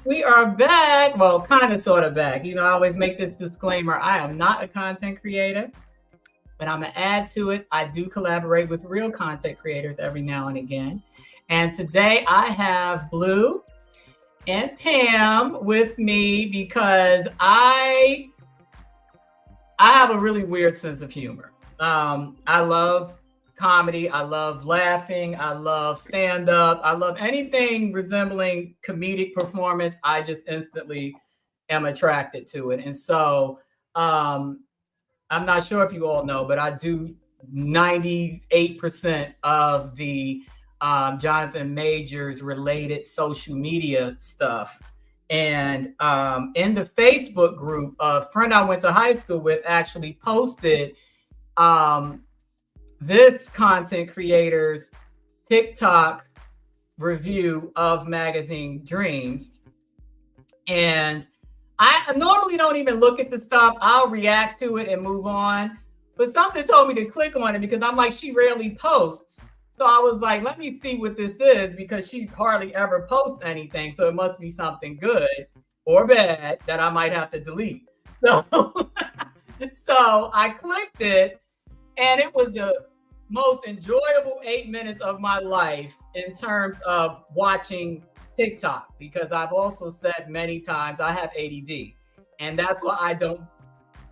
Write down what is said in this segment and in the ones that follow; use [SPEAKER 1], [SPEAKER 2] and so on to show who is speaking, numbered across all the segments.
[SPEAKER 1] We are back. Well, kind of, sort of back. You know, I always make this disclaimer. I am not a content creator, but I'm going to add to it. I do collaborate with real content creators every now and again. And today I have Blue and Pam with me because I have a really weird sense of humor. I love comedy. I love laughing. I love stand up. I love anything resembling comedic performance. I just instantly am attracted to it. And so I'm not sure if you all know, but I do 98% of the Jonathan Majors related social media stuff. And in the Facebook group, a friend I went to high school with actually posted this content creator's TikTok review of Magazine Dreams. And I normally don't even look at the stuff. I'll react to it and move on. But something told me to click on it because I'm like, she rarely posts. So I was like, let me see what this is because she hardly ever posts anything. So it must be something good or bad that I might have to delete. So, so I clicked it and it was the most enjoyable 8 minutes of my life in terms of watching TikTok, because I've also said many times I have ADD, and that's why I don't,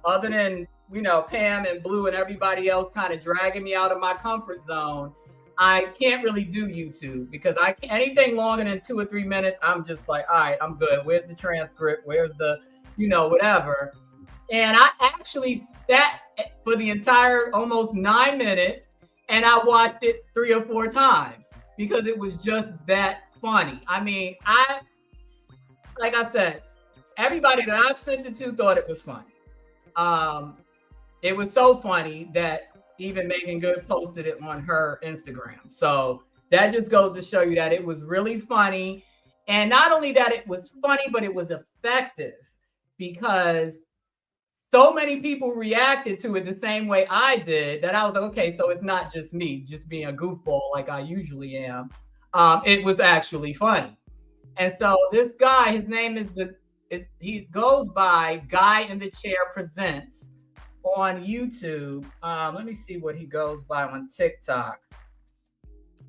[SPEAKER 1] other than, you know, Pam and Blue and everybody else kind of dragging me out of my comfort zone, I can't really do YouTube because anything longer than 2 or 3 minutes, I'm just like, all right, I'm good. Where's the transcript? Where's the, you know, whatever. And I actually sat for the entire almost 9 minutes and I watched it 3 or 4 times because it was just that funny. I mean, like I said, everybody that I've sent it to thought it was funny. It was so funny that even Megan Good posted it on her Instagram. So that just goes to show you that it was really funny. And not only that it was funny, but it was effective because so many people reacted to it the same way I did that I was like, okay, so it's not just me just being a goofball like I usually am. It was actually funny. And so this guy, his name is he goes by Guy in the Chair Presents on YouTube. Let me see what he goes by on TikTok.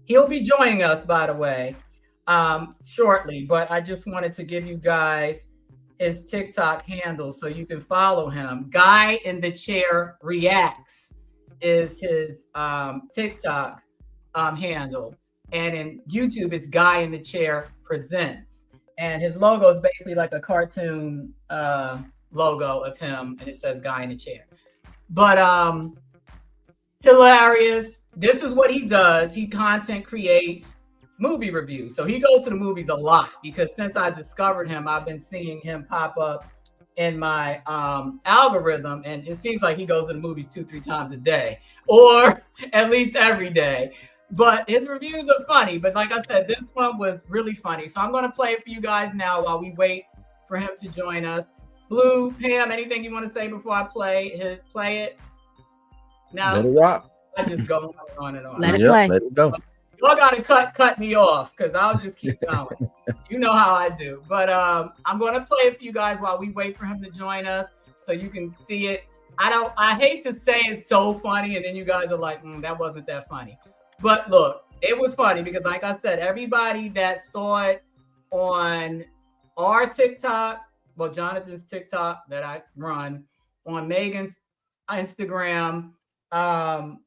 [SPEAKER 1] He'll be joining us, by the way, shortly, but I just wanted to give you guys his TikTok handle so you can follow him. Guy in the Chair Reacts is his TikTok handle. And in YouTube, it's Guy in the Chair Presents. And his logo is basically like a cartoon logo of him, and it says Guy in the Chair. But hilarious. This is what he does. He content creates movie reviews. So he goes to the movies a lot because since I discovered him, I've been seeing him pop up in my algorithm, and it seems like he goes to the movies 2-3 times a day, or at least every day. But his reviews are funny. But like I said, this one was really funny. So I'm going to play it for you guys now while we wait for him to join us. Blue, Pam, anything you want to say before I play it? Now,
[SPEAKER 2] let it rock.
[SPEAKER 1] I just go on and on.
[SPEAKER 3] Let it play.
[SPEAKER 2] Let it go.
[SPEAKER 1] Y'all got to cut me off because I'll just keep going. You know how I do. But I'm going to play it for you guys while we wait for him to join us so you can see it. I hate to say it's so funny and then you guys are like, that wasn't that funny. But look, it was funny because like I said, everybody that saw it on our TikTok, well, Jonathan's TikTok that I run, on Megan's Instagram, and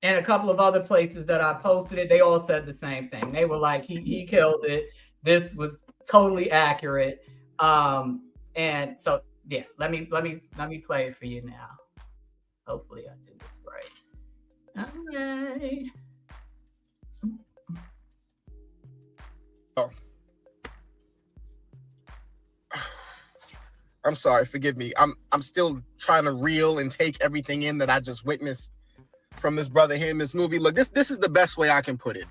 [SPEAKER 1] a couple of other places that I posted it, they all said the same thing. They were like, he killed it. This was totally accurate. And so yeah, let me play it for you now. Hopefully I did this right. Okay.
[SPEAKER 4] Oh. I'm sorry, forgive me. I'm still trying to reel and take everything in that I just witnessed from this brother here in this movie. Look, this is the best way I can put it.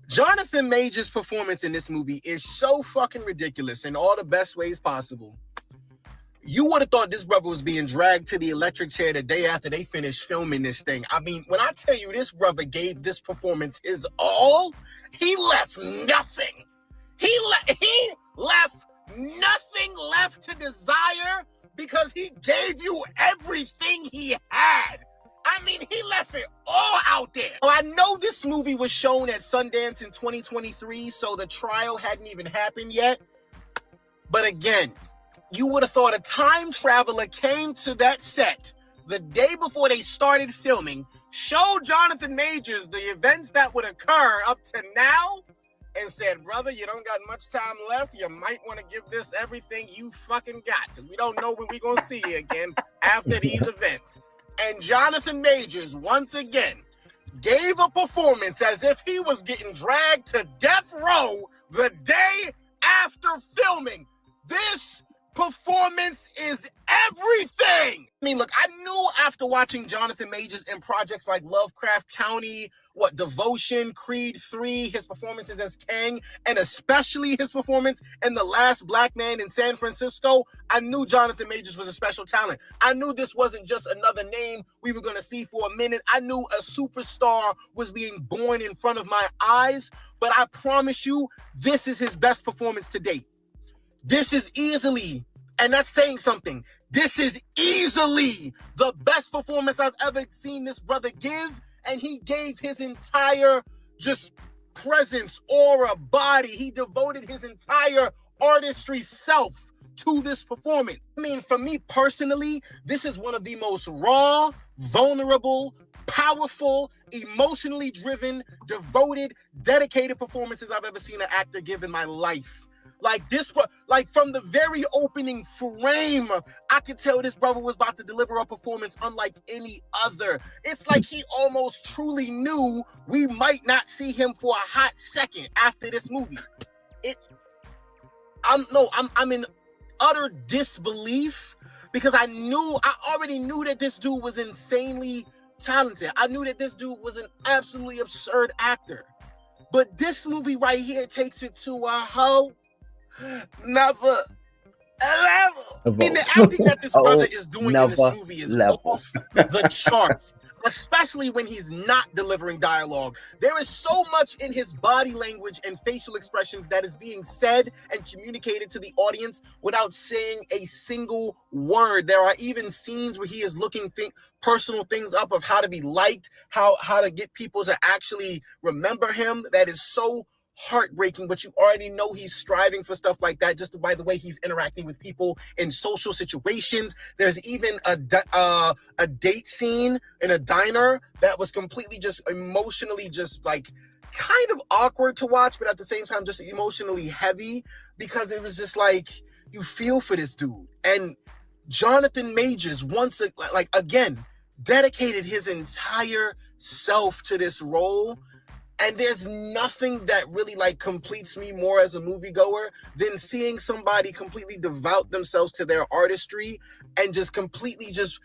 [SPEAKER 4] Jonathan Majors' performance in this movie is so fucking ridiculous in all the best ways possible. You would have thought this brother was being dragged to the electric chair the day after they finished filming this thing. I mean, when I tell you this brother gave this performance his all, he left nothing. He nothing left to desire because he gave you everything he had. I mean, he left it all out there. Well, I know this movie was shown at Sundance in 2023, so the trial hadn't even happened yet. But again, you would have thought a time traveler came to that set the day before they started filming, showed Jonathan Majors the events that would occur up to now, and said, brother, you don't got much time left. You might want to give this everything you fucking got, because we don't know when we're going to see you again after these events. And Jonathan Majors, once again, gave a performance as if he was getting dragged to death row the day after filming. This performance is everything. I mean, look, I knew after watching Jonathan Majors in projects like Lovecraft County, Devotion, Creed 3, his performances as Kang, and especially his performance in The Last Black Man in San Francisco, I knew Jonathan Majors was a special talent. I knew this wasn't just another name we were going to see for a minute. I knew a superstar was being born in front of my eyes, but I promise you, this is his best performance to date. This is easily, and that's saying something, this is easily the best performance I've ever seen this brother give, and he gave his entire just presence, aura, body. He devoted his entire artistry self to this performance. I mean, for me personally, this is one of the most raw, vulnerable, powerful, emotionally driven, devoted, dedicated performances I've ever seen an actor give in my life. Like this, like from the very opening frame, I could tell this brother was about to deliver a performance unlike any other. It's like he almost truly knew we might not see him for a hot second after this movie. I'm in utter disbelief because I already knew that this dude was insanely talented. I knew that this dude was an absolutely absurd actor. But this movie right here takes it to a whole never level. I mean, the acting that this brother is doing in this movie is off the charts, especially when he's not delivering dialogue. There is so much in his body language and facial expressions that is being said and communicated to the audience without saying a single word. There are even scenes where he is looking personal things up of how to be liked, how to get people to actually remember him. That is so heartbreaking, but you already know he's striving for stuff like that just by the way he's interacting with people in social situations. There's even a date scene in a diner that was completely just emotionally just like kind of awkward to watch, but at the same time just emotionally heavy, because it was just like you feel for this dude. And Jonathan Majors again dedicated his entire self to this role. And there's nothing that really completes me more as a moviegoer than seeing somebody completely devote themselves to their artistry and just completely just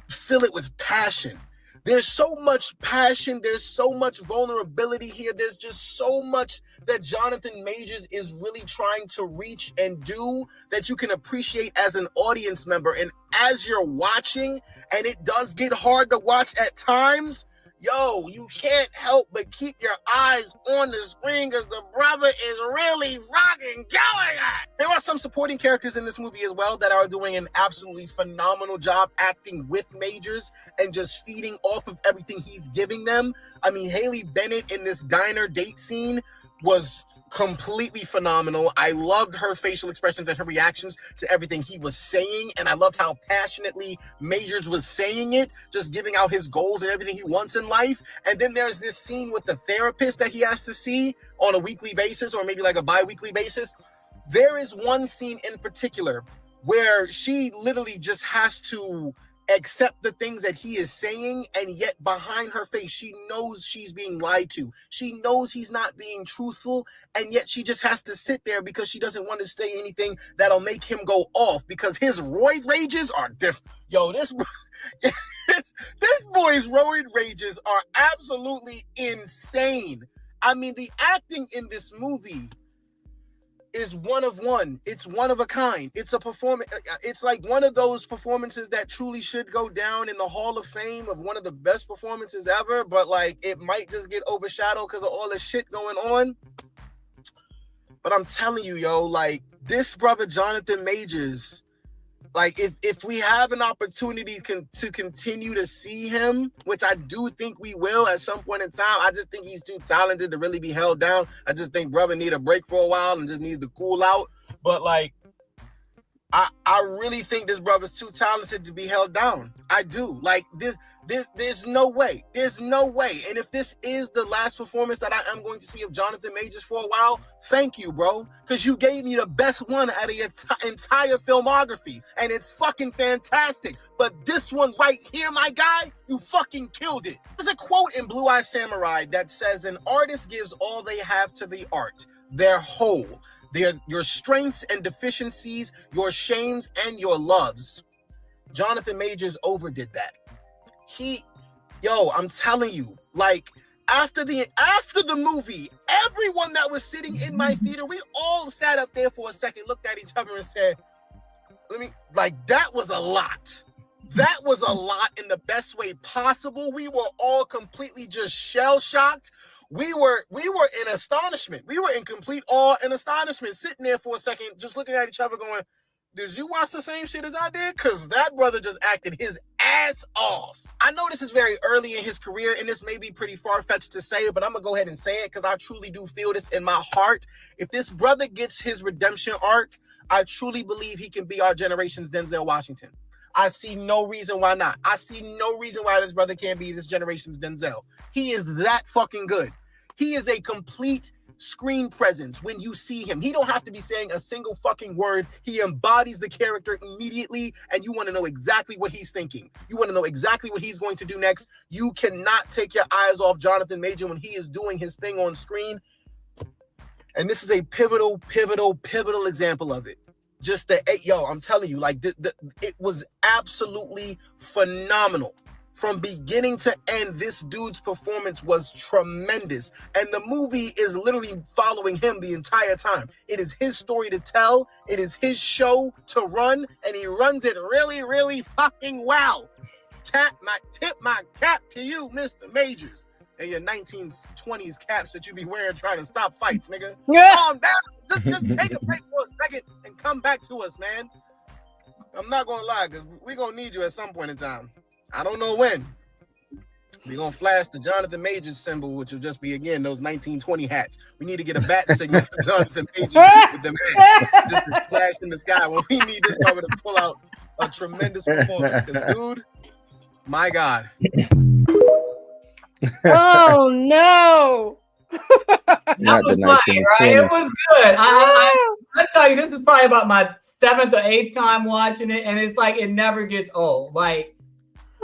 [SPEAKER 4] fill it with passion. There's so much passion. There's so much vulnerability here. There's just so much that Jonathan Majors is really trying to reach and do that you can appreciate as an audience member. And as you're watching, and it does get hard to watch at times, you can't help but keep your eyes on the screen because the brother is really rocking going at. There are some supporting characters in this movie as well that are doing an absolutely phenomenal job acting with Majors and just feeding off of everything he's giving them. I mean, Haley Bennett in this diner date scene was completely phenomenal. I loved her facial expressions and her reactions to everything he was saying, and I loved how passionately Majors was saying it, just giving out his goals and everything he wants in life. And then there's this scene with the therapist that he has to see on a weekly basis, or maybe like a bi-weekly basis. There is one scene in particular where she literally just has to accept the things that he is saying, and yet behind her face she knows she's being lied to. She knows he's not being truthful, and yet she just has to sit there because she doesn't want to say anything that'll make him go off, because his roid rages are different. This boy's roid rages are absolutely insane. I mean, the acting in this movie is one of one. It's one of a kind. It's a performance. It's like one of those performances that truly should go down in the Hall of Fame of one of the best performances ever, but it might just get overshadowed because of all the shit going on. But I'm telling you, this brother Jonathan Majors, like if we have an opportunity to continue to see him, which I do think we will at some point in time, I just think he's too talented to really be held down. I just think brother need a break for a while and just needs to cool out. But like, I really think this brother's too talented to be held down. I do. Like there's no way. There's no way. And if this is the last performance that I am going to see of Jonathan Majors for a while, thank you, bro. Because you gave me the best one out of your entire filmography. And it's fucking fantastic. But this one right here, my guy, you fucking killed it. There's a quote in Blue Eye Samurai that says, an artist gives all they have to the art, their whole. Your strengths and deficiencies, your shames and your loves. Jonathan Majors overdid that. I'm telling you, like after the movie, everyone that was sitting in my theater, we all sat up there for a second, looked at each other and said, that was a lot. That was a lot in the best way possible. We were all completely just shell-shocked. We were in astonishment. We were in complete awe and astonishment, sitting there for a second, just looking at each other going, did you watch the same shit as I did? Because that brother just acted his ass off. I know this is very early in his career, and this may be pretty far-fetched to say, but I'm going to go ahead and say it because I truly do feel this in my heart. If this brother gets his redemption arc, I truly believe he can be our generation's Denzel Washington. I see no reason why not. I see no reason why this brother can't be this generation's Denzel. He is that fucking good. He is a complete screen presence when you see him. He don't have to be saying a single fucking word. He embodies the character immediately, and you want to know exactly what he's thinking. You want to know exactly what he's going to do next. You cannot take your eyes off Jonathan Major when he is doing his thing on screen. And this is a pivotal example of it. I'm telling you, like, it was absolutely phenomenal. From beginning to end, this dude's performance was tremendous. And the movie is literally following him the entire time. It is his story to tell. It is his show to run. And he runs it really, really fucking well. Tip my cap to you, Mr. Majors. And your 1920s caps that you be wearing trying to stop fights, nigga. Calm down. Just take a break for a second and come back to us, man. I'm not going to lie, because we're going to need you at some point in time. I don't know when. We're going to flash the Jonathan Majors symbol, which will just be, again, those 1920 hats. We need to get a bat signal for Jonathan Majors with them hats. Just to flash in the sky when we need this brother to pull out a tremendous performance. Because, dude, my God.
[SPEAKER 2] Oh, no.
[SPEAKER 1] That was funny, right? It was good. I tell you, this is probably about my 7th or 8th time watching it, and it's like it never gets old. Like,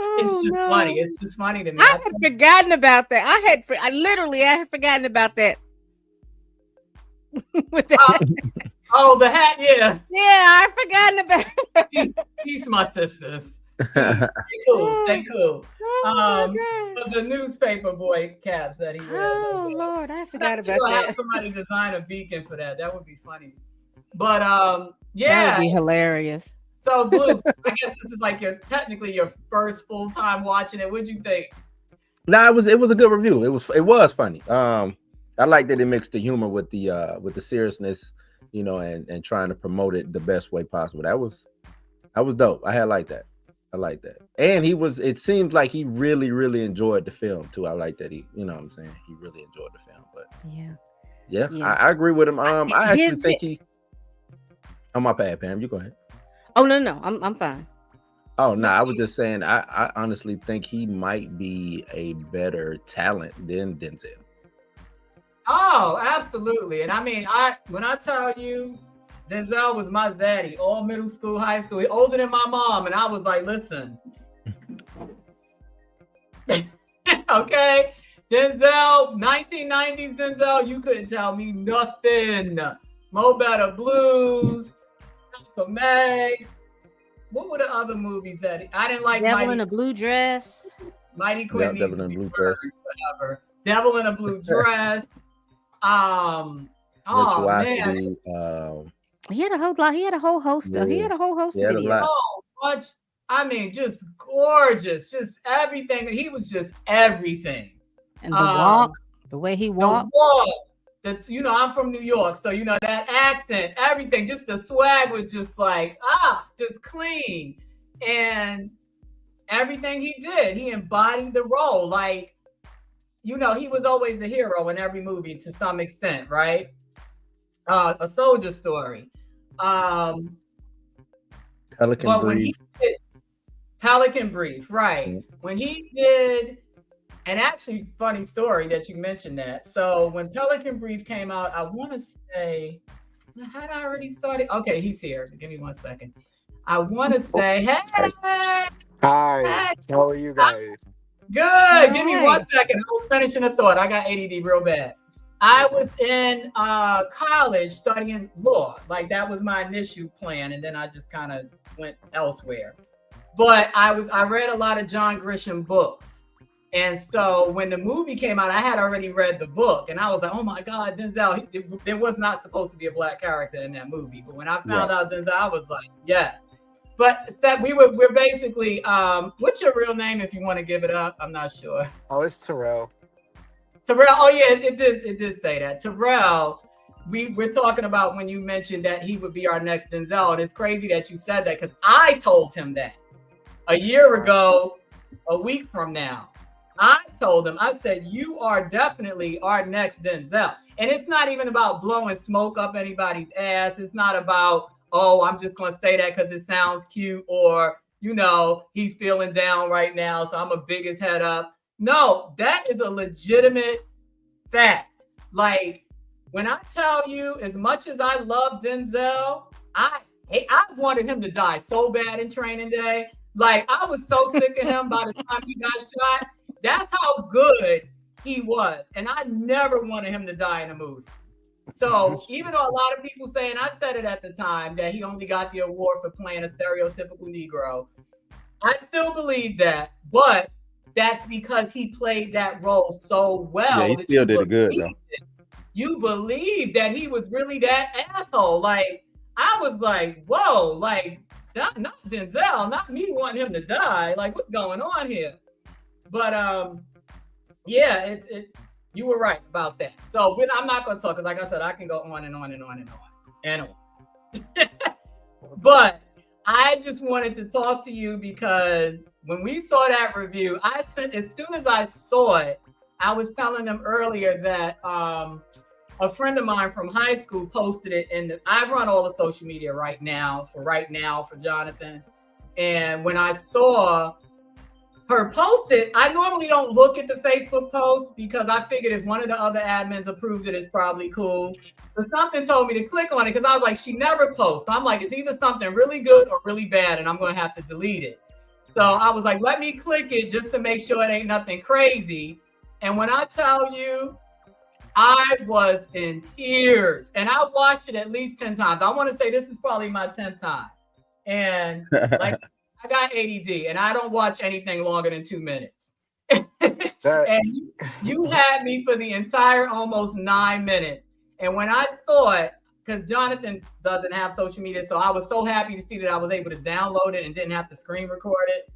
[SPEAKER 1] it's just funny. It's just funny to me.
[SPEAKER 2] I had forgotten about that. I had forgotten about that.
[SPEAKER 1] The hat, yeah.
[SPEAKER 2] Yeah, I forgotten about it.
[SPEAKER 1] He's my sisters. Stay cool. But the newspaper boy caps that he wears.
[SPEAKER 2] Oh Lord, I forgot about that.
[SPEAKER 1] Have somebody design a beacon for that. That would be funny. But yeah,
[SPEAKER 2] that would be hilarious.
[SPEAKER 1] So Blue, I guess this is like technically your first full time watching it. What'd you think?
[SPEAKER 3] No, it was a good review. It was funny. I like that it mixed the humor with the seriousness, and trying to promote it the best way possible. That was dope. I like that. And it seemed like he really, really enjoyed the film too. I like that he really enjoyed the film. But yeah. I agree with him. I actually think he. Oh, my bad, Pam. You go ahead.
[SPEAKER 2] Oh no, I'm fine.
[SPEAKER 3] Oh no, I was just saying. I honestly think he might be a better talent than Denzel.
[SPEAKER 1] Oh, absolutely. And I mean, when I tell you, Denzel was my daddy, all middle school, high school. He older than my mom, and I was like, listen. Okay, Denzel, 1990s Denzel, you couldn't tell me nothing. Mo Better Blues, Malcolm X. What were the other movies that I didn't like?
[SPEAKER 2] Devil in a Blue Dress.
[SPEAKER 1] Mighty Quinn.
[SPEAKER 3] Yeah, Devil in a Blue Dress.
[SPEAKER 1] Whatever. Devil in a Blue Dress. Man.
[SPEAKER 2] He had a whole lot. He had a whole host of. He had a whole host of videos.
[SPEAKER 1] So much. I mean, just gorgeous. Just everything. He was just everything.
[SPEAKER 2] And the walk, the way he walked.
[SPEAKER 1] I'm from New York, so that accent, everything, just the swag was just like just clean, and everything he did, he embodied the role. Like, he was always the hero in every movie to some extent, right? A Soldier Story.
[SPEAKER 3] Pelican
[SPEAKER 1] But when
[SPEAKER 3] Brief.
[SPEAKER 1] he did Pelican Brief, right?
[SPEAKER 3] Mhm.
[SPEAKER 1] When he did, and actually, funny story that you mentioned that. So when Pelican Brief came out, I want to say, had I already started? Okay, he's here. Give me 1 second. I want to say, hey,
[SPEAKER 5] Hi, how are you guys?
[SPEAKER 1] good. Give me 1
[SPEAKER 2] Hi.
[SPEAKER 1] second. I was finishing a thought. I got ADD real bad. I was in college studying law. Like, that was my initial plan, and then I just kind of went elsewhere. But I read a lot of John Grisham books. And so when the movie came out, I had already read the book, and I was like, oh my God, Denzel, there was not supposed to be a black character in that movie. But when I found out Denzel, I was like, yes. But that we're basically, what's your real name if you want to give it up? I'm not sure.
[SPEAKER 5] Oh, it's Terrell.
[SPEAKER 1] Terrell, oh yeah, it did say that. Terrell, we're talking about when you mentioned that he would be our next Denzel, and it's crazy that you said that because I told him that a year ago, a week from now. I told him, I said, you are definitely our next Denzel. And it's not even about blowing smoke up anybody's ass. It's not about, oh, I'm just going to say that because it sounds cute, or, he's feeling down right now, so I'm a biggest head up. No, that is a legitimate fact. Like, when I tell you, as much as I love Denzel, I wanted him to die so bad in Training Day. Like, I was so sick of him by the time he got shot. That's how good he was. And I never wanted him to die in a movie. So even though a lot of people saying, I said it at the time, that he only got the award for playing a stereotypical Negro, I still believe that. But that's because he played that role so well.
[SPEAKER 3] Yeah, he still did it good, though.
[SPEAKER 1] You believe that he was really that asshole. Like, I was like, whoa, like, not Denzel, not me wanting him to die. Like, what's going on here? But yeah, you were right about that. So I'm not going to talk because, like I said, I can go on and on and on and on and on. But I just wanted to talk to you because when we saw that review, as soon as I saw it, I was telling them earlier that a friend of mine from high school posted it, I run all the social media right now for Jonathan. And when I saw her post it, I normally don't look at the Facebook post because I figured if one of the other admins approved it, it's probably cool. But something told me to click on it because I was like, she never posts. I'm like, it's either something really good or really bad, and I'm going to have to delete it. So I was like, let me click it just to make sure it ain't nothing crazy. And when I tell you, I was in tears, and I watched it at least 10 times. I want to say this is probably my 10th time. And like, I got ADD, and I don't watch anything longer than 2 minutes. And you had me for the entire almost 9 minutes. And when I saw it, because Jonathan doesn't have social media, so I was so happy to see that I was able to download it and didn't have to screen record it.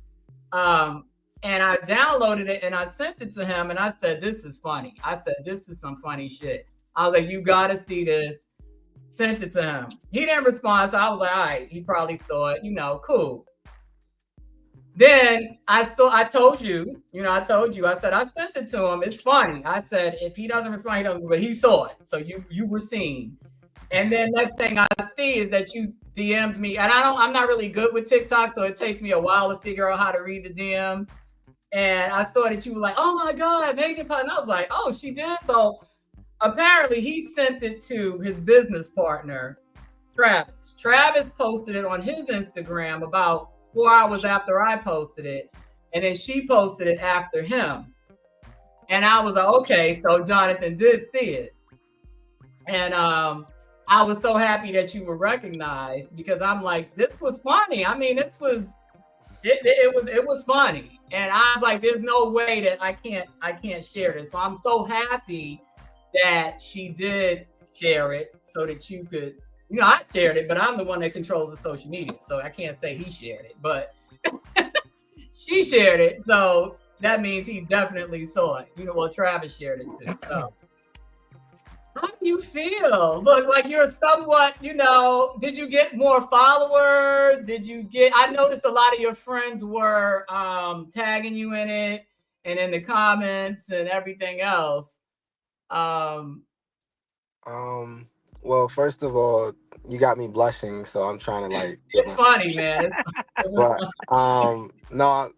[SPEAKER 1] And I downloaded it and I sent it to him, and I said, this is funny. I said, this is some funny shit. I was like, you got to see this. Sent it to him. He didn't respond, so I was like, all right, he probably saw it, cool. Then I told you, I said, I sent it to him. It's funny. I said, if he doesn't respond, he doesn't, but he saw it. So you were seen. And then next thing I see is that you DM'd me, and I'm not really good with TikTok, so it takes me a while to figure out how to read the DMs. And I saw that you were like, oh my God, Megan Putnam. I was like, oh, she did. So apparently he sent it to his business partner, Travis. Travis posted it on his Instagram about 4 hours after I posted it. And then she posted it after him. And I was like, okay, so Jonathan did see it. And I was so happy that you were recognized because I'm like, this was funny. I mean, it was funny. And I was like, there's no way that I can't share this. So I'm so happy that she did share it so that you could, I shared it, but I'm the one that controls the social media. So I can't say he shared it, but she shared it. So that means he definitely saw it. Well, Travis shared it too. So How do you feel? Look, like you're somewhat, did you get more followers? I noticed a lot of your friends were tagging you in it and in the comments and everything else.
[SPEAKER 5] Well, first of all, you got me blushing, so I'm trying to like.
[SPEAKER 1] It's funny, man.
[SPEAKER 5] But no,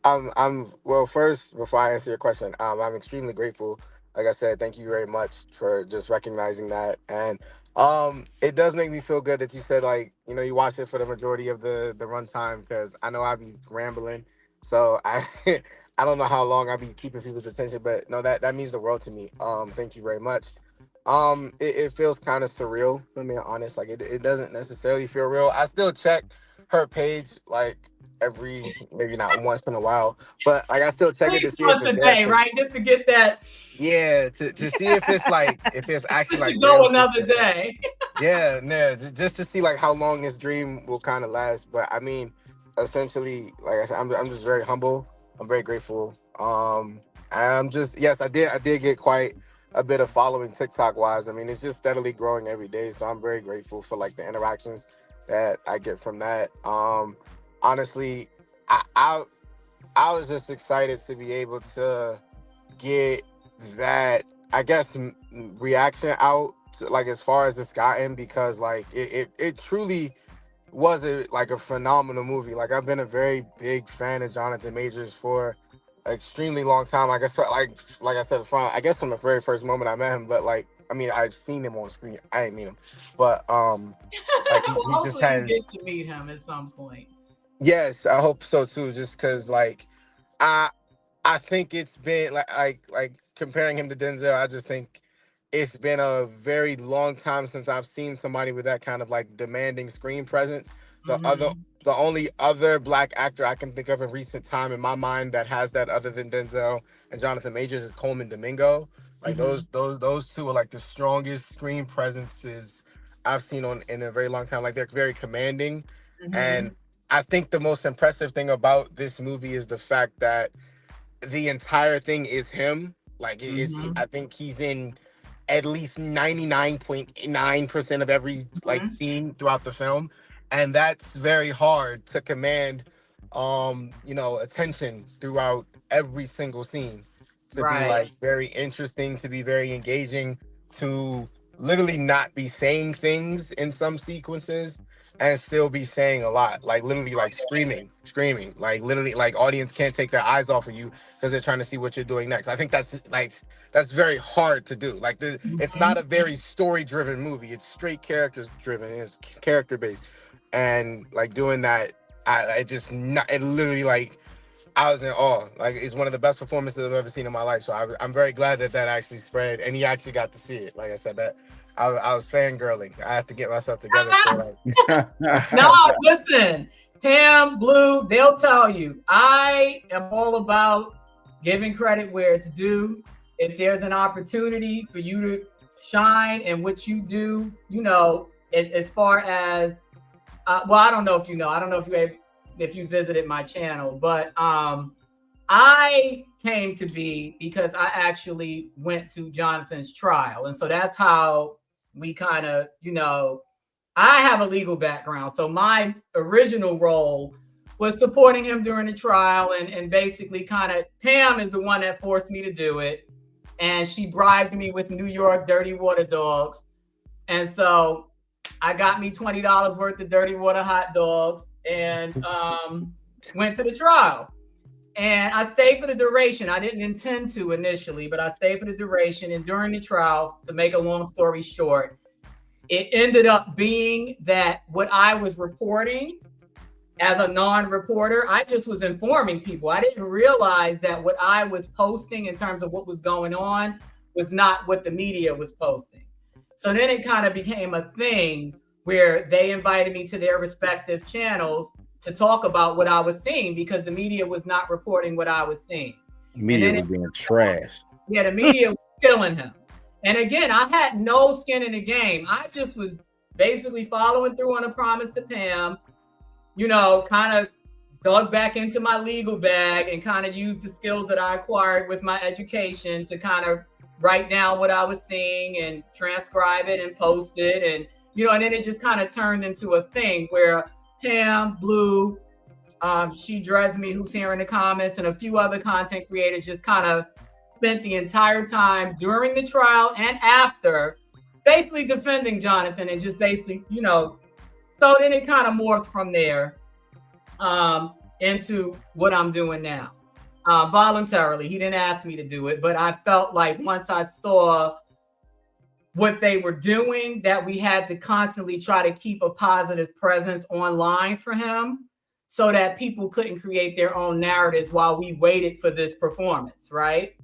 [SPEAKER 5] well. First, before I answer your question, I'm extremely grateful. Like I said, thank you very much for just recognizing that, and it does make me feel good that you said like you watch it for the majority of the runtime because I know I be rambling, so I I don't know how long I be keeping people's attention, but no, that means the world to me. Thank you very much. It feels kind of surreal, if I'm being honest. Like it doesn't necessarily feel real. I still check her page like maybe not once in a while, but like I still check it to see if
[SPEAKER 1] once
[SPEAKER 5] it's
[SPEAKER 1] a
[SPEAKER 5] there.
[SPEAKER 1] day, right? Just to get that.
[SPEAKER 5] Yeah, to see if it's like if it's actually
[SPEAKER 1] Just
[SPEAKER 5] like
[SPEAKER 1] to go
[SPEAKER 5] real
[SPEAKER 1] another
[SPEAKER 5] shit.
[SPEAKER 1] day.
[SPEAKER 5] Yeah, just to see like how long this dream will kind of last. But I mean, essentially, like I said, I'm just very humble. I'm very grateful. I'm just yes, I did get quite a bit of following TikTok wise. I mean, it's just steadily growing every day. So I'm very grateful for like the interactions that I get from that. Honestly, I was just excited to be able to get that, I guess, reaction out to, like as far as it's gotten because like it truly was like a phenomenal movie. Like I've been a very big fan of Jonathan Majors for an extremely long time. I guess like I said from from the very first moment I met him, but like I mean I've seen him on screen. I didn't meet him, but like
[SPEAKER 1] Well,
[SPEAKER 5] he just
[SPEAKER 1] hopefully you
[SPEAKER 5] has.
[SPEAKER 1] get to meet him at some point.
[SPEAKER 5] Yes, I hope so too. Just because like I I think it's been like comparing him to Denzel. I just think it's been a very long time since I've seen somebody with that kind of like demanding screen presence. The other,
[SPEAKER 1] Mhm.
[SPEAKER 5] the only other black actor I can think of in recent time in my mind that has that other than Denzel and Jonathan Majors is Coleman Domingo. Like
[SPEAKER 1] Mhm.
[SPEAKER 5] those two are like the strongest screen presences I've seen on in a very long time. Like they're very commanding, and
[SPEAKER 1] Mhm.
[SPEAKER 5] I think the most impressive thing about this movie is the fact that the entire thing is him. Like
[SPEAKER 1] Mhm.
[SPEAKER 5] I think he's in at least 99.9% of every like
[SPEAKER 1] Mhm.
[SPEAKER 5] scene throughout the film. And that's very hard to command attention throughout every single scene. To be
[SPEAKER 1] Right.
[SPEAKER 5] like very interesting, to be very engaging, to literally not be saying things in some sequences and still be saying a lot. Like literally like screaming. Like literally like audience can't take their eyes off of you because they're trying to see what you're doing next. I think that's very hard to do. Like it's not
[SPEAKER 1] Mhm.
[SPEAKER 5] a very story driven movie. It's straight characters driven. It's character based, and like doing that, it literally like I was in awe. Like it's one of the best performances I've ever seen in my life. So I'm very glad that actually spread, and he actually got to see it. Like I said, that I was fangirling. I have to get myself together for
[SPEAKER 1] No,
[SPEAKER 5] like.
[SPEAKER 1] listen, Pam, Blue, they'll tell you. I am all about giving credit where it's due. If there's an opportunity for you to shine in what you do, as far as well, I don't know if you know. I don't know if you visited my channel, but I came to be because I actually went to Jonathan's trial, and so that's how we kind of, I have a legal background, so my original role was supporting him during the trial, and basically kind of Pam is the one that forced me to do it, and she bribed me with New York Dirty Water Dogs, and so I got me $20 worth of Dirty Water hot dogs and went to the trial. And I stayed for the duration. I didn't intend to initially, but I stayed for the duration. And during the trial, to make a long story short, it ended up being that what I was reporting as a non-reporter, I just was informing people. I didn't realize that what I was posting in terms of what was going on was not what the media was posting. So then it kind of became a thing where they invited me to their respective channels to talk about what I was seeing because the media was not reporting what I was seeing. And
[SPEAKER 3] Media
[SPEAKER 1] then
[SPEAKER 3] was being trash.
[SPEAKER 1] the media was killing him. And again, I had no skin in the game. I just was basically following through on a promise to Pam, kind of dug back into my legal bag and kind of used the skills that I acquired with my education to kind of write down what I was seeing and transcribe it and post it. And, and then it just kind of turned into a thing where Pam, Blue, She Dreads Me, who's here in the comments, and a few other content creators just kind of spent the entire time during the trial and after basically defending Jonathan and just basically, so then it kind of morphed from there into what I'm doing now. Voluntarily. He didn't ask me to do it, but I felt like once I saw what they were doing, that we had to constantly try to keep a positive presence online for him so that people couldn't create their own narratives while we waited for this performance, right?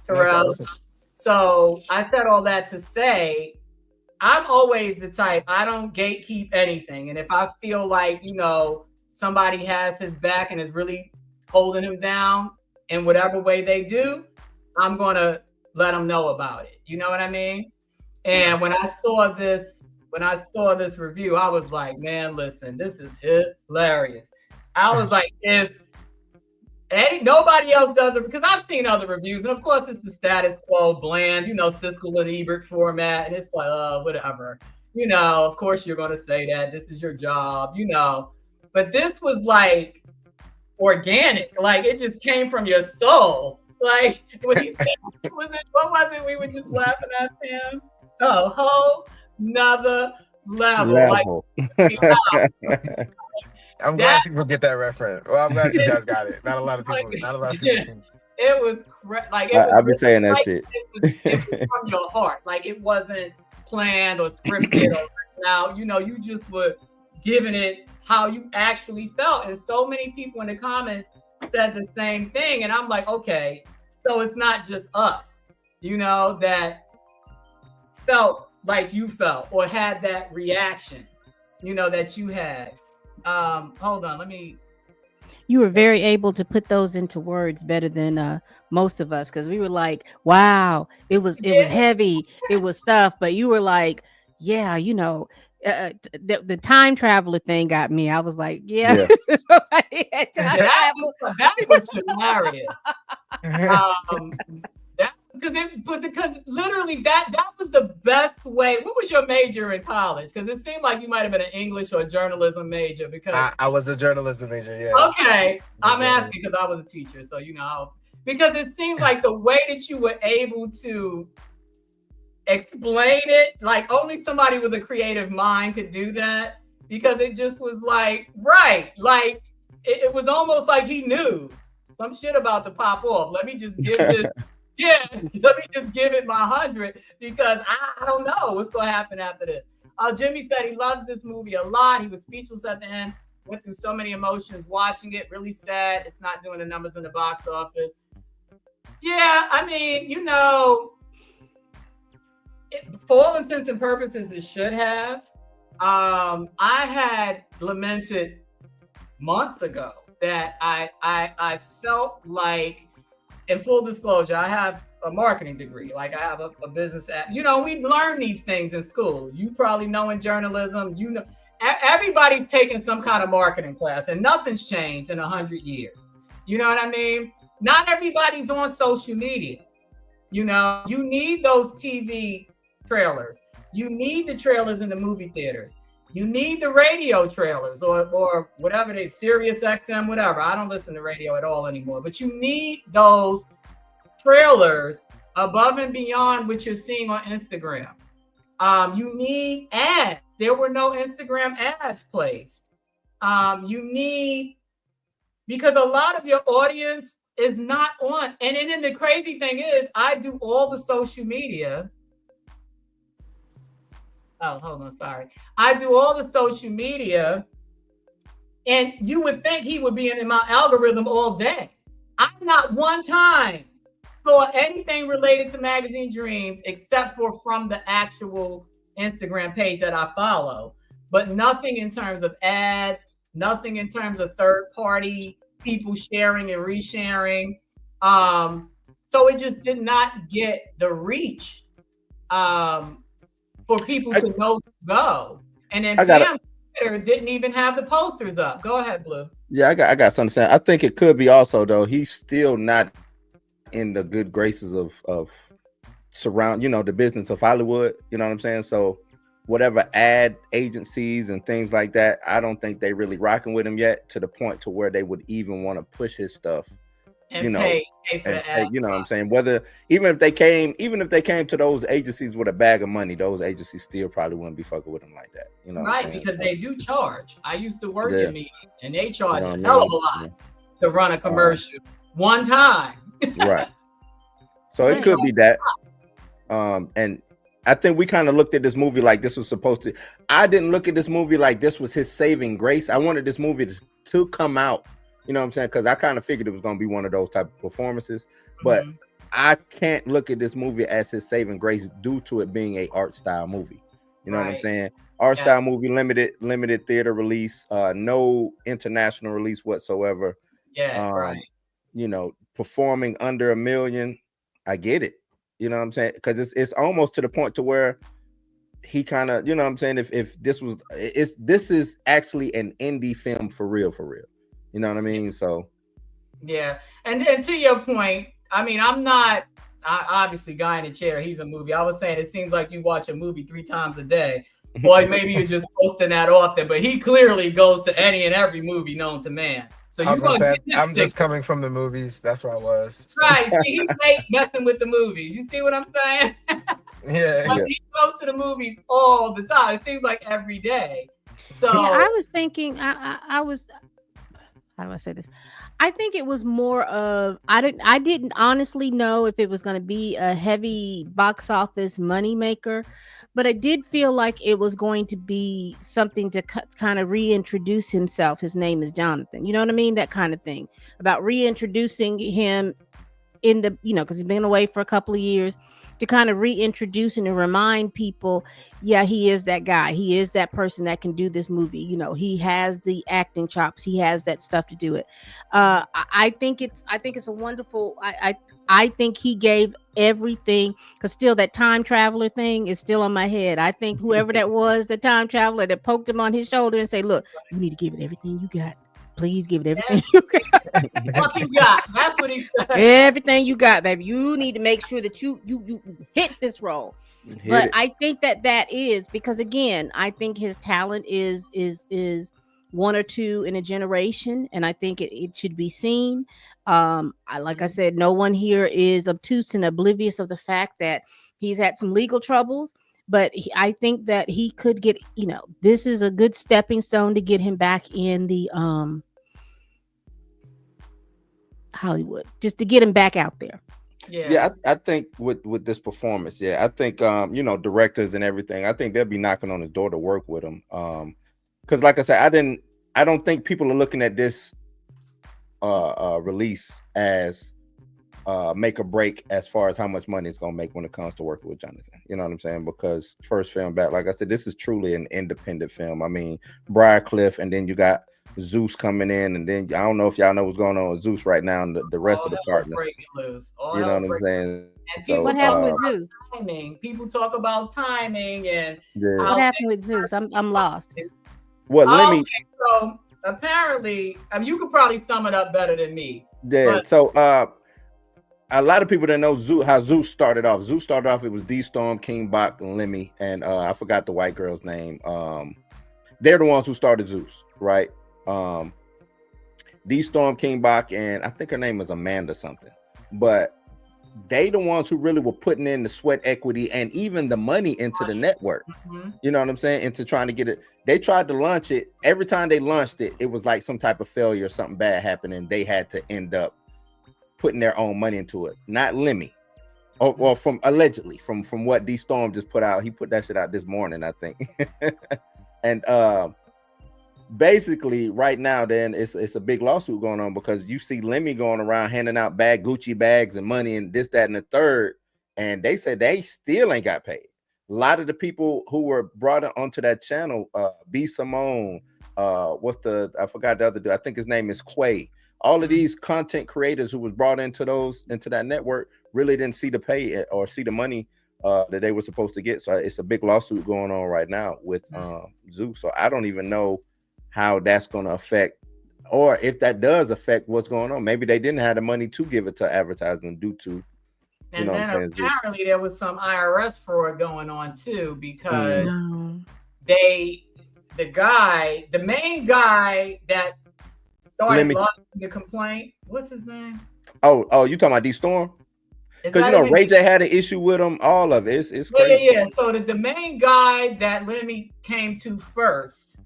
[SPEAKER 1] Terrell.
[SPEAKER 5] Awesome.
[SPEAKER 1] So I said all that to say, I'm always the type, I don't gatekeep anything. And if I feel like, somebody has his back and is really holding him down in whatever way they do, I'm going to let them know about it. You know what I mean? And when I saw this review, I was like, man, listen, this is hilarious. I was like, if nobody else does it, because I've seen other reviews, and of course it's the status quo, bland, Siskel and Ebert format, and it's like, whatever. Of course you're going to say that. This is your job, But this was like organic. Like it just came from your soul. Like when he said, what was it? We were just laughing at him. A whole nother level. Like,
[SPEAKER 5] I'm glad people get that reference. Well, I'm glad you guys got it. Not a lot of people.
[SPEAKER 1] It was
[SPEAKER 3] I've been saying that shit.
[SPEAKER 1] It was from your heart. Like it wasn't planned or scripted or now. You just were giving it how you actually felt. And so many people in the comments said the same thing. And I'm like, okay, so it's not just us, that felt like you felt or had that reaction, that you had. Hold on,
[SPEAKER 2] you were very able to put those into words better than most of us, because we were like, wow, it was heavy, it was stuff, but you were like, yeah, the time traveler thing got me. I was like, yeah.
[SPEAKER 1] That was hilarious. Because literally that was the best way. What was your major in college? Because it seemed like you might have been an English or a journalism major. Because
[SPEAKER 5] I was a journalism major. Yeah.
[SPEAKER 1] Okay, I'm asking because I was a teacher, so because it seems like the way that you were able to explain it, like only somebody with a creative mind could do that, because it just was like, right, like it was almost like he knew some shit about to pop off. Let me just give this, let me just give it my 100, because I don't know what's gonna happen after this. Jimmy said he loves this movie a lot. He was speechless at the end, went through so many emotions watching it. Really sad it's not doing the numbers in the box office. Yeah, I mean, for all intents and purposes, it should have. I had lamented months ago that I felt like, in full disclosure, I have a marketing degree. Like I have a business app. We learn these things in school. You probably know in journalism, everybody's taking some kind of marketing class, and nothing's changed in 100 years. You know what I mean? Not everybody's on social media. You need those TV trailers. You need the trailers in the movie theaters. You need the radio trailers or whatever they, Sirius XM, whatever. I don't listen to radio at all anymore. But you need those trailers above and beyond what you're seeing on Instagram. You need ads. There were no Instagram ads placed. Because a lot of your audience is not on. And then the crazy thing is, I do all the social media. Oh, hold on, sorry. I do all the social media, and you would think he would be in my algorithm all day. I not one time saw anything related to Magazine Dreams except for from the actual Instagram page that I follow, but nothing in terms of ads, nothing in terms of third-party people sharing and resharing. So it just did not get the reach for people to know to go. And then Twitter didn't even have the posters up. Go ahead, Blue.
[SPEAKER 3] Yeah, I got something to say. I think it could be also, though, he's still not in the good graces of surround, the business of Hollywood. You know what I'm saying? So whatever ad agencies and things like that, I don't think they really rocking with him yet to the point to where they would even want to push his stuff.
[SPEAKER 1] And pay for the ad.
[SPEAKER 3] You know what I'm saying? Whether even if they came to those agencies with a bag of money, those agencies still probably wouldn't be fucking with him like that. You know,
[SPEAKER 1] right? Because they do charge. I used to work in media, and they charge
[SPEAKER 3] You know
[SPEAKER 1] a
[SPEAKER 3] what I
[SPEAKER 1] hell of
[SPEAKER 3] mean?
[SPEAKER 1] a lot to run a commercial one time.
[SPEAKER 3] Right. So it could be that. And I think we kind of looked at this movie like this was supposed to. I didn't look at this movie like this was his saving grace. I wanted this movie to come out. You know what I'm saying? Because I kind of figured it was going to be one of those type of performances. But I can't look at this movie as his saving grace due to it being a art style movie. You know what I'm saying? Art style movie, limited theater release, no international release whatsoever.
[SPEAKER 1] Yeah,
[SPEAKER 3] You know, performing under $1 million. I get it. You know what I'm saying? Because it's almost to the point to where he kind of, you know what I'm saying? If this is actually an indie film for real. You know what I mean? So
[SPEAKER 1] yeah. And then to your point, I mean, obviously Guy in the Chair, he's a movie. I was saying it seems like you watch a movie 3 times a day. Boy, maybe you're just posting that often, but he clearly goes to any and every movie known to man. So
[SPEAKER 5] I'm just coming from the movies. That's where I was.
[SPEAKER 1] So. Right. See, he's late messing with the movies. You see what I'm saying?
[SPEAKER 5] Yeah.
[SPEAKER 1] He goes to the movies all the time. It seems like every day. So
[SPEAKER 2] yeah, I was thinking, I was, how do I say this? I think it was more of, I didn't honestly know if it was going to be a heavy box office money maker, but I did feel like it was going to be something to kind of reintroduce himself. His name is Jonathan. You know what I mean? That kind of thing about reintroducing him in the, because he's been away for a couple of years, to kind of reintroduce and to remind people, yeah, he is that guy. He is that person that can do this movie. He has the acting chops. He has that stuff to do it. I think it's a wonderful. I think he gave everything, because still that time traveler thing is still on my head. I think whoever that was, the time traveler that poked him on his shoulder and say, look, you need to give it everything you got. Please give it everything you got.
[SPEAKER 1] What you got? That's what he said.
[SPEAKER 2] Everything you got, baby. You need to make sure that you hit this role. But I think that is because, again, I think his talent is one or two in a generation, and I think it should be seen. I said, no one here is obtuse and oblivious of the fact that he's had some legal troubles. But I think that he could get, this is a good stepping stone to get him back in the Hollywood, just to get him back out there.
[SPEAKER 3] Yeah, I think with this performance, I think directors and everything, I think they'll be knocking on his door to work with him. Because like I said, I don't think people are looking at this release as make or break as far as how much money it's gonna make when it comes to working with Jonathan. You know what I'm saying? Because first film back, like I said, this is truly an independent film. I mean, Briarcliff, and then you got Zeus coming in, and then I don't know if y'all know what's going on with Zeus right now and the rest of the partners. You know what I'm saying?
[SPEAKER 1] So,
[SPEAKER 2] what happened with Zeus?
[SPEAKER 1] Timing. People talk about timing and
[SPEAKER 2] what happened with Zeus? I'm lost.
[SPEAKER 3] Well, let me.
[SPEAKER 1] So apparently, you could probably sum it up better than me.
[SPEAKER 3] Yeah. So a lot of people that know Zeus, how Zeus started off. Zeus started off, it was D Storm, King Bach, and Lemmy, and I forgot the white girl's name. They're the ones who started Zeus, right? D Storm, King Bach, and I think her name is Amanda something. But they the ones who really were putting in the sweat equity and even the money into the network. You know what I'm saying? Into trying to get it. They tried to launch it. Every time they launched it, it was like some type of failure, something bad happened, and they had to end up putting their own money into it. Not Lemmy. Or from allegedly from what D Storm just put out. He put that shit out this morning, I think. And basically right now then it's a big lawsuit going on because you see Lemmy going around handing out Gucci bags and money and this, that, and the third, and they said they still ain't got paid. A lot of the people who were brought onto that channel, B Simone, I forgot the other dude, I think his name is Quay. All of these content creators who was brought into that network really didn't see the pay or see the money that they were supposed to get. So it's a big lawsuit going on right now with Zeus. So I don't even know how that's going to affect, or if that does affect what's going on. Maybe they didn't have the money to give it to advertising due to You
[SPEAKER 1] And
[SPEAKER 3] know what
[SPEAKER 1] then
[SPEAKER 3] I'm saying? Just,
[SPEAKER 1] apparently there was some IRS fraud going on too, because
[SPEAKER 2] No.
[SPEAKER 1] the main guy that started
[SPEAKER 3] Lemmy.
[SPEAKER 1] launching the complaint, what's his name?
[SPEAKER 3] oh, you talking about D Storm?
[SPEAKER 1] Is
[SPEAKER 3] Because
[SPEAKER 1] that
[SPEAKER 3] you know
[SPEAKER 1] even-
[SPEAKER 3] Ray J had an issue with him. All of it. It's
[SPEAKER 1] Yeah,
[SPEAKER 3] crazy.
[SPEAKER 1] yeah. So the main guy that Lemmy came to first,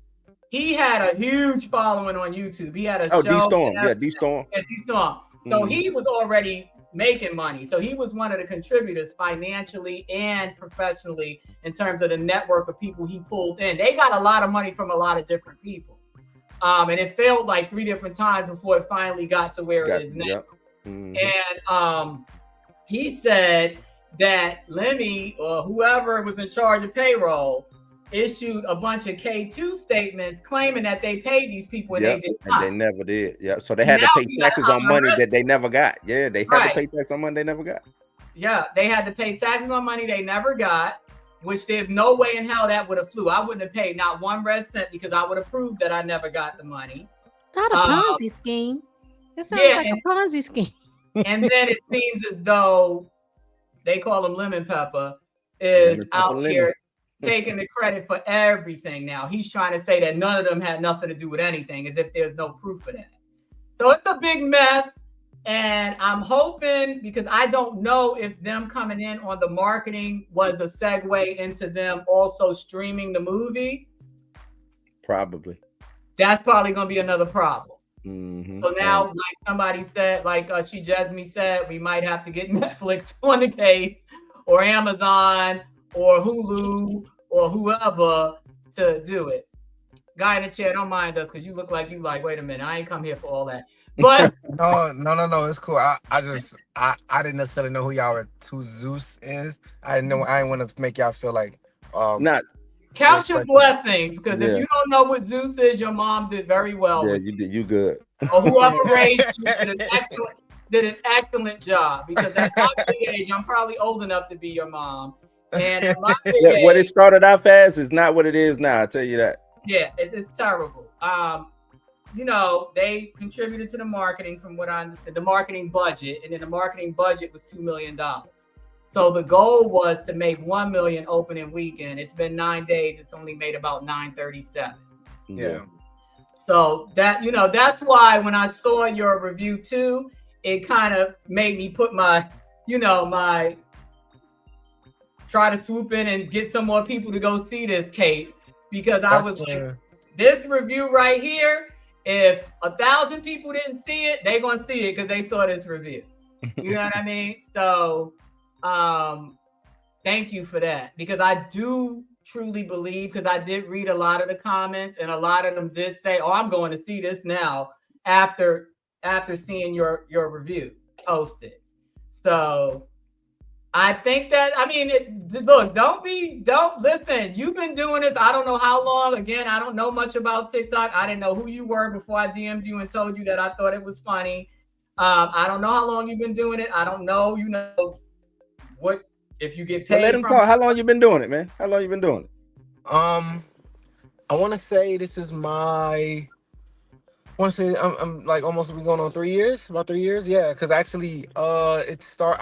[SPEAKER 1] he had a huge following on YouTube. He had a
[SPEAKER 3] Oh,
[SPEAKER 1] show.
[SPEAKER 3] D Storm.
[SPEAKER 1] and
[SPEAKER 3] Yeah, D Storm.
[SPEAKER 1] Yeah, D Storm. So
[SPEAKER 3] Mhm.
[SPEAKER 1] he was already making money. So he was one of the contributors financially and professionally in terms of the network of people he pulled in. They got a lot of money from a lot of different people. And it failed like 3 different times before it finally got to where it is now.
[SPEAKER 3] Yep. Mhm.
[SPEAKER 1] And he said that Lemmy or whoever was in charge of payroll issued a bunch of K2 statements claiming that they paid these people and
[SPEAKER 3] Yep,
[SPEAKER 1] they did
[SPEAKER 3] and
[SPEAKER 1] not.
[SPEAKER 3] they never did. Yeah, so they had
[SPEAKER 1] Now
[SPEAKER 3] to pay
[SPEAKER 1] we got
[SPEAKER 3] taxes on money
[SPEAKER 1] IRS.
[SPEAKER 3] that they never got. Yeah, they had
[SPEAKER 1] Right.
[SPEAKER 3] to pay taxes on money they never got.
[SPEAKER 1] Yeah, they had to pay taxes on money they never got, which there's no way in hell that would have flew. I wouldn't have paid not 1 red cent because I would have proved that I never got the money.
[SPEAKER 2] Not a Ponzi scheme. It sounds
[SPEAKER 1] yeah,
[SPEAKER 2] like a Ponzi scheme.
[SPEAKER 1] And then it seems as though they call him Lemon Pepper is
[SPEAKER 3] Lemon Pepper
[SPEAKER 1] out
[SPEAKER 3] Lemon.
[SPEAKER 1] here taking the credit for everything now. He's trying to say that none of them had nothing to do with anything, as if there's no proof of that. So it's a big mess. And I'm hoping, because I don't know if them coming in on the marketing was a segue into them also streaming the movie.
[SPEAKER 3] Probably.
[SPEAKER 1] That's probably going to be another problem.
[SPEAKER 3] Mhm.
[SPEAKER 1] So now, like somebody said, like She Jasmine said, we might have to get Netflix on the case, or Amazon, or Hulu, or whoever to do it. Guy in the chair, don't mind us, because you look like you like, wait a minute, I ain't come here for all that. But
[SPEAKER 5] No, it's cool. I didn't necessarily know who Zeus is. I didn't want to make y'all feel like
[SPEAKER 3] not.
[SPEAKER 1] count your blessings, because
[SPEAKER 3] Yeah.
[SPEAKER 1] if you don't know what Zeus is, your mom did very well.
[SPEAKER 3] Yeah,
[SPEAKER 1] with
[SPEAKER 3] you did. You good.
[SPEAKER 1] or whoever raised you did an excellent job, because at my big age, I'm probably old enough to be your mom. And at my big
[SPEAKER 3] Yeah, what it
[SPEAKER 1] age,
[SPEAKER 3] started out as is not what it is now. I tell you that.
[SPEAKER 1] yeah, it's terrible. You know, they contributed to the marketing from what I understand, the marketing budget, and then the marketing budget was $2 million. So the goal was to make 1 million opening weekend. It's been 9 days. It's only made about 937.
[SPEAKER 5] Yeah.
[SPEAKER 1] So that, you know, that's why when I saw your review too, it kind of made me put my, you know, my try to swoop in and get some more people to go see this, Kate, because I was like, this review right here, if 1,000 people didn't see it, they're gonna see it because they saw this review. You know what I mean? So thank you for that, because I do truly believe, because I did read a lot of the comments, and a lot of them did say, oh, I'm going to see this now after seeing your review posted. So I think that, I mean, look, don't listen. You've been doing this, I don't know how long. Again, I don't know much about TikTok. I didn't know who you were before I DM'd you and told you that I thought it was funny. I don't know how long you've been doing it. I don't know, you know, what, if you get paid.
[SPEAKER 3] Let him talk. How long you been doing it, man? How long you been doing it?
[SPEAKER 5] I want to say this is my. I want to say I'm like almost we going on 3 years, about 3 years, yeah. Because actually, I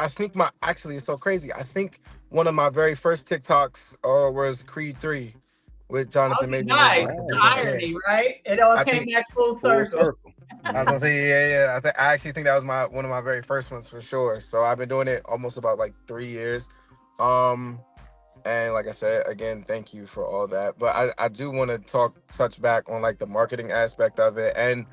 [SPEAKER 5] think it's so crazy. I think one of my very first TikToks was Creed 3 with Jonathan Majors.
[SPEAKER 1] Nice, the irony, right? It all came back full circle.
[SPEAKER 5] I was gonna say, yeah. I actually think that was one of my very first ones for sure. So I've been doing it almost about like 3 years. And like I said, again, thank you for all that. But I do want to touch back on like the marketing aspect of it. And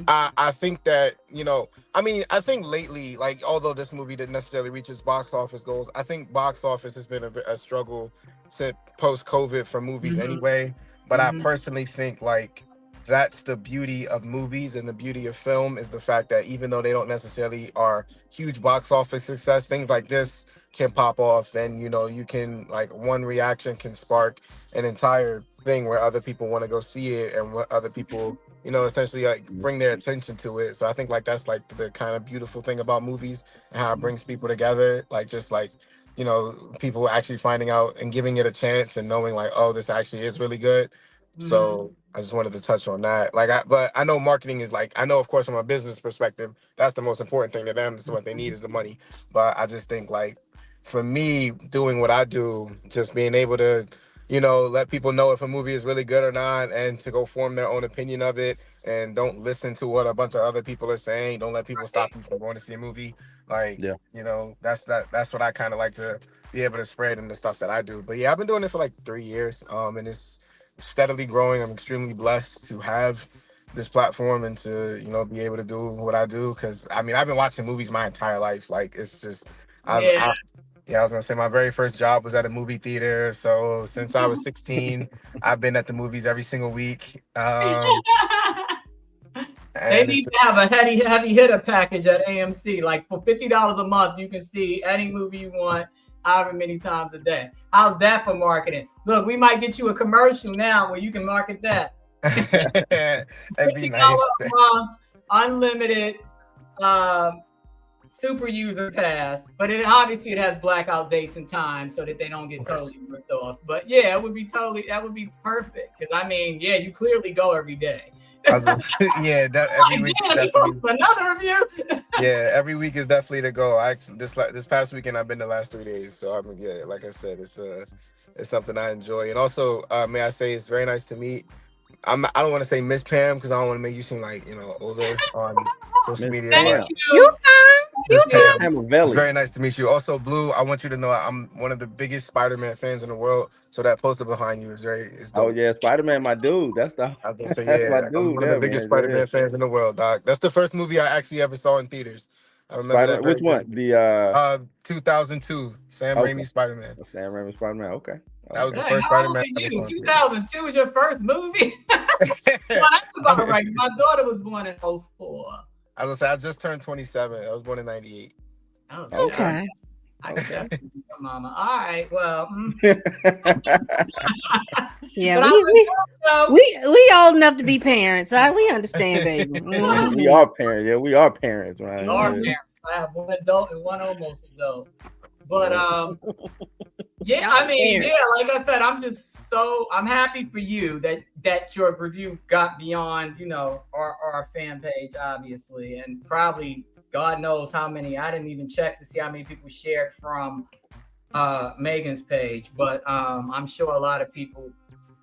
[SPEAKER 5] I think that, you know, I mean, I think lately, like, although this movie didn't necessarily reach its box office goals, I think box office has been a struggle since post-COVID for movies anyway. But I personally think like that's the beauty of movies and the beauty of film is the fact that even though they don't necessarily are huge box office success, things like this can pop off, and you know, you can, like, one reaction can spark an entire thing where other people want to go see it, and what other people, you know, essentially like bring their attention to it. So I think like that's like the kind of beautiful thing about movies and how it brings people together, like just like, you know, people actually finding out and giving it a chance and knowing like, oh, this actually is really good. So I just wanted to touch on that. But I know marketing is like, I know, of course, from a business perspective, that's the most important thing to them. So what they need is the money. But I just think like for me, doing what I do, just being able to, let people know if a movie is really good or not, and to go form their own opinion of it, and don't listen to what a bunch of other people are saying. Don't let people stop you from going to see a movie. Like,
[SPEAKER 3] Yeah.
[SPEAKER 5] That's what I kind of like to be able to spread in the stuff that I do. But yeah, I've been doing it for like 3 years, and it's steadily growing. I'm extremely blessed to have this platform and to be able to do what I do, because I mean, I've been watching movies my entire life. Like, it's just
[SPEAKER 1] Yeah.
[SPEAKER 5] I was gonna say my very first job was at a movie theater. So since I was 16, I've been at the movies every single week.
[SPEAKER 1] They
[SPEAKER 5] And
[SPEAKER 1] need to have a heavy hitter package at AMC. Like for $50 a month, you can see any movie you want, however many times a day. How's that for marketing? Look, we might get you a commercial now where you can market that.
[SPEAKER 5] that'd be
[SPEAKER 1] $50
[SPEAKER 5] nice.
[SPEAKER 1] a month, unlimited super user pass, but obviously it has blackout dates and times so that they don't get totally ripped off. But yeah, that would be perfect, because I mean, yeah, you clearly go every day.
[SPEAKER 5] Yeah, that every week.
[SPEAKER 1] Another review.
[SPEAKER 5] Yeah, every week is definitely the goal. This past weekend I've been the last 3 days, so I mean, yeah, like I said, it's something I enjoy. And also, may I say, it's very nice to meet. I don't want to say Miss Pam, because I don't want to make you seem like older on social media.
[SPEAKER 1] Thank
[SPEAKER 5] But
[SPEAKER 1] you.
[SPEAKER 5] Miss Pam,
[SPEAKER 3] I'm a
[SPEAKER 5] it's
[SPEAKER 3] belly.
[SPEAKER 5] very nice to meet you. Also, Blue, I want you to know I'm one of the biggest Spider-Man fans in the world. So that poster behind you is
[SPEAKER 3] Oh
[SPEAKER 5] dope.
[SPEAKER 3] yeah, Spider-Man, my dude. That's
[SPEAKER 5] I was gonna say,
[SPEAKER 3] that's my
[SPEAKER 5] yeah, I'm
[SPEAKER 3] dude.
[SPEAKER 5] one of the
[SPEAKER 3] There,
[SPEAKER 5] biggest
[SPEAKER 3] man.
[SPEAKER 5] Spider-Man fans in the world, Doc. That's the first movie I actually ever saw in theaters. I remember
[SPEAKER 3] Spider-Man.
[SPEAKER 5] that.
[SPEAKER 3] Which one? The
[SPEAKER 5] 2002, Sam
[SPEAKER 3] okay.
[SPEAKER 5] Raimi Spider-Man.
[SPEAKER 3] Sam Raimi Spider-Man. Okay.
[SPEAKER 5] That was the
[SPEAKER 1] Dang,
[SPEAKER 5] first
[SPEAKER 1] how old
[SPEAKER 5] Spider-Man
[SPEAKER 1] are
[SPEAKER 5] I ever
[SPEAKER 1] you?
[SPEAKER 5] saw.
[SPEAKER 1] 2002 was your first movie? Well, that's about right. My daughter was born in 2004.
[SPEAKER 5] I was gonna say, I just turned 27. I was born in 98.
[SPEAKER 1] Oh,
[SPEAKER 2] Okay.
[SPEAKER 1] I definitely be your mama. All right. Well,
[SPEAKER 2] Yeah,
[SPEAKER 1] but
[SPEAKER 2] we old enough to be parents. We understand, baby. Mhm.
[SPEAKER 3] We are parents. Yeah, we are parents, right?
[SPEAKER 1] we are parents. I have one adult and one almost adult. But yeah, I mean, yeah, like I said, I'm happy for you that your review got beyond, our fan page, obviously, and probably God knows how many. I didn't even check to see how many people shared from Megan's page, but I'm sure a lot of people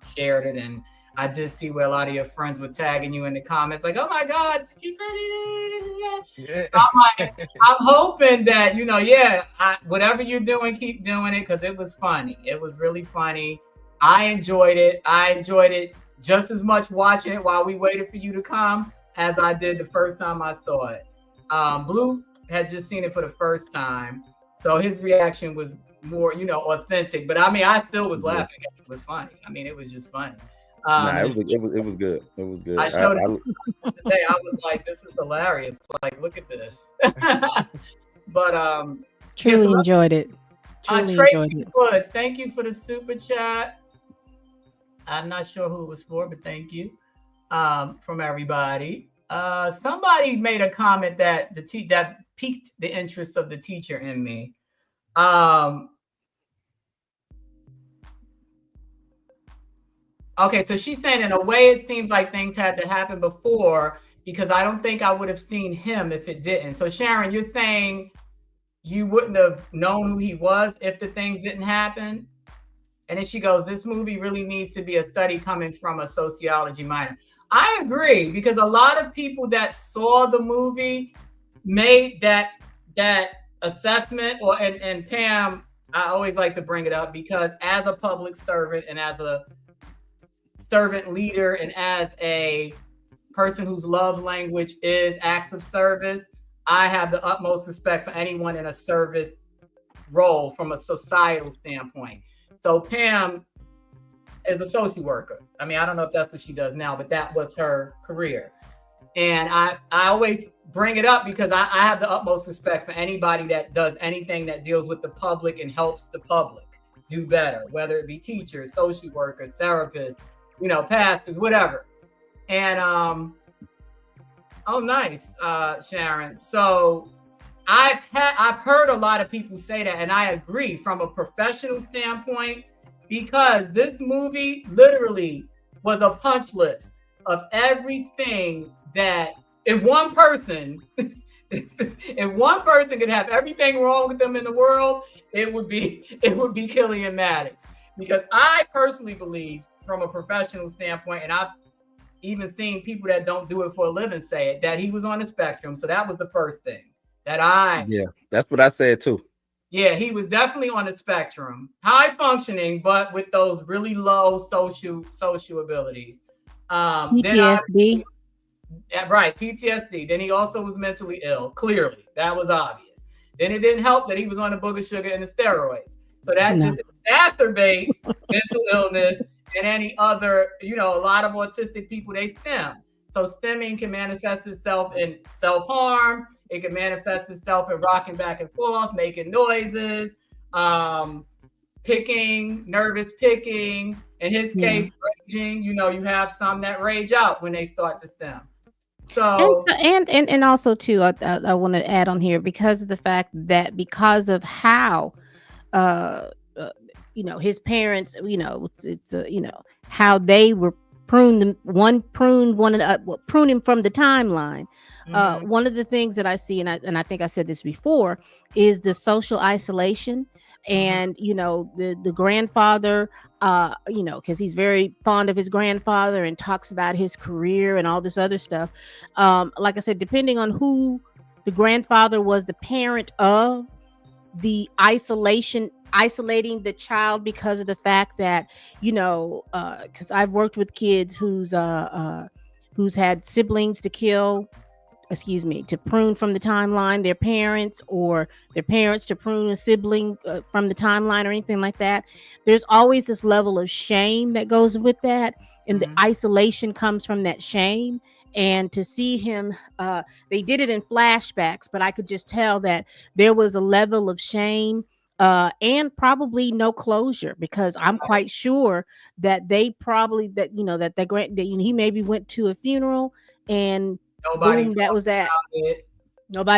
[SPEAKER 1] shared it, and I did see where a lot of your friends were tagging you in the comments, like, "Oh my God,
[SPEAKER 5] Yeah.
[SPEAKER 1] I'm hoping that whatever you're doing, keep doing it, because it was funny. It was really funny. I enjoyed it just as much watching it while we waited for you to come as I did the first time I saw it. Blue had just seen it for the first time, so his reaction was more, authentic. But I mean, I still was laughing. It was funny. I mean, it was just funny.
[SPEAKER 3] It was good. It was good.
[SPEAKER 1] I showed it today. I was like, "This is hilarious! Like, look at this." But
[SPEAKER 2] truly enjoyed it.
[SPEAKER 1] Tracy Woods, thank you for the super chat. I'm not sure who it was for, but thank you from everybody. Somebody made a comment that that piqued the interest of the teacher in me. Okay, so she's saying, in a way, it seems like things had to happen before, because I don't think I would have seen him if it didn't. So Sharon, you're saying you wouldn't have known who he was if the things didn't happen? And then she goes, this movie really needs to be a study coming from a sociology minor. I agree, because a lot of people that saw the movie made that assessment, and Pam, I always like to bring it up, because as a public servant and as a servant leader and as a person whose love language is acts of service, I have the utmost respect for anyone in a service role from a societal standpoint. So Pam is a social worker. I mean, I don't know if that's what she does now, but that was her career. And I always bring it up because I have the utmost respect for anybody that does anything that deals with the public and helps the public do better, whether it be teachers, social workers, therapists, pastors, whatever. And oh, nice, Sharon. So I've heard a lot of people say that, and I agree from a professional standpoint, because this movie literally was a punch list of everything that, if one person if one person could have everything wrong with them in the world, it would be Killian Maddox. Because I personally believe, from a professional standpoint, and I've even seen people that don't do it for a living say it, that he was on the spectrum. So that was the first thing that
[SPEAKER 3] that's what I said too.
[SPEAKER 1] Yeah, he was definitely on the spectrum, high functioning, but with those really low social abilities.
[SPEAKER 2] PTSD.
[SPEAKER 1] Right, PTSD. Then he also was mentally ill. Clearly, that was obvious. Then it didn't help that he was on the booger sugar and the steroids. So that just exacerbates mental illness and any other, a lot of autistic people, they stem. So stemming can manifest itself in self-harm. It can manifest itself in rocking back and forth, making noises, nervous picking. In his case, raging. You have some that rage out when they start to stem.
[SPEAKER 2] And also too, I want to add on here, because of the fact that because of how his parents, how they were pruning him from the timeline. One of the things that I see, and I think I said this before, is the social isolation. And the grandfather, because he's very fond of his grandfather and talks about his career and all this other stuff. Like I said, depending on who the grandfather was, the parent of the isolating the child, because of the fact that because I've worked with kids who's had siblings to prune from the timeline their parents, or their parents to prune a sibling from the timeline, or anything like that. There's always this level of shame that goes with that, and the isolation comes from that shame. And to see him, they did it in flashbacks, but I could just tell that there was a level of shame and probably no closure, because I'm quite sure that he maybe went to a funeral and nobody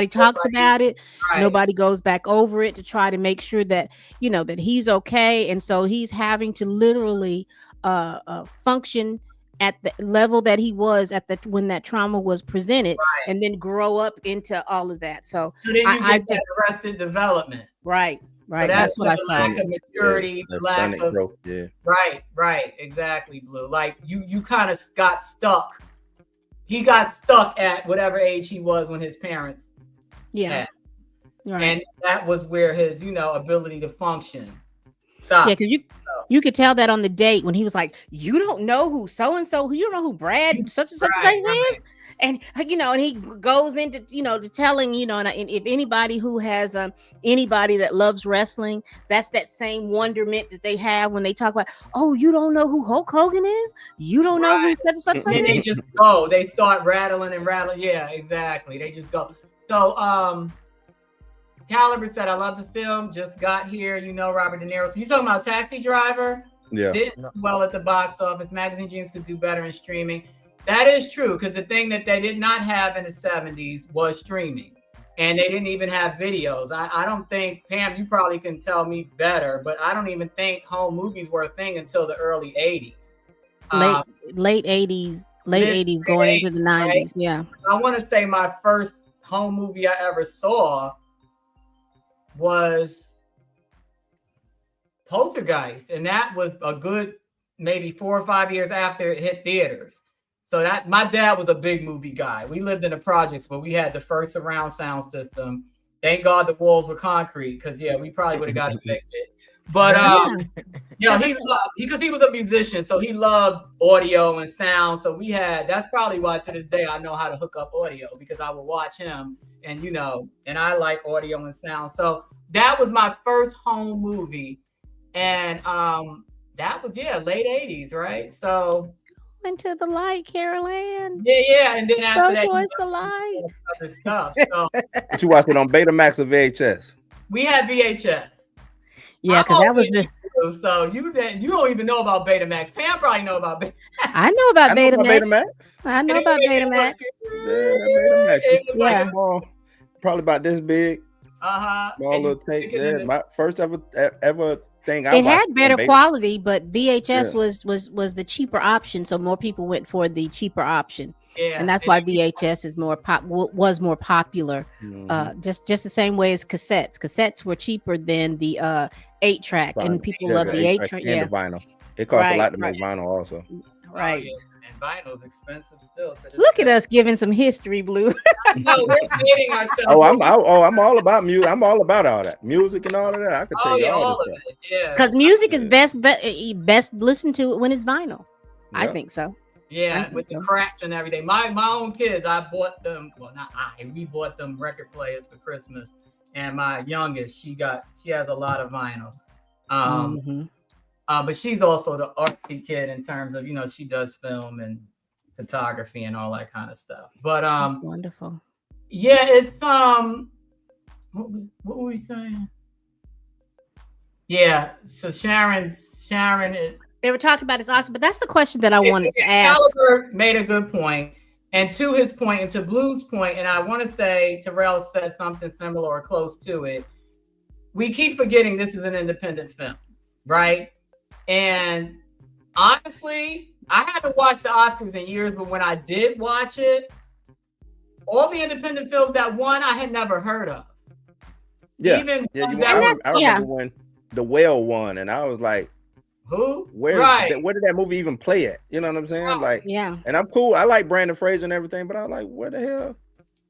[SPEAKER 2] talks about it. Right. Nobody goes back over it to try to make sure that that he's okay, and so he's having to literally function at the level that he was at when that trauma was presented, and then grow up into all of that. So
[SPEAKER 1] then you get that arrested development.
[SPEAKER 2] Right.
[SPEAKER 1] So that's what I saw. Lack of maturity, lack of
[SPEAKER 3] growth. Yeah.
[SPEAKER 1] Right. Exactly, Blue. Like you kind of got stuck. He got stuck at whatever age he was when his parents.
[SPEAKER 2] Yeah.
[SPEAKER 1] Right. And that was where his, ability to function stopped.
[SPEAKER 2] Yeah, because you could tell that on the date when he was like, "You don't know who so and so, you don't know who Brad such and such is," and and he goes into to telling and if anybody who has anybody that loves wrestling, that's that same wonderment that they have when they talk about, "Oh, you don't know who Hulk Hogan is? You don't know who such and such."
[SPEAKER 1] And they just go, they start rattling. Yeah, exactly. They just go. So Caliber said, "I love the film. Just got here. Robert De Niro." So you talking about Taxi Driver?
[SPEAKER 3] Yeah.
[SPEAKER 1] Didn't do well at the box office. Magazine Dreams could do better in streaming. That is true, because the thing that they did not have in the 70s was streaming, and they didn't even have videos. I don't think, Pam, you probably can tell me better, but I don't even think home movies were a thing until the early 80s.
[SPEAKER 2] Late 80s going into the 90s. Right? Yeah.
[SPEAKER 1] I want to say my first home movie I ever saw was Poltergeist, and that was a good maybe 4 or 5 years after it hit theaters. So that my dad was a big movie guy. We lived in the projects, but we had the first surround sound system. Thank God the walls were concrete, because we probably would have got evicted. But because he was a musician, so he loved audio and sound. So that's probably why to this day I know how to hook up audio, because I would watch him, and and I like audio and sound. So that was my first home movie, and that was late 80s, right? So
[SPEAKER 2] into the light, Carol Ann.
[SPEAKER 1] Yeah, and then after that,
[SPEAKER 2] towards the light.
[SPEAKER 1] Other stuff. So
[SPEAKER 3] But you watched it on Betamax or VHS?
[SPEAKER 1] We had VHS.
[SPEAKER 2] Yeah, because that was the.
[SPEAKER 1] So you don't even know about Betamax. Pam probably know about Betamax.
[SPEAKER 2] I know about Betamax.
[SPEAKER 3] I
[SPEAKER 2] know about Betamax.
[SPEAKER 3] Yeah, probably about this big.
[SPEAKER 1] Small
[SPEAKER 3] little tape. Yeah, my first ever thing.
[SPEAKER 2] It had better quality, but VHS was the cheaper option, so more people went for the cheaper option.
[SPEAKER 1] Yeah,
[SPEAKER 2] and that's why VHS is was more popular.
[SPEAKER 3] Mhm.
[SPEAKER 2] Just the same way as cassettes. Cassettes were cheaper than the 8-track, and
[SPEAKER 3] Vinyl.
[SPEAKER 2] people
[SPEAKER 3] Yeah,
[SPEAKER 2] love
[SPEAKER 3] the
[SPEAKER 2] the
[SPEAKER 3] 8-track
[SPEAKER 2] 8-track.
[SPEAKER 3] and
[SPEAKER 2] Yeah,
[SPEAKER 3] the vinyl. It costs a
[SPEAKER 2] right,
[SPEAKER 3] lot to
[SPEAKER 2] right,
[SPEAKER 3] make vinyl also.
[SPEAKER 2] right.
[SPEAKER 1] yeah. And vinyl's expensive still. To this
[SPEAKER 2] Look at
[SPEAKER 1] day.
[SPEAKER 2] us giving some history, Blue.
[SPEAKER 1] No, we're dating ourselves.
[SPEAKER 3] I'm all about music. I'm all about all that music and all of that. I could tell
[SPEAKER 1] Oh
[SPEAKER 3] you
[SPEAKER 1] yeah,
[SPEAKER 3] all
[SPEAKER 1] all
[SPEAKER 3] this
[SPEAKER 1] of
[SPEAKER 3] stuff.
[SPEAKER 1] it. Yeah.
[SPEAKER 2] Because music is
[SPEAKER 3] Yeah.
[SPEAKER 2] best listened to when it's vinyl. I
[SPEAKER 3] Yeah.
[SPEAKER 2] think so. I
[SPEAKER 1] Yeah,
[SPEAKER 2] think
[SPEAKER 1] with the
[SPEAKER 2] so.
[SPEAKER 1] cracks and everything. My own kids, I bought them. Well, not I. We bought them record players for Christmas. And my youngest, she has a lot of vinyl.
[SPEAKER 2] Mhm.
[SPEAKER 1] But she's also the artsy kid in terms of, she does film and photography and all that kind of stuff. But
[SPEAKER 2] Wonderful.
[SPEAKER 1] yeah, it's what were we saying? Yeah, so Sharon is
[SPEAKER 2] They were talking about it's awesome, but that's the question that I wanted to ask.
[SPEAKER 1] Caliber made a good point, and to his point, and to Blue's point, and I want to say Terrell said something similar or close to it. We keep forgetting this is an independent film, right? And honestly, I haven't watched the Oscars in years, but when I did watch it, all the independent films that won, I had never heard of.
[SPEAKER 3] Yeah,
[SPEAKER 1] Even
[SPEAKER 3] yeah.
[SPEAKER 1] ones that
[SPEAKER 3] I remember when The Whale won, and I was like,
[SPEAKER 1] who?
[SPEAKER 3] where did that movie even play at? You know what I'm saying?
[SPEAKER 1] Right.
[SPEAKER 3] Like,
[SPEAKER 2] Yeah.
[SPEAKER 3] and I'm cool. I like Brandon Fraser and everything, but I was like, where the hell?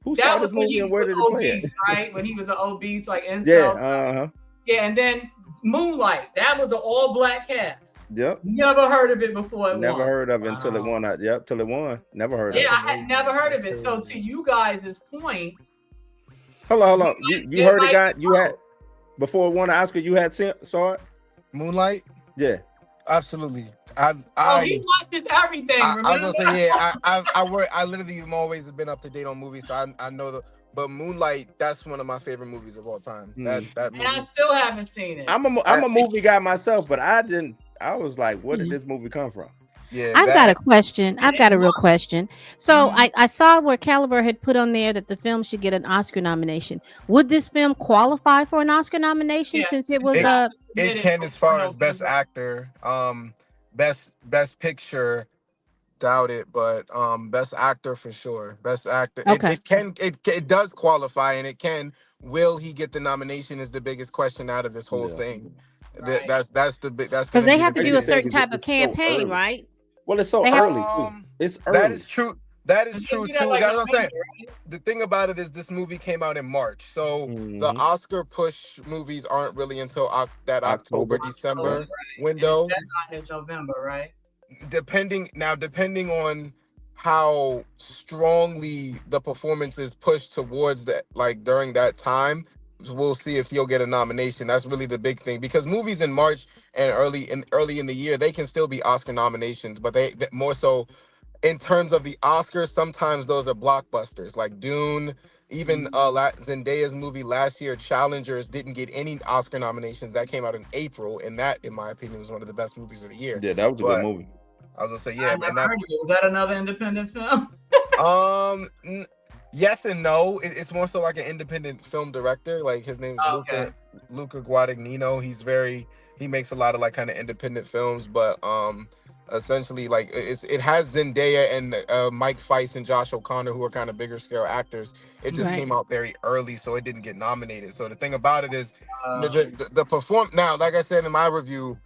[SPEAKER 3] Who
[SPEAKER 1] That
[SPEAKER 3] saw
[SPEAKER 1] was
[SPEAKER 3] this
[SPEAKER 1] when
[SPEAKER 3] movie
[SPEAKER 1] he
[SPEAKER 3] and where
[SPEAKER 1] was
[SPEAKER 3] did it play
[SPEAKER 1] obese,
[SPEAKER 3] at?
[SPEAKER 1] right? When he was an obese, like incel.
[SPEAKER 3] Yeah,
[SPEAKER 1] Yeah, and then Moonlight. That was an all-black cast.
[SPEAKER 3] Yep.
[SPEAKER 1] Never heard of it before it
[SPEAKER 3] Never
[SPEAKER 1] won.
[SPEAKER 3] heard of it until it won. Till it won. Never heard of
[SPEAKER 1] Yeah,
[SPEAKER 3] it.
[SPEAKER 1] I had never heard of it. So to you guys' point,
[SPEAKER 3] Hold on. You heard it, guy? You had before it won the Oscar. You had saw it?
[SPEAKER 5] Moonlight,
[SPEAKER 3] Yeah.
[SPEAKER 5] absolutely.
[SPEAKER 1] he watches everything.
[SPEAKER 5] I
[SPEAKER 1] Remember?
[SPEAKER 5] was gonna say, yeah, I literally have always been up to date on movies, so I know but Moonlight, that's one of my favorite movies of all time. That
[SPEAKER 1] and I
[SPEAKER 5] movie.
[SPEAKER 1] still haven't seen it.
[SPEAKER 3] I'm a movie guy myself, but I was like, where did this movie come from?
[SPEAKER 5] Yeah,
[SPEAKER 2] I've got a question. I've got a real question. So
[SPEAKER 1] Mhm.
[SPEAKER 2] I saw where Caliber had put on there that the film should get an Oscar nomination. Would this film qualify for an Oscar nomination
[SPEAKER 1] Yeah.
[SPEAKER 2] since it was
[SPEAKER 5] It can as far as best actor, best picture, doubt it, but best actor for sure. Best actor.
[SPEAKER 2] Okay.
[SPEAKER 5] It does qualify, and it can. Will he get the nomination is the biggest question out of this whole thing.
[SPEAKER 1] Right.
[SPEAKER 5] That's the big. That's
[SPEAKER 2] because
[SPEAKER 5] gonna
[SPEAKER 2] they
[SPEAKER 5] be
[SPEAKER 2] have
[SPEAKER 5] the
[SPEAKER 2] to do a
[SPEAKER 5] biggest
[SPEAKER 2] certain
[SPEAKER 5] thing.
[SPEAKER 2] type of
[SPEAKER 3] It's so
[SPEAKER 2] campaign,
[SPEAKER 3] early.
[SPEAKER 2] right?
[SPEAKER 3] Well, it's so
[SPEAKER 2] They have-
[SPEAKER 3] early too. It's early.
[SPEAKER 5] That is true. That is
[SPEAKER 1] And
[SPEAKER 5] true
[SPEAKER 1] they
[SPEAKER 5] too.
[SPEAKER 1] do that, like,
[SPEAKER 5] That's what I'm saying.
[SPEAKER 1] November, right?
[SPEAKER 5] The thing about it is this movie came out in March, so the
[SPEAKER 3] Mhm.
[SPEAKER 5] Oscar push movies aren't really until that October,
[SPEAKER 3] October.
[SPEAKER 5] December
[SPEAKER 1] Right.
[SPEAKER 5] window.
[SPEAKER 1] And deadline is November, right?
[SPEAKER 5] Depending on how strongly the performance is pushed towards that, like during that time, we'll see if he'll get a nomination. That's really the big thing, because movies in March and early in the year, they can still be Oscar nominations, but they more so in terms of the Oscars, sometimes those are blockbusters like Dune. Even Zendaya's movie last year, Challengers, didn't get any Oscar nominations. That came out in April, and that, in my opinion, was one of the best movies of the year.
[SPEAKER 3] Yeah, that was a
[SPEAKER 5] But
[SPEAKER 3] good movie.
[SPEAKER 5] I was gonna say,
[SPEAKER 1] I
[SPEAKER 5] yeah,
[SPEAKER 1] never
[SPEAKER 5] and that
[SPEAKER 1] heard of it. Was that another independent film?
[SPEAKER 5] yes and no. It's more so like an independent film director. Like his name is
[SPEAKER 1] Okay.
[SPEAKER 5] Luca Guadagnino. He makes a lot of like kind of independent films, but essentially like it has Zendaya and Mike Fice and Josh O'Connor, who are kind of bigger scale actors. It just
[SPEAKER 2] Right.
[SPEAKER 5] came out very early, so it didn't get nominated. So the thing about it is
[SPEAKER 1] Uh,
[SPEAKER 5] the perform now, like I said in my review,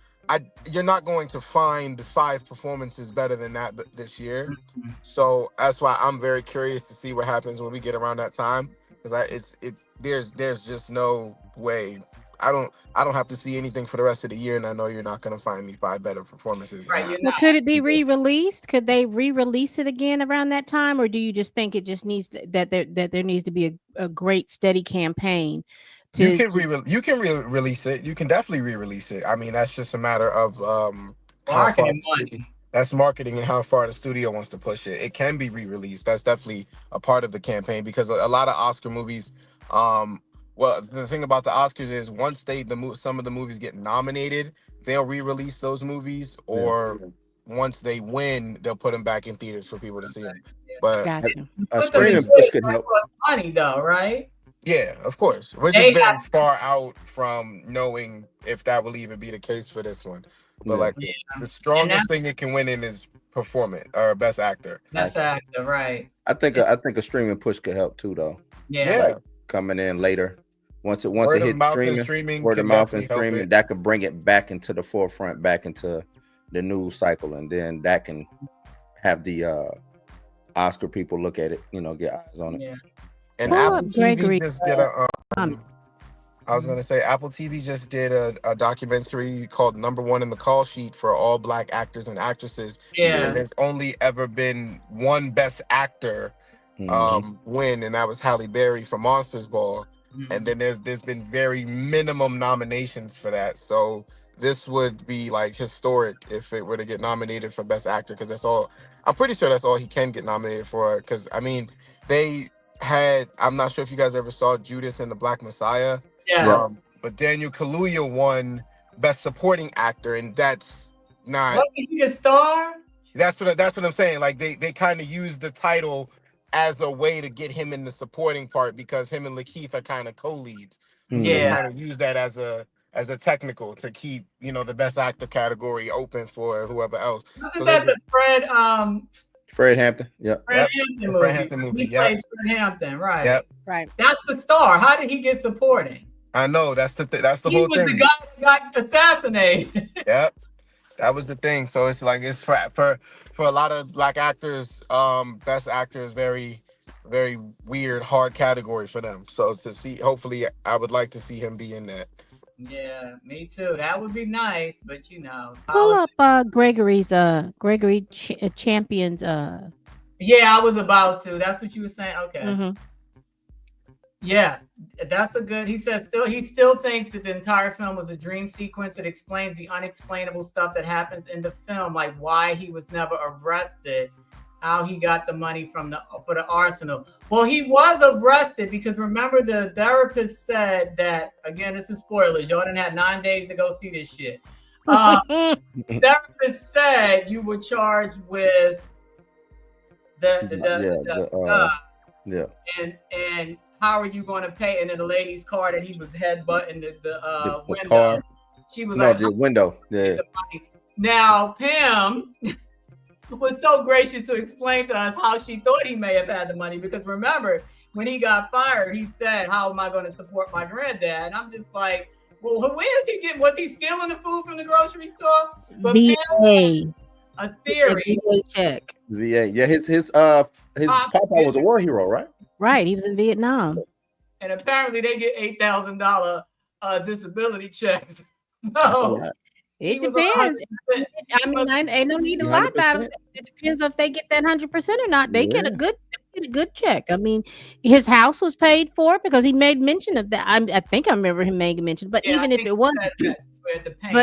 [SPEAKER 5] you're not going to find 5 performances better than that this year. So that's why I'm very curious to see what happens when we get around that time, because there's just no way. I don't have to see anything for the rest of the year, and I know you're not going to find me 5 better performances.
[SPEAKER 1] Right, you're
[SPEAKER 2] Well,
[SPEAKER 1] not.
[SPEAKER 2] could it be re-released? Could they re-release it again around that time, or do you just think it just needs that there needs to be a great steady campaign?
[SPEAKER 5] You can re-release it. You can definitely re-release it. I mean, that's just a matter of how far
[SPEAKER 1] Marketing
[SPEAKER 5] the
[SPEAKER 1] money.
[SPEAKER 5] studio- that's marketing and how far the studio wants to push it. It can be re-released. That's definitely a part of the campaign, because a lot of Oscar movies, well, the thing about the Oscars is once some of the movies get nominated, they'll re-release those movies, or once they win, they'll put them back in theaters for people to see them. But
[SPEAKER 2] Gotcha.
[SPEAKER 3] A
[SPEAKER 1] Put them
[SPEAKER 3] screening
[SPEAKER 1] in
[SPEAKER 3] push
[SPEAKER 1] theaters
[SPEAKER 3] could
[SPEAKER 1] might
[SPEAKER 3] help.
[SPEAKER 1] cost money though, right?
[SPEAKER 5] yeah, of course, we're
[SPEAKER 1] They
[SPEAKER 5] just very
[SPEAKER 1] have-
[SPEAKER 5] far out from knowing if that will even be the case for this one. but
[SPEAKER 3] Yeah.
[SPEAKER 5] like
[SPEAKER 1] Yeah.
[SPEAKER 5] the strongest
[SPEAKER 1] that's-
[SPEAKER 5] thing it can win in is performance or best actor.
[SPEAKER 1] That's actor, right?
[SPEAKER 3] I think a streaming push could help too, though.
[SPEAKER 1] Yeah.
[SPEAKER 5] Yeah.
[SPEAKER 3] Like coming in later, once it
[SPEAKER 5] Word of
[SPEAKER 3] hits
[SPEAKER 5] mouth and
[SPEAKER 3] streaming,
[SPEAKER 5] streaming
[SPEAKER 3] word
[SPEAKER 5] can
[SPEAKER 3] of mouth and
[SPEAKER 5] definitely help
[SPEAKER 3] streaming,
[SPEAKER 5] it.
[SPEAKER 3] that could bring it back into the forefront, back into the news cycle, and then that can have the Oscar people look at it, get eyes on it.
[SPEAKER 1] Yeah.
[SPEAKER 5] And
[SPEAKER 2] Pull
[SPEAKER 5] Apple
[SPEAKER 2] up
[SPEAKER 5] TV
[SPEAKER 2] Gregory,
[SPEAKER 5] just did a.
[SPEAKER 2] comment.
[SPEAKER 5] I was gonna say Apple TV just did a documentary called "Number One in the Call Sheet" for all Black actors and actresses.
[SPEAKER 1] Yeah.
[SPEAKER 5] And there's only ever been one Best Actor win, and that was Halle Berry for Monsters Ball.
[SPEAKER 1] Mhm.
[SPEAKER 5] And then there's been very minimum nominations for that. So this would be like historic if it were to get nominated for Best Actor, because that's all. I'm pretty sure that's all he can get nominated for. Because I mean, they had. I'm not sure if you guys ever saw Judas and the Black Messiah.
[SPEAKER 1] Yeah.
[SPEAKER 5] But Daniel Kaluuya won Best Supporting Actor, and that's not.
[SPEAKER 1] Wasn't he a star?
[SPEAKER 5] That's what I'm saying. Like they kind of used the title as a way to get him in the supporting part, because him and Lakeith are kind of co-leads. So they
[SPEAKER 1] Yeah.
[SPEAKER 5] kind of use that as a technical to keep the Best Actor category open for whoever else.
[SPEAKER 1] Wasn't
[SPEAKER 5] So
[SPEAKER 1] that
[SPEAKER 5] there's
[SPEAKER 1] the
[SPEAKER 3] Fred Hampton. Yep.
[SPEAKER 1] Fred
[SPEAKER 5] Yep.
[SPEAKER 1] Hampton
[SPEAKER 5] The
[SPEAKER 1] movie?
[SPEAKER 5] Fred Hampton movie,
[SPEAKER 1] He
[SPEAKER 5] yep.
[SPEAKER 1] played Fred Hampton, right?
[SPEAKER 5] Yep.
[SPEAKER 2] Right.
[SPEAKER 1] That's the star. How did he get supporting?
[SPEAKER 5] I know that's the
[SPEAKER 1] He
[SPEAKER 5] whole
[SPEAKER 1] was
[SPEAKER 5] thing.
[SPEAKER 1] the guy that got assassinated.
[SPEAKER 5] Yep, that was the thing. So it's like it's for a lot of Black actors, Best Actor is very, very weird, hard category for them. So to see, hopefully, I would like to see him be in that.
[SPEAKER 1] Yeah, me too. That would be nice, but
[SPEAKER 2] Pull up Gregory Champions.
[SPEAKER 1] Yeah, I was about to. That's what you were saying. Okay.
[SPEAKER 2] Mhm.
[SPEAKER 1] Yeah, that's a good. He says he still thinks that the entire film was a dream sequence. It explains the unexplainable stuff that happens in the film, like why he was never arrested, how he got the money for the arsenal. Well, he was arrested because remember the therapist said that, again, this is spoilers. Y'all done had 9 days to go see this shit. Therapist said you were charged with and how are you going to pay? And then the lady's car that he was headbutting the window.
[SPEAKER 3] Car.
[SPEAKER 1] She was
[SPEAKER 3] the window. Yeah.
[SPEAKER 1] Now Pam was so gracious to explain to us how she thought he may have had the money, because remember when he got fired, he said, "How am I going to support my granddad?" And I'm just like, well, where is he getting? Was he stealing the food from the grocery store? But
[SPEAKER 2] VA.
[SPEAKER 1] a theory.
[SPEAKER 2] VA check.
[SPEAKER 3] VA. Yeah, his papa was a war hero, right?
[SPEAKER 2] Right. He was in Vietnam.
[SPEAKER 1] And apparently they get $8,000 disability checks.
[SPEAKER 3] That's a
[SPEAKER 1] No,
[SPEAKER 3] lot.
[SPEAKER 2] It
[SPEAKER 1] he was
[SPEAKER 2] depends.
[SPEAKER 1] 100%.
[SPEAKER 2] I mean, ain't no need to lie about it. It depends if they get that 100% or not. They get a good check. I mean, his house was paid for because he made mention of that. I think I remember him making mention. But
[SPEAKER 1] Yeah,
[SPEAKER 2] even
[SPEAKER 1] I
[SPEAKER 2] if
[SPEAKER 1] think
[SPEAKER 2] it wasn't,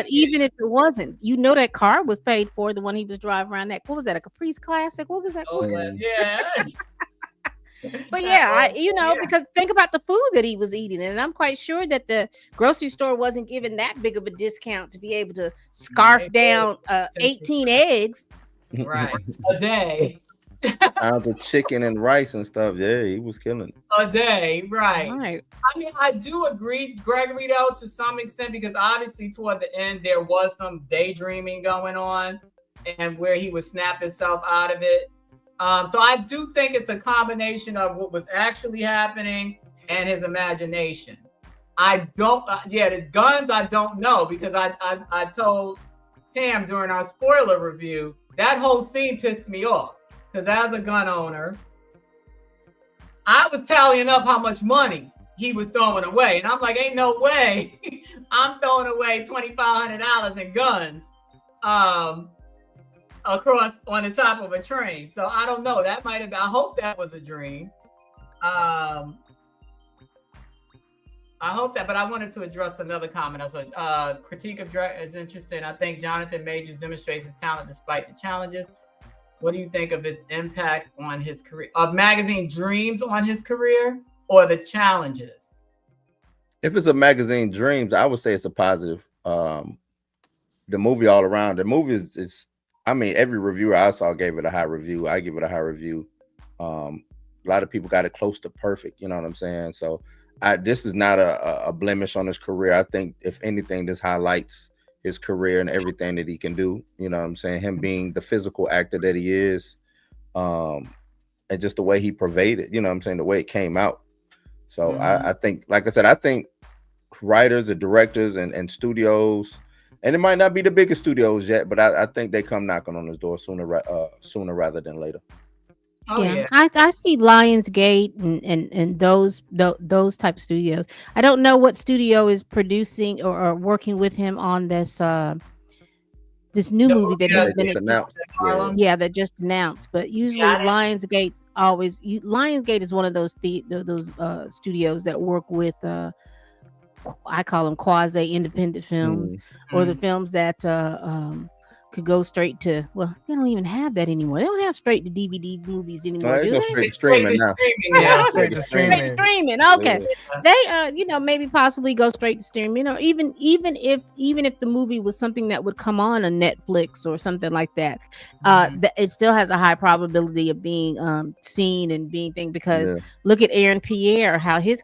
[SPEAKER 2] even if it wasn't, that car was paid for, the one he was driving around. That, what was that? A Caprice Classic? What was that?
[SPEAKER 1] Oh, yeah.
[SPEAKER 2] But yeah, because think about the food that he was eating, and I'm quite sure that the grocery store wasn't giving that big of a discount to be able to scarf down 18 eggs.
[SPEAKER 1] Right, a day.
[SPEAKER 3] Out the chicken and rice and stuff. Yeah, he was killing it.
[SPEAKER 1] A day, right.
[SPEAKER 2] Right.
[SPEAKER 1] I mean, I do agree, Gregory, though, to some extent, because obviously toward the end there was some daydreaming going on, and where he would snap himself out of it. So I do think it's a combination of what was actually happening and his imagination. I don't, the guns, I don't know, because I told Pam during our spoiler review, that whole scene pissed me off, because as a gun owner, I was tallying up how much money he was throwing away. And I'm like, ain't no way I'm throwing away $2,500 in guns. Across on the top of a train. So I don't know. That might have been, I hope that was a dream. I hope that, but I wanted to address another comment. I said, critique of Drake is interesting. I think Jonathan Majors demonstrates his talent despite the challenges. What do you think of its impact on his career? Of Magazine Dreams on his career, or the challenges?
[SPEAKER 3] If it's a Magazine Dreams, I would say it's a positive. The movie all around, the movie is I mean, every reviewer I saw gave it a high review. I give it a high review. A lot of people got it close to perfect. You know what I'm saying? So this is not a blemish on his career. I think if anything, this highlights his career and everything that he can do. You know what I'm saying? Him being the physical actor that he is, and just the way he pervaded, you know what I'm saying, the way it came out. So I think, like I said, I think writers and directors and studios, and it might not be the biggest studios yet, but I think they come knocking on his door sooner rather than later.
[SPEAKER 1] Oh yeah.
[SPEAKER 2] I see Lionsgate and those type of studios. I don't know what studio is producing or working with him on this this new movie that he's been
[SPEAKER 3] announced.
[SPEAKER 2] that just announced. But usually Lionsgate is one of those studios that work with I call them quasi independent films, or the films that could go straight to, well, they don't even have that anymore. They don't have straight to DVD movies anymore, do they?
[SPEAKER 3] Straight to streaming now.
[SPEAKER 5] Straight to
[SPEAKER 2] Straight to streaming. Okay. They maybe possibly go straight to streaming, or even if the movie was something that would come on a Netflix or something like that, it still has a high probability of being seen and being thing, because look at Aaron Pierre, how his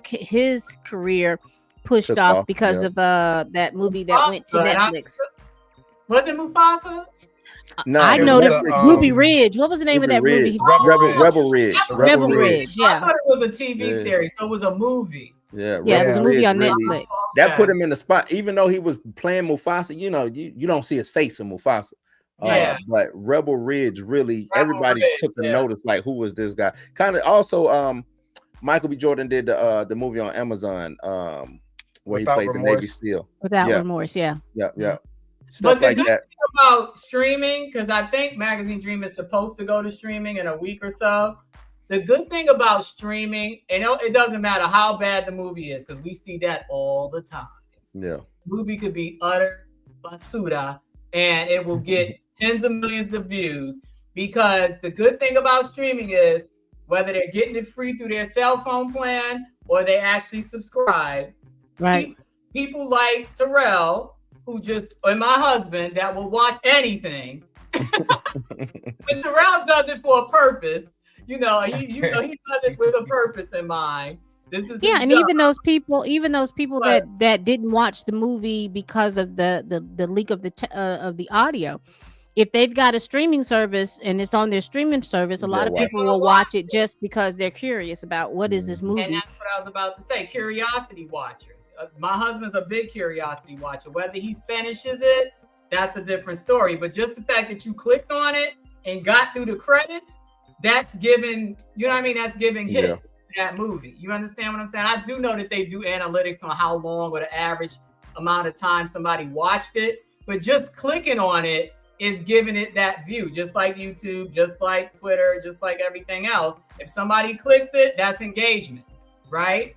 [SPEAKER 2] career pushed off because of that movie that went to Netflix.
[SPEAKER 1] Was it Mufasa?
[SPEAKER 3] No,
[SPEAKER 2] I know Ruby Ridge. What was the name of that movie?
[SPEAKER 3] Rebel Ridge.
[SPEAKER 2] Rebel Ridge. Yeah,
[SPEAKER 1] I thought it was a TV series, so it was a movie.
[SPEAKER 3] Yeah,
[SPEAKER 2] it was a movie on Netflix.
[SPEAKER 3] That put him in the spot, even though he was playing Mufasa. You know, you don't see his face in Mufasa. But Rebel Ridge really, everybody took a notice. Like, who was this guy? Kind of also, Michael B. Jordan did the movie on Amazon, where he played the Navy SEAL.
[SPEAKER 2] Without Remorse, yeah.
[SPEAKER 3] Stuff like that.
[SPEAKER 1] Thing about streaming, because I think Magazine Dream is supposed to go to streaming in a week or so. The good thing about streaming, and it doesn't matter how bad the movie is, because we see that all the time.
[SPEAKER 3] Yeah,
[SPEAKER 1] movie could be utter basura, and it will get tens of millions of views, because the good thing about streaming is, whether they're getting it free through their cell phone plan or they actually subscribe,
[SPEAKER 2] right?
[SPEAKER 1] People like Terrell, and my husband, that will watch anything. But Terrell does it for a purpose. He does it with a purpose in mind. This is
[SPEAKER 2] and even those people that didn't watch the movie because of the leak of the audio, if they've got a streaming service and it's on their streaming service, a lot of people will watch it just because they're curious about what is this movie.
[SPEAKER 1] And that's what I was about to say. Curiosity watchers. My husband's a big curiosity watcher. Whether he finishes it, that's a different story. But just the fact that you clicked on it and got through the credits, that's giving, that's giving hits to that movie. You understand what I'm saying? I do know that they do analytics on how long or the average amount of time somebody watched it, but just clicking on it is giving it that view, just like YouTube, just like Twitter, just like everything else. If somebody clicks it, that's engagement, right?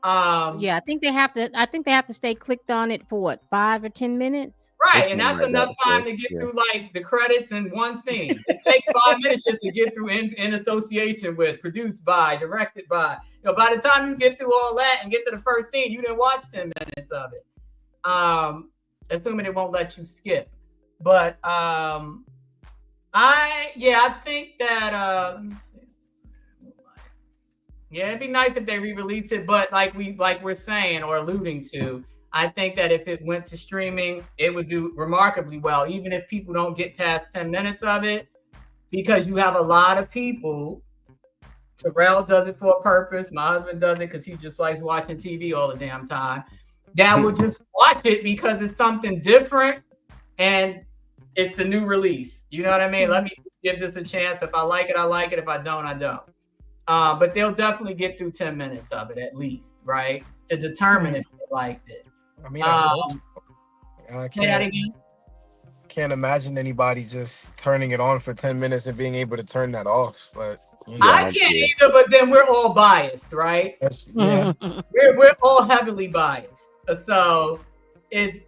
[SPEAKER 2] I think they have to stay clicked on it for what, 5 or 10 minutes,
[SPEAKER 1] right? And that's enough time to get through like the credits in one scene. It takes 5 minutes just to get through in association with, produced by, directed by. By the time you get through all that and get to the first scene, you didn't watch 10 minutes of it. Assuming it won't let you skip. But I think that let me see. Yeah, it'd be nice if they re-released it, but like we're saying or alluding to, I think that if it went to streaming, it would do remarkably well, even if people don't get past 10 minutes of it, because you have a lot of people. Terrell does it for a purpose. My husband does it because he just likes watching TV all the damn time. That will just watch it because it's something different and it's the new release. You know what I mean? Let me give this a chance. If I like it, I like it. If I don't, I don't. But they'll definitely get through 10 minutes of it at least, right? To determine if they liked it.
[SPEAKER 5] I mean, I can't imagine anybody just turning it on for 10 minutes and being able to turn that off. But
[SPEAKER 1] I can't either, but then we're all biased, right? We're all heavily biased. So it's,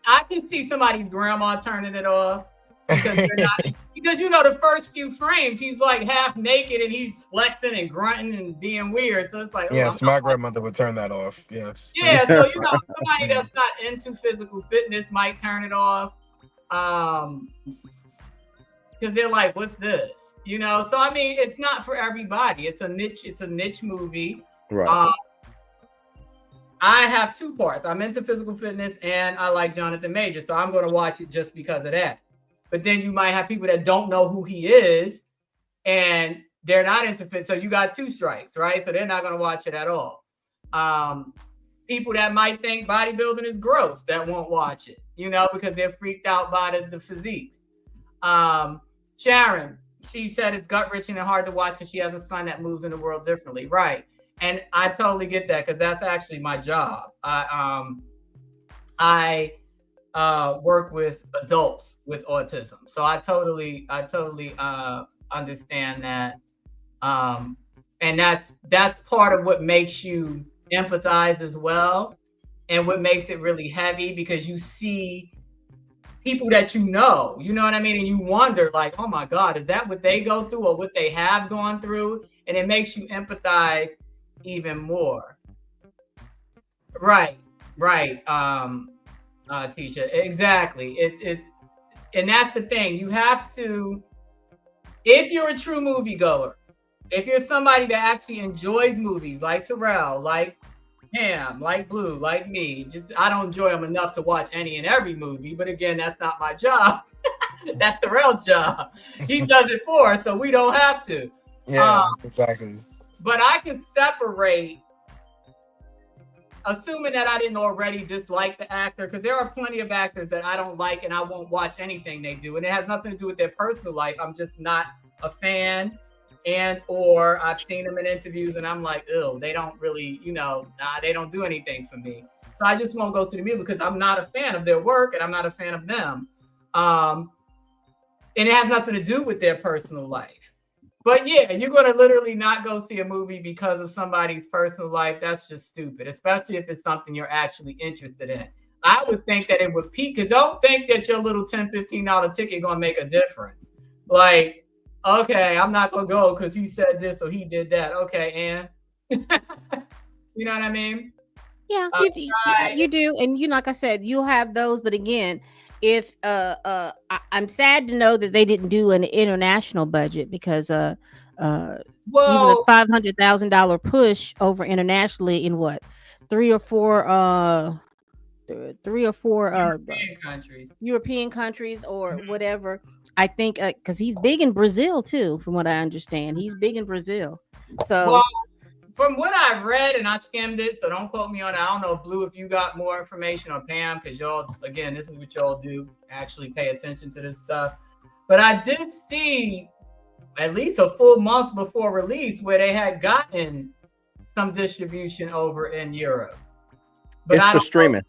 [SPEAKER 1] I can see somebody's grandma turning it off. Because the first few frames he's like half naked and he's flexing and grunting and being weird, so it's like
[SPEAKER 5] my grandmother would turn that off. So
[SPEAKER 1] somebody that's not into physical fitness might turn it off because they're like, what's this, so I mean, it's not for everybody. It's a niche movie, right? I have two parts. I'm into physical fitness and I like Jonathan Majors, so I'm going to watch it just because of that. But then you might have people that don't know who he is and they're not into fit. So you got two strikes, right? So they're not going to watch it at all. People that might think bodybuilding is gross that won't watch it, you know, because they're freaked out by the physiques. Sharon, she said it's gut wrenching and hard to watch because she has a son that moves in the world differently. Right. And I totally get that because that's actually my job. I work with adults with autism. So I totally understand that. And that's part of what makes you empathize as well, and what makes it really heavy, because you see people that you know what I mean, and you wonder like, oh my God, is that what they go through or what they have gone through? And it makes you empathize even more. Right. Tisha, exactly. It and that's the thing. You have to, if you're a true moviegoer, if you're somebody that actually enjoys movies like Terrell, like Pam, like Blue, like me, just I don't enjoy them enough to watch any and every movie. But again, that's not my job. That's Terrell's job. He does it for us, so we don't have to.
[SPEAKER 5] Yeah, exactly.
[SPEAKER 1] But I can separate, assuming that I didn't already dislike the actor, because there are plenty of actors that I don't like and I won't watch anything they do. And it has nothing to do with their personal life. I'm just not a fan. And or I've seen them in interviews and I'm like, ew, they don't really, they don't do anything for me. So I just won't go through the movie because I'm not a fan of their work and I'm not a fan of them. And it has nothing to do with their personal life. But yeah, you're going to literally not go see a movie because of somebody's personal life. That's just stupid, especially if it's something you're actually interested in. I would think that it would peak, because don't think that your little $10, $15 ticket going to make a difference. Like, okay, I'm not going to go because he said this or he did that. Okay, and you know what I mean?
[SPEAKER 2] Yeah, you do. And like I said, you'll have those. But again, if I'm sad to know that they didn't do an international budget, because even a $500,000 push over internationally in what, three or four European countries or whatever. I think because he's big in Brazil too, from what I understand. He's big in Brazil. So
[SPEAKER 1] from what I read, and I skimmed it, so don't quote me on it. I don't know, Blue, if you got more information, or Pam, because y'all, again, this is what y'all do, actually pay attention to this stuff. But I did see at least a full month before release where they had gotten some distribution over in Europe. But
[SPEAKER 3] it's for streaming.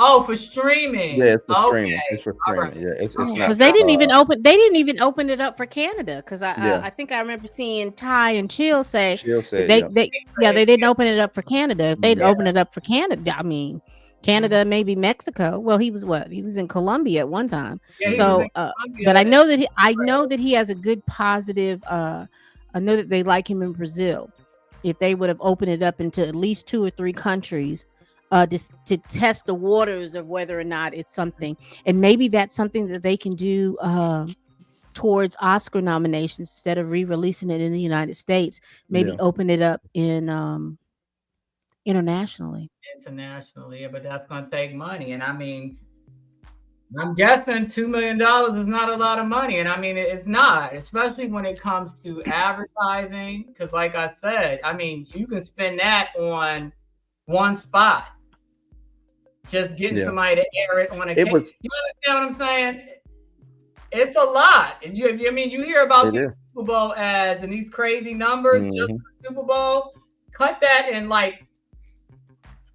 [SPEAKER 1] Oh, for streaming.
[SPEAKER 3] Yeah, it's for streaming. It's for streaming. Right. Yeah, it's not,
[SPEAKER 2] because they didn't even open. They didn't even open it up for Canada. Because I think I remember seeing Ty and Chill say they didn't open it up for Canada. If they'd open it up for Canada, I mean, Canada, maybe Mexico. Well, he was in Colombia at one time. Yeah, so, but I know that he has a good positive. I know that they like him in Brazil. If they would have opened it up into at least 2 or 3 countries. To test the waters of whether or not it's something, and maybe that's something that they can do towards Oscar nominations instead of re-releasing it in the United States. Maybe open it up in internationally.
[SPEAKER 1] Internationally, but that's going to take money, and I mean, I'm guessing $2 million is not a lot of money, and I mean it's not, especially when it comes to advertising. Because, like I said, I mean you can spend that on one spot. Just getting somebody to air it on a case. You understand what I'm saying? It's a lot. And you hear about these Super Bowl ads and these crazy numbers just for the Super Bowl. Cut that in like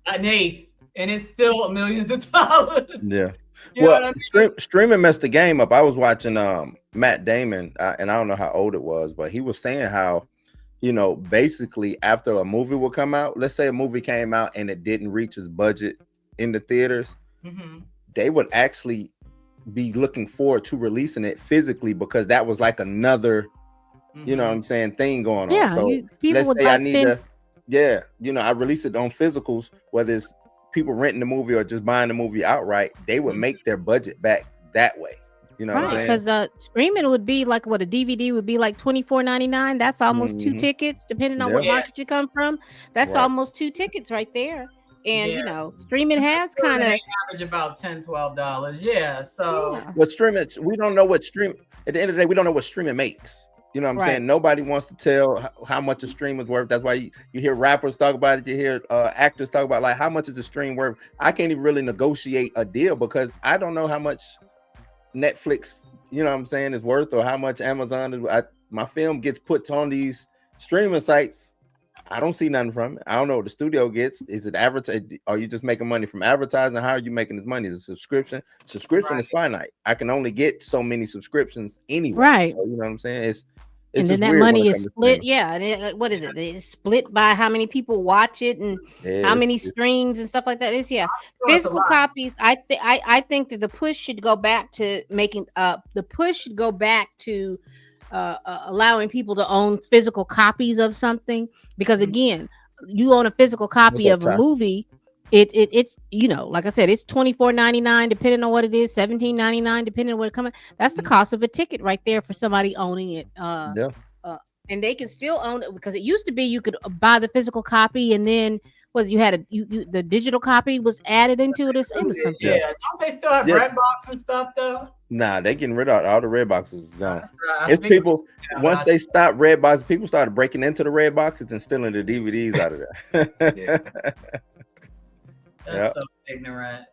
[SPEAKER 1] an eighth, and it's still millions of dollars.
[SPEAKER 3] Yeah. Well, streaming messed the game up. I was watching Matt Damon, and I don't know how old it was, but he was saying how, basically after a movie will come out, let's say a movie came out and it didn't reach its budget in the theaters, they would actually be looking forward to releasing it physically, because that was like another, you know what I'm saying, thing going on. So let's say I need I release it on physicals, whether it's people renting the movie or just buying the movie outright, they would make their budget back that way. You know what I'm saying?
[SPEAKER 2] Because streaming would be like what a DVD would be like $24.99. That's almost 2 tickets, depending on what market you come from. That's almost 2 tickets right there. and
[SPEAKER 1] Yeah.
[SPEAKER 2] you know, streaming has
[SPEAKER 1] Still
[SPEAKER 2] kind of
[SPEAKER 1] they average about $10-12. Yeah. So
[SPEAKER 3] But streaming, we don't know what stream. At the end of the day, we don't know what streaming makes. You know what I'm
[SPEAKER 2] Right.
[SPEAKER 3] saying? Nobody wants to tell how much a stream is worth. That's why you hear rappers talk about it. You hear actors talk about like how much is a stream worth. I can't even really negotiate a deal because I don't know how much Netflix, you know what I'm saying, is worth, or how much Amazon is. My film gets put on these streaming sites. I don't see nothing from it. I don't know what the studio gets. Is it advertising? Are you just making money from advertising? How are you making this money? Is it subscription? Subscription is finite. I can only get so many subscriptions anyway.
[SPEAKER 2] Right.
[SPEAKER 3] So, you know what I'm saying? It's
[SPEAKER 2] and
[SPEAKER 3] just
[SPEAKER 2] then that
[SPEAKER 3] weird when
[SPEAKER 2] money
[SPEAKER 3] it
[SPEAKER 2] is
[SPEAKER 3] comes to
[SPEAKER 2] split.
[SPEAKER 3] streaming.
[SPEAKER 2] Yeah. And what is it? It's split by how many people watch it and
[SPEAKER 3] Yeah,
[SPEAKER 2] how many
[SPEAKER 3] it's-
[SPEAKER 2] streams and stuff like that. It's
[SPEAKER 1] Sure, it's a
[SPEAKER 2] physical
[SPEAKER 1] lot.
[SPEAKER 2] copies. I think that the push should go back to making allowing people to own physical copies of something, because again, you own a physical copy
[SPEAKER 3] What's up,
[SPEAKER 2] of a
[SPEAKER 3] Ty?
[SPEAKER 2] movie. It's you know, like I said, it's $24.99 depending on what it is, $17.99 depending on what it coming. That's the cost of a ticket right there for somebody owning it.
[SPEAKER 3] Yeah.
[SPEAKER 2] And they can still own it, because it used to be you could buy the physical copy and then the digital copy was added into it. It was something.
[SPEAKER 1] Yeah. Don't they still have
[SPEAKER 3] Yeah.
[SPEAKER 1] Redbox and stuff though?
[SPEAKER 3] Nah, they getting rid of all the red boxes. Is gone.
[SPEAKER 1] That's right. I
[SPEAKER 3] It's
[SPEAKER 1] think-
[SPEAKER 3] people.
[SPEAKER 1] Yeah,
[SPEAKER 3] Once
[SPEAKER 1] but
[SPEAKER 3] they stopped red boxes, people started breaking into the red boxes and stealing the DVDs out of there.
[SPEAKER 5] Yeah.
[SPEAKER 1] that's
[SPEAKER 3] yeah.
[SPEAKER 1] so ignorant.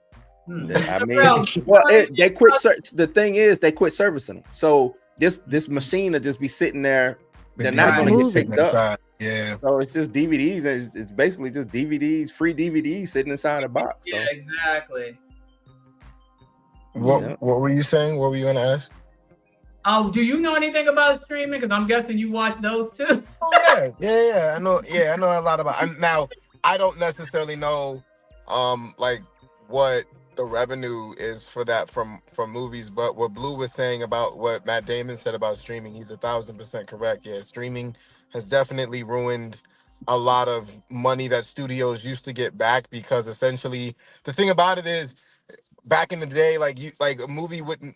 [SPEAKER 3] I mean,
[SPEAKER 1] Well,
[SPEAKER 3] well, they quit. The thing is, they quit servicing them. So this machine will just be sitting there. They're not
[SPEAKER 1] going
[SPEAKER 3] going
[SPEAKER 1] to
[SPEAKER 3] to
[SPEAKER 2] get
[SPEAKER 3] get picked up.
[SPEAKER 5] Yeah.
[SPEAKER 3] So it's just DVDs. And it's basically just DVDs, free DVDs sitting inside a box. So.
[SPEAKER 1] Yeah, exactly.
[SPEAKER 5] What
[SPEAKER 3] Yeah.
[SPEAKER 5] What were you saying? What were you gonna ask?
[SPEAKER 1] Oh, do you know anything about streaming? Because I'm guessing you watch those too.
[SPEAKER 5] Oh, yeah. I know. Yeah, I know a lot about. Now, I don't necessarily know, like what the revenue is for that from movies, but what Blue was saying about what Matt Damon said about streaming, he's 1,000% correct. Yeah, streaming has definitely ruined a lot of money that studios used to get back, because essentially the thing about it is, back in the day, like a movie wouldn't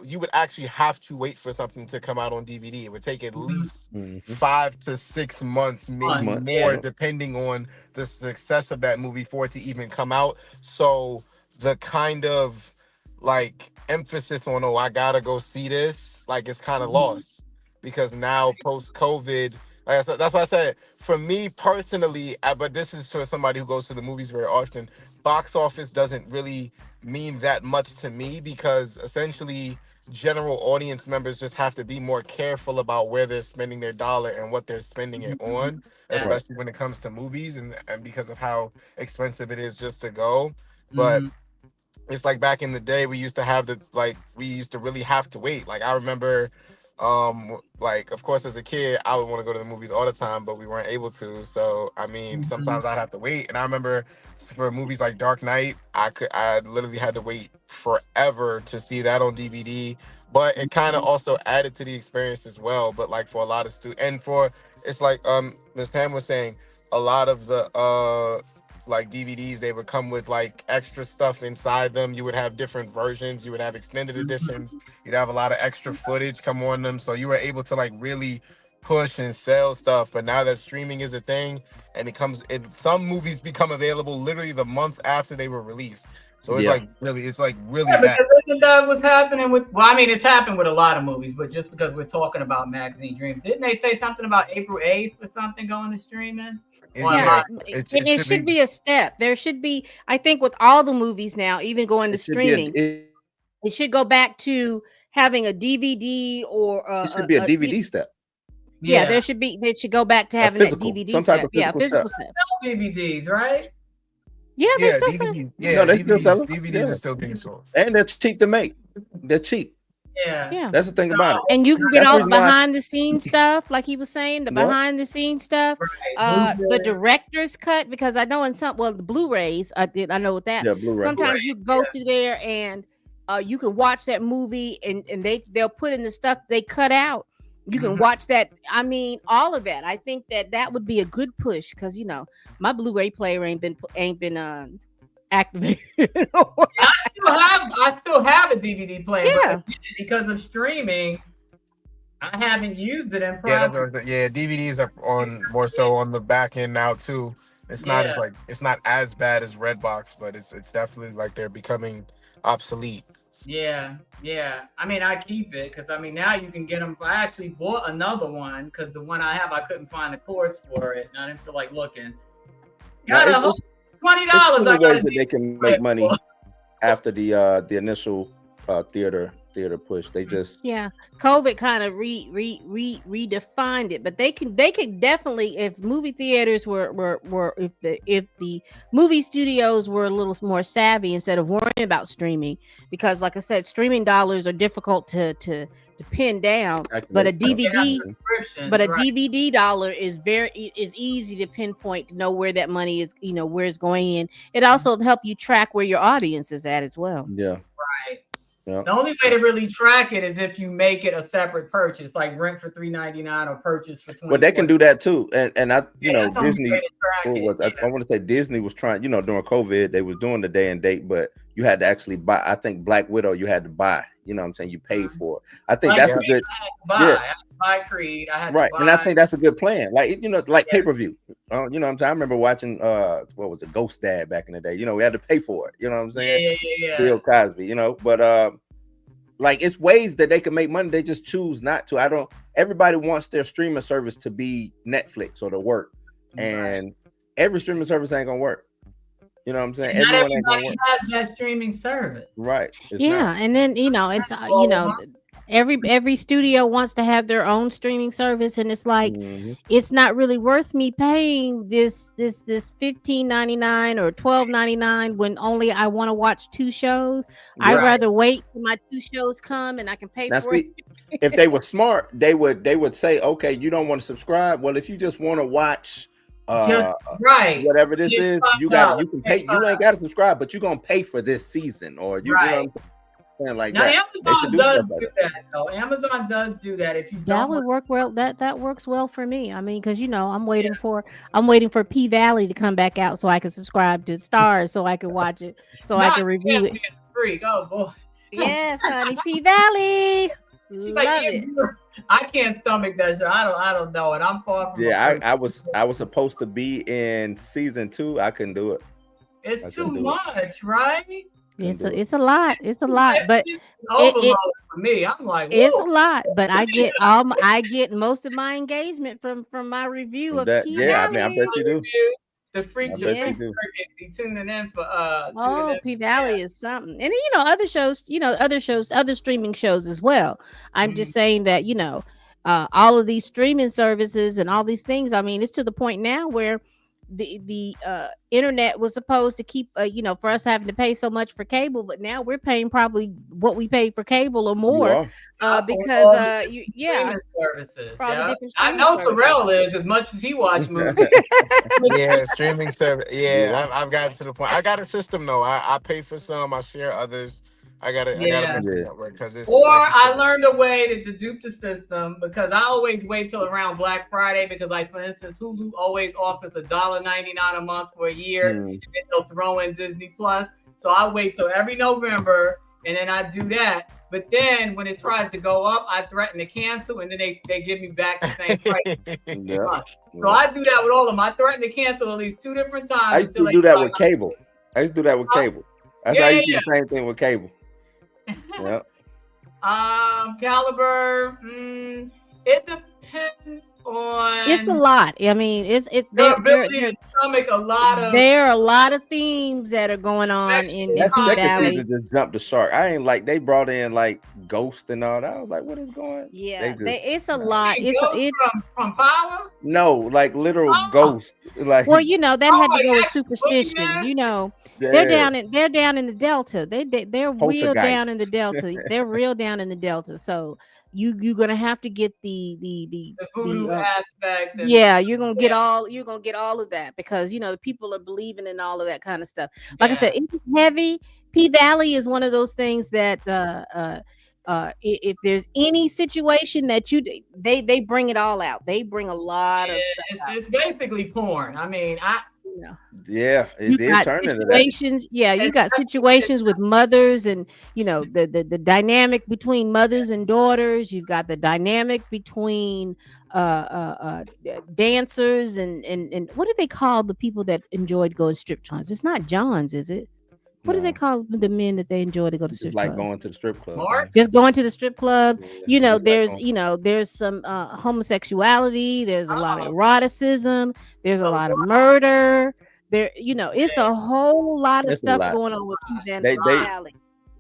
[SPEAKER 5] you would actually have to wait for something to come out on DVD. It would take at least
[SPEAKER 3] Mhm.
[SPEAKER 5] 5 to 6 months, maybe
[SPEAKER 3] Months,
[SPEAKER 5] more,
[SPEAKER 3] yeah.
[SPEAKER 5] depending on the success of that movie for it to even come out. So the kind of like emphasis on, oh, I gotta go see this, like it's kind of lost, because now post COVID, like I said, that's why I said, for me personally, but this is for somebody who goes to the movies very often, box office doesn't really mean that much to me, because essentially general audience members just have to be more careful about where they're spending their dollar and what they're spending it on,
[SPEAKER 1] Yeah.
[SPEAKER 5] especially when it comes to movies, and because of how expensive it is just to go. But it's like back in the day, we used to really have to wait. Like I remember, like of course as a kid, I would want to go to the movies all the time, but we weren't able to. So I mean, sometimes I'd have to wait. And I remember for movies like Dark Knight, I literally had to wait forever to see that on DVD. But it kind of also added to the experience as well. But like for a lot of it's like Ms. Pam was saying, a lot of the like DVDs, they would come with like extra stuff inside them. You would have different versions, you would have extended editions, you'd have a lot of extra footage come on them, so you were able to like really push and sell stuff. But now that streaming is a thing, and some movies become available literally the month after they were released, so it's
[SPEAKER 3] Yeah.
[SPEAKER 5] like really
[SPEAKER 1] Yeah,
[SPEAKER 5] bad.
[SPEAKER 1] because isn't that what's happening with? Well, I mean, it's happened with a lot of movies, but just because we're talking about Magazine Dreams, didn't they say something about April 8th or something going to streaming? Well,
[SPEAKER 2] Yeah,
[SPEAKER 5] it
[SPEAKER 2] it should be a step. There should be, I think, with all the movies now, even going to
[SPEAKER 3] It should be
[SPEAKER 2] streaming, it should go back to having a DVD or
[SPEAKER 3] it should be a DVD step.
[SPEAKER 2] Yeah, they should go back to having that
[SPEAKER 3] physical,
[SPEAKER 2] DVD
[SPEAKER 3] some type
[SPEAKER 2] step.
[SPEAKER 3] of
[SPEAKER 2] Yeah,
[SPEAKER 3] physical
[SPEAKER 2] physical
[SPEAKER 3] step.
[SPEAKER 2] step.
[SPEAKER 1] DVDs, right?
[SPEAKER 2] Yeah, they still sell.
[SPEAKER 3] No, they still sell them.
[SPEAKER 5] DVDs
[SPEAKER 3] Yeah.
[SPEAKER 5] are still being sold.
[SPEAKER 3] And they're cheap to make. They're cheap.
[SPEAKER 1] Yeah.
[SPEAKER 2] Yeah.
[SPEAKER 3] That's the thing about it.
[SPEAKER 2] And you can get
[SPEAKER 3] That's
[SPEAKER 2] all
[SPEAKER 3] the
[SPEAKER 2] the
[SPEAKER 3] reason why-
[SPEAKER 2] behind the scenes stuff, like he was saying, the
[SPEAKER 3] Yep.
[SPEAKER 2] behind the scenes stuff,
[SPEAKER 1] Right.
[SPEAKER 2] the director's cut, because I know the Blu-rays, I know with that.
[SPEAKER 3] Yeah, Blu-ray.
[SPEAKER 2] Sometimes you go through there and you can watch that movie and they'll put in the stuff they cut out. You can watch that. I mean, all of that. I think that would be a good push, because my Blu-ray player ain't been activated.
[SPEAKER 1] I still have a DVD player.
[SPEAKER 2] Yeah.
[SPEAKER 1] But because of streaming, I haven't used it in
[SPEAKER 5] Yeah,
[SPEAKER 1] process.
[SPEAKER 5] DVDs are on more so on the back end now too. It's not
[SPEAKER 1] Yeah.
[SPEAKER 5] it's not as bad as Redbox, but it's definitely like they're becoming obsolete.
[SPEAKER 1] Yeah, yeah. I mean, I keep it because I mean now you can get them. I actually bought another one because the one I have I couldn't find the cords for it, and I didn't feel like looking.
[SPEAKER 3] Now,
[SPEAKER 1] Got a whole $20.
[SPEAKER 3] There's
[SPEAKER 1] I
[SPEAKER 3] plenty
[SPEAKER 1] got
[SPEAKER 3] ways
[SPEAKER 1] to
[SPEAKER 3] that they can make money after the initial theater push. They just
[SPEAKER 2] Yeah, COVID kind of redefined it, but they can definitely, if movie theaters were if the movie studios were a little more savvy instead of worrying about streaming, because like I said, streaming dollars are difficult to pin down, but a DVD but a DVD dollar is easy to pinpoint, to know where that money is, where it's going in. It also help you track where your audience is at as well.
[SPEAKER 3] Yeah.
[SPEAKER 1] Right.
[SPEAKER 3] Yeah.
[SPEAKER 1] The only way to really track it is if you make it a separate purchase, like rent for $3.99 or purchase for $20.
[SPEAKER 3] Well, they can do that too, and I
[SPEAKER 1] that's the only
[SPEAKER 3] Disney.
[SPEAKER 1] way to track it.
[SPEAKER 3] I want to say Disney was trying, during COVID, they was doing the day and date, but you had to actually buy. I think Black Widow, you had to buy. You know what I'm saying? You paid for it. I think
[SPEAKER 1] Like
[SPEAKER 3] that's a good.
[SPEAKER 1] I had to buy Creed. I had
[SPEAKER 3] Right,
[SPEAKER 1] to buy,
[SPEAKER 3] and I think that's a good plan. Like like pay-per-view. You know what I'm saying? I remember watching what was it, Ghost Dad back in the day. We had to pay for it. You know what I'm saying?
[SPEAKER 1] Yeah.
[SPEAKER 3] Bill Cosby. But like it's ways that they can make money. They just choose not to. Everybody wants their streaming service to be Netflix or to work, and every streaming service ain't gonna work. You know what I'm saying?
[SPEAKER 1] Not
[SPEAKER 3] Everyone ain't gonna
[SPEAKER 1] everybody
[SPEAKER 3] work.
[SPEAKER 1] has that streaming service.
[SPEAKER 3] Right. It's
[SPEAKER 2] Yeah,
[SPEAKER 3] not.
[SPEAKER 2] and then it's every studio wants to have their own streaming service, and it's like it's not really worth me paying this $15.99 or $12.99 when only I want to watch 2 shows. I'd rather wait till my 2 shows come and I can pay for it.
[SPEAKER 3] If they were smart, they would say, okay, you don't want to subscribe. Well, if you just want to watch whatever this is, you can pay. You ain't got to subscribe, but you're gonna pay for this season, or you know what I'm saying, like
[SPEAKER 1] now,
[SPEAKER 3] that.
[SPEAKER 1] Amazon does do that though. Amazon does do that. If you
[SPEAKER 2] that would work well. That works well for me. I mean, because I'm waiting for P Valley to come back out so I can subscribe to Stars, so I can watch it, so I can review it.
[SPEAKER 1] Free, oh boy.
[SPEAKER 2] Yes, honey, P Valley.
[SPEAKER 1] She's
[SPEAKER 2] Love
[SPEAKER 1] like,
[SPEAKER 2] it.
[SPEAKER 1] I can't stomach that show. I don't know it. I'm far from.
[SPEAKER 3] I was supposed to be in season 2. I couldn't do it.
[SPEAKER 1] It's too much, right?
[SPEAKER 2] It's a lot. It's a lot, but
[SPEAKER 1] overload for me. I'm like,
[SPEAKER 2] it's a lot, but I get most of my engagement from my review of
[SPEAKER 3] that.
[SPEAKER 2] P
[SPEAKER 3] Yeah,
[SPEAKER 2] Valley.
[SPEAKER 3] I bet you do.
[SPEAKER 1] The freak circuit be tuning in for
[SPEAKER 2] P Valley is something. And other shows, other streaming shows as well. I'm just saying that, all of these streaming services and all these things, I mean, it's to the point now where the internet was supposed to keep for us having to pay so much for cable, but now we're paying probably what we paid for cable or more because
[SPEAKER 1] services.
[SPEAKER 2] I
[SPEAKER 1] know Terrell is, as much as he watch movies.
[SPEAKER 5] Streaming service. I've gotten to the point. I got a system though. I pay for some, I share others. I gotta network because it's.
[SPEAKER 1] Or I learned a way to dupe the system because I always wait till around Black Friday because, like for instance, Hulu always offers $1.99 a month for a year, and then they'll throw in Disney Plus. So I wait till every November, and then I do that. But then when it tries to go up, I threaten to cancel, and then they give me back the same price. So I do that with all of them. I threaten to cancel at least 2 different times.
[SPEAKER 3] I used to do that with cable. That's how I used to do the same thing with cable. Yeah.
[SPEAKER 1] Caliber. It depends on.
[SPEAKER 2] It's a lot. I mean,
[SPEAKER 1] their ability to stomach a lot of.
[SPEAKER 2] There are a lot of themes that are going on in
[SPEAKER 3] that
[SPEAKER 2] P
[SPEAKER 3] second
[SPEAKER 2] Valley.
[SPEAKER 3] season just jumped the shark. I ain't like they brought in like Ghost and all that. I was like, what is going?
[SPEAKER 2] Yeah, it's a lot. It's
[SPEAKER 1] from Power.
[SPEAKER 3] No, like literal Ghost. Like
[SPEAKER 2] that had to go with superstitions. They're down in the Delta. They're real down in the Delta. They're real down in the Delta. So you're gonna have to get the
[SPEAKER 1] voodoo aspect.
[SPEAKER 2] You're gonna get all of that because people are believing in all of that kind of stuff. Like I said, it's heavy. P Valley is one of those things that if there's any situation that they bring it all out. They bring a lot of stuff out.
[SPEAKER 1] It's basically porn. I mean,
[SPEAKER 2] know.
[SPEAKER 3] Yeah, it
[SPEAKER 2] You
[SPEAKER 3] did
[SPEAKER 2] got
[SPEAKER 3] turn into that.
[SPEAKER 2] situations, yeah, you got situations with mothers and the dynamic between mothers and daughters. You've got the dynamic between dancers and what do they call the people that enjoyed going strip clubs? It's not Johns, is it? What do they
[SPEAKER 3] No,
[SPEAKER 2] call the men that they enjoy to go to
[SPEAKER 3] just
[SPEAKER 2] strip
[SPEAKER 3] like
[SPEAKER 2] clubs?
[SPEAKER 3] going to the strip club.
[SPEAKER 1] Mark?
[SPEAKER 2] Just going to the strip club.
[SPEAKER 3] Yeah, just like going.
[SPEAKER 2] There's some homosexuality, there's a lot of
[SPEAKER 1] Oh,
[SPEAKER 2] eroticism, there's a
[SPEAKER 1] so
[SPEAKER 2] lot of murder. It's a
[SPEAKER 1] yeah,
[SPEAKER 2] whole lot of
[SPEAKER 3] It's a
[SPEAKER 2] stuff
[SPEAKER 3] lot.
[SPEAKER 2] going on with Van
[SPEAKER 3] They
[SPEAKER 2] Valley.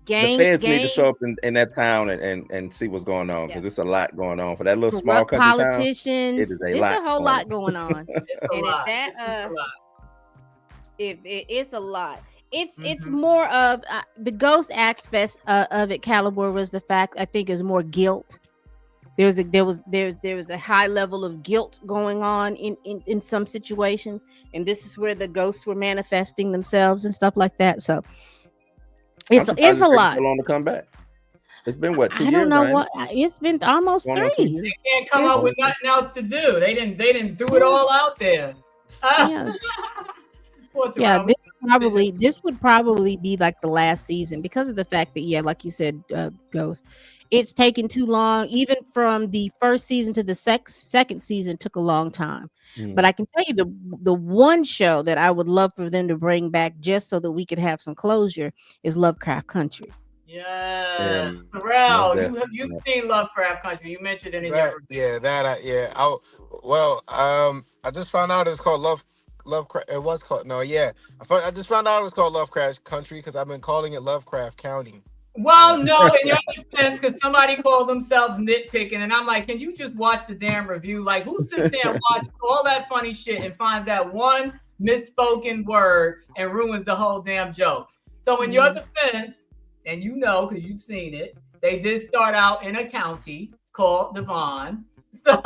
[SPEAKER 3] the feds need to
[SPEAKER 2] Gang,
[SPEAKER 3] show up in that town and see what's going on, because
[SPEAKER 2] yeah.
[SPEAKER 3] it's a lot going on for that little small
[SPEAKER 2] Corrupt
[SPEAKER 3] country town. It
[SPEAKER 2] politicians.
[SPEAKER 3] is a
[SPEAKER 2] It's
[SPEAKER 3] lot
[SPEAKER 2] a whole
[SPEAKER 3] going
[SPEAKER 2] lot
[SPEAKER 3] on.
[SPEAKER 2] going on.
[SPEAKER 1] it's a
[SPEAKER 2] And if
[SPEAKER 1] lot.
[SPEAKER 2] that
[SPEAKER 1] It's just a lot.
[SPEAKER 2] it's a lot. It's
[SPEAKER 1] Mhm.
[SPEAKER 2] more of the ghost aspect of it. Caliber was the fact, I think, is more guilt. There was a high level of guilt going on in some situations, and this is where the ghosts were manifesting themselves and stuff like that. So
[SPEAKER 3] I'm
[SPEAKER 2] it's
[SPEAKER 3] surprised
[SPEAKER 2] a
[SPEAKER 3] taking
[SPEAKER 2] lot.
[SPEAKER 3] so long to come back. It's been what, 2
[SPEAKER 2] I
[SPEAKER 3] years?
[SPEAKER 2] don't know
[SPEAKER 3] now, ain't
[SPEAKER 2] what it's been almost
[SPEAKER 3] it? Going on 2
[SPEAKER 2] 3.
[SPEAKER 3] years?
[SPEAKER 1] Can't come up with nothing else to do. They didn't do it all out there.
[SPEAKER 2] Yeah.
[SPEAKER 1] What's
[SPEAKER 2] Yeah,
[SPEAKER 1] wrong with
[SPEAKER 2] this would probably be like the last season because of the fact that, yeah, like you said, Ghost, it's taken too long. Even from the first season to the second season took a long time. But I can tell you the one show that I would love for them to bring back just so that we could have some closure is Lovecraft Country.
[SPEAKER 1] Yes,
[SPEAKER 3] Yeah,
[SPEAKER 1] Pharrell,
[SPEAKER 3] most
[SPEAKER 1] you've
[SPEAKER 3] definitely.
[SPEAKER 1] seen Lovecraft Country. You mentioned it in
[SPEAKER 5] That,
[SPEAKER 1] your
[SPEAKER 5] yeah, that yeah. I just found out it was called Lovecraft. It was called I just found out it was called Lovecraft Country because I've been calling it Lovecraft County.
[SPEAKER 1] Well, no, in your defense, because somebody called themselves nitpicking, and I'm like, can you just watch the damn review? Like, who sits there and watch all that funny shit and finds that one misspoken word and ruins the whole damn joke? So, in your defense, and you know, because you've seen it, they did start out in a county called Devon. So,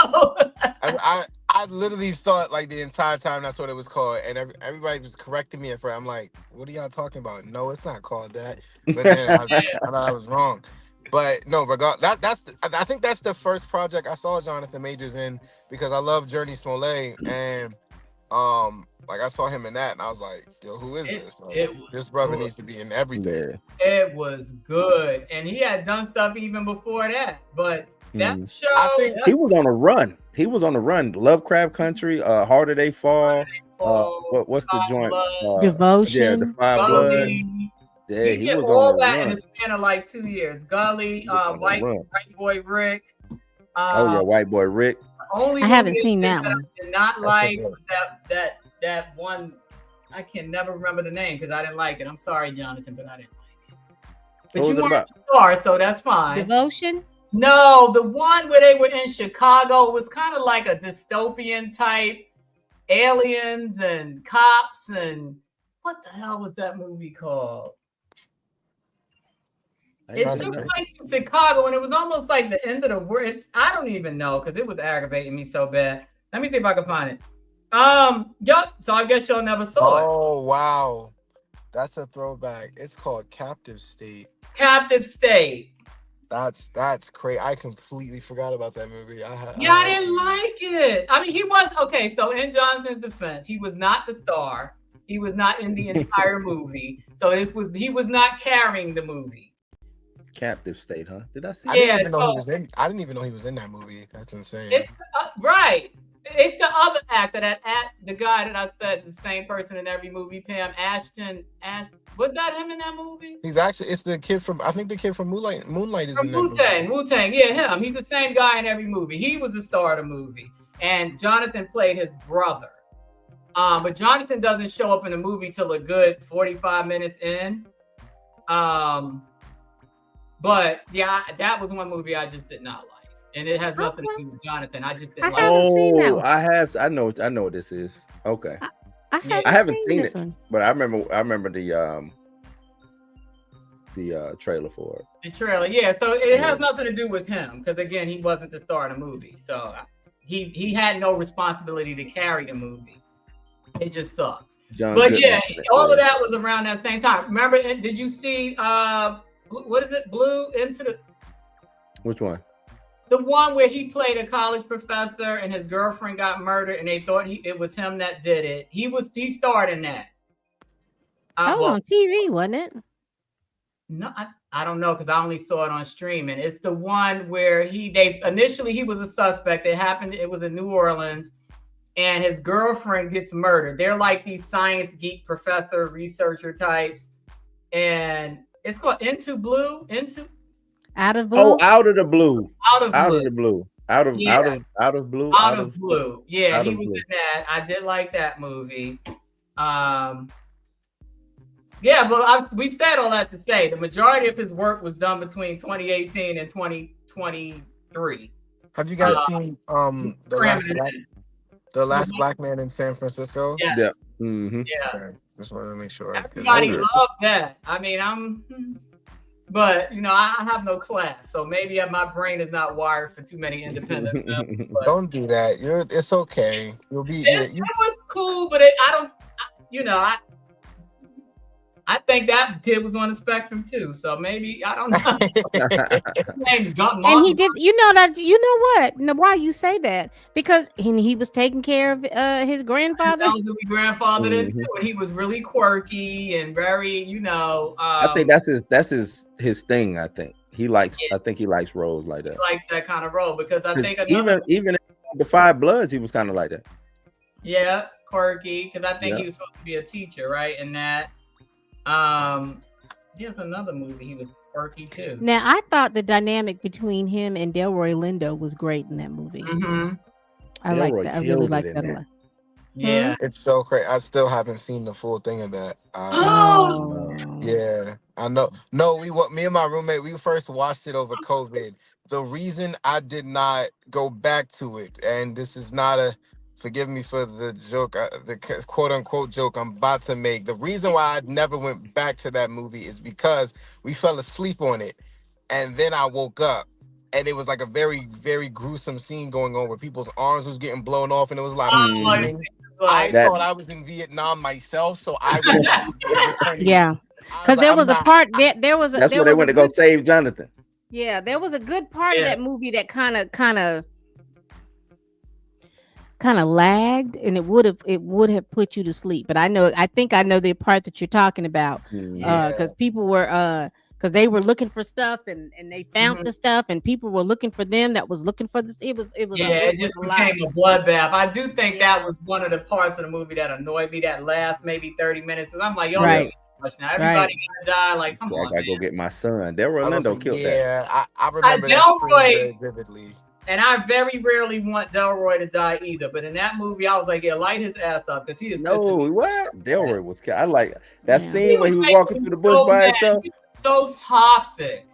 [SPEAKER 5] I literally thought like the entire time that's what it was called, and everybody was correcting me at first. I'm like, "What are y'all talking about? No, it's not called that." But then I thought I was wrong. But no, I think that's the first project I saw Jonathan Majors in because I love Journey Smollett, and like I saw him in that, and I was like, "Yo, who is this? Like, this brother needs to be in everything."
[SPEAKER 3] Yeah.
[SPEAKER 1] it was good, and he had done stuff even before that, but that show,
[SPEAKER 5] I think
[SPEAKER 3] He was on a run. He was on the run. Lovecraft Country, Harder They Fall. What's the joint?
[SPEAKER 2] Devotion.
[SPEAKER 3] Yeah, the Five Blood.
[SPEAKER 1] Gully.
[SPEAKER 3] Yeah,
[SPEAKER 1] He
[SPEAKER 3] he
[SPEAKER 1] did
[SPEAKER 3] was
[SPEAKER 1] all
[SPEAKER 3] on the
[SPEAKER 1] that in
[SPEAKER 3] run.
[SPEAKER 1] the span of like 2 years. Gully,
[SPEAKER 3] He was on the
[SPEAKER 1] White
[SPEAKER 3] run.
[SPEAKER 1] Boy Rick.
[SPEAKER 3] Oh yeah, White Boy Rick.
[SPEAKER 1] Only
[SPEAKER 2] I haven't
[SPEAKER 1] movie
[SPEAKER 2] seen
[SPEAKER 1] that
[SPEAKER 2] that one.
[SPEAKER 1] I did not
[SPEAKER 5] That's
[SPEAKER 1] like
[SPEAKER 5] so
[SPEAKER 1] was that one. I can never remember the name because I didn't like it. I'm sorry, Jonathan, but I didn't like it. But
[SPEAKER 3] What
[SPEAKER 1] you
[SPEAKER 3] was it
[SPEAKER 1] weren't
[SPEAKER 3] about?
[SPEAKER 1] a star, so that's fine.
[SPEAKER 2] Devotion.
[SPEAKER 1] No, the one where they were in Chicago was kind of like a dystopian type, aliens and cops, and what the hell was that movie called? It took place in Chicago, and it was almost like the end of the world. I don't even know because it was aggravating me so bad. Let me see if I can find it. Yup. So I guess y'all never saw it.
[SPEAKER 5] Oh wow, that's a throwback. It's called Captive State.
[SPEAKER 1] Captive State.
[SPEAKER 5] That's crazy. I completely forgot about that movie.
[SPEAKER 1] I didn't like it. I mean, he was okay. So in Jonathan's defense, he was not the star. He was not in the entire movie. So he was not carrying the movie.
[SPEAKER 3] Captive State, huh? Did I see?
[SPEAKER 5] I didn't even know he was in. I didn't even know he was in that movie. That's insane.
[SPEAKER 1] It's right. It's the other actor the guy that I said is the same person in every movie. Pam Ashton. Was that him in that movie?
[SPEAKER 5] He's actually. It's the kid from. I think the kid from Moonlight. Moonlight is
[SPEAKER 1] From
[SPEAKER 5] in that movie.
[SPEAKER 1] Wu-Tang. Yeah, him. He's the same guy in every movie. He was the star of the movie, and Jonathan played his brother. But Jonathan doesn't show up in the movie till a good 45 minutes in. But yeah, that was one movie I just did not like, and it has nothing to do with Jonathan. I just didn't like.
[SPEAKER 2] haven't seen that one.
[SPEAKER 3] I have. I know what this is. Okay.
[SPEAKER 2] I
[SPEAKER 3] haven't seen
[SPEAKER 2] this
[SPEAKER 3] it,
[SPEAKER 2] one.
[SPEAKER 3] but I remember the trailer for it.
[SPEAKER 1] The trailer, yeah. So it has nothing to do with him because again, he wasn't the star of the movie, so he had no responsibility to carry the movie. It just sucked.
[SPEAKER 3] John
[SPEAKER 1] But
[SPEAKER 3] Goodman.
[SPEAKER 1] yeah, all of that was around that same time. Remember? Did you see what is it? Blue into the
[SPEAKER 3] Which one?
[SPEAKER 1] the one where he played a college professor and his girlfriend got murdered and they thought it was him that did it. He starred in that.
[SPEAKER 2] That was on TV, wasn't it?
[SPEAKER 1] No, I don't know because I only saw it on streaming. It's the one where initially he was a suspect. It was in New Orleans, and his girlfriend gets murdered. They're like these science geek professor researcher types, and it's called Into Blue.
[SPEAKER 2] Out of Blue.
[SPEAKER 3] Oh, Out of the Blue.
[SPEAKER 1] Out of Blue.
[SPEAKER 3] Out of Blue. Out of Blue.
[SPEAKER 1] Yeah,
[SPEAKER 3] Out
[SPEAKER 1] he
[SPEAKER 3] of
[SPEAKER 1] was
[SPEAKER 3] Blue.
[SPEAKER 1] in that. I did like that movie. Yeah, but we said all that to say the majority of his work was done between 2018 and 2023.
[SPEAKER 5] Have you guys seen the last black man in San Francisco?
[SPEAKER 1] Yeah.
[SPEAKER 3] Yeah. Mm-hmm.
[SPEAKER 1] Yeah.
[SPEAKER 5] Okay, just wanted to make sure.
[SPEAKER 1] Everybody loved that. I mean, but I have no class, so maybe my brain is not wired for too many independent films. But
[SPEAKER 5] Don't do that. It's okay. You'll be.
[SPEAKER 1] it was cool, but I think that kid was on the spectrum too. So maybe I don't know.
[SPEAKER 2] And he did. You know what? Now, why you say that? Because he was taking care of his grandfather.
[SPEAKER 1] His grandfather did too, and he was really quirky and very,
[SPEAKER 3] I think that's his thing. I think he likes. I think he likes roles like that.
[SPEAKER 1] He likes that kind of role because I think
[SPEAKER 3] even in the Five Bloods, he was kind of like that.
[SPEAKER 1] Yeah, quirky. Because I think he was supposed to be a teacher, right? And that. There's another movie he was quirky too.
[SPEAKER 2] Now I thought the dynamic between him and Delroy Lindo was great in that movie.
[SPEAKER 1] Mm-hmm.
[SPEAKER 2] I like that. I really like that a lot.
[SPEAKER 1] Yeah,
[SPEAKER 5] it's so crazy. I still haven't seen the full thing of that. Yeah, I know. No, me and my roommate, we first watched it over COVID. The reason I did not go back to it, and this is not forgive me for the joke, the quote unquote joke I'm about to make. The reason why I never went back to that movie is because we fell asleep on it. And then I woke up and it was like a very, very gruesome scene going on where people's arms was getting blown off. And it was like, I thought I was in Vietnam myself. So I was
[SPEAKER 2] yeah. Because there was a part there was
[SPEAKER 3] that's where they went to go save Jonathan.
[SPEAKER 2] Yeah, there was a good part of that movie that kind of lagged, and it would have put you to sleep. But I think I know the part that you're talking about, because people were because they were looking for stuff and they found the stuff, and people were looking for them that was looking for this. It
[SPEAKER 1] just became a bloodbath. I do think that was one of the parts of the movie that annoyed me. That last maybe 30 minutes, because I'm like, yo, now everybody gonna die. Like, come on, I gotta
[SPEAKER 3] go get my son. Delroy Lindo killed that.
[SPEAKER 5] Yeah, I remember that very vividly.
[SPEAKER 1] And I very rarely want Delroy to die either. But in that movie, I was like, yeah, light his ass up because he is.
[SPEAKER 3] No, what? Delroy was killed. I like that scene where he was walking through the bush by himself.
[SPEAKER 1] So toxic.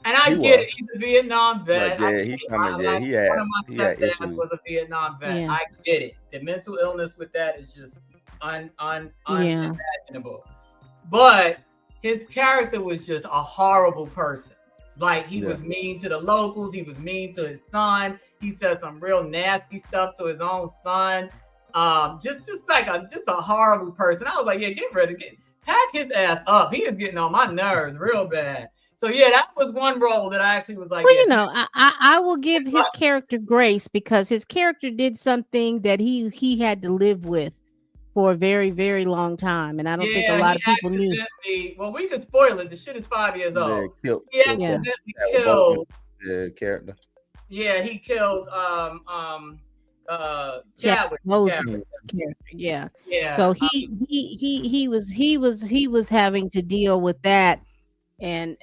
[SPEAKER 1] And I get it. He's a Vietnam vet.
[SPEAKER 3] He had issues.
[SPEAKER 1] Was a Vietnam vet. Yeah. I get it. The mental illness with that is just unimaginable. But his character was just a horrible person. Like he was mean to the locals. He was mean to his son. He said some real nasty stuff to his own son. Just a horrible person. I was like, pack his ass up. He is getting on my nerves real bad. So that was one role that I actually was like,
[SPEAKER 2] well, I will give his character grace because his character did something that he had to live with for a very, very long time, and I don't think a lot of people knew.
[SPEAKER 1] Well, we could spoil it. The shit is 5 years old. He accidentally killed
[SPEAKER 3] the character.
[SPEAKER 1] Yeah, he killed
[SPEAKER 2] Chadwick character. Yeah. So he was having to deal with that and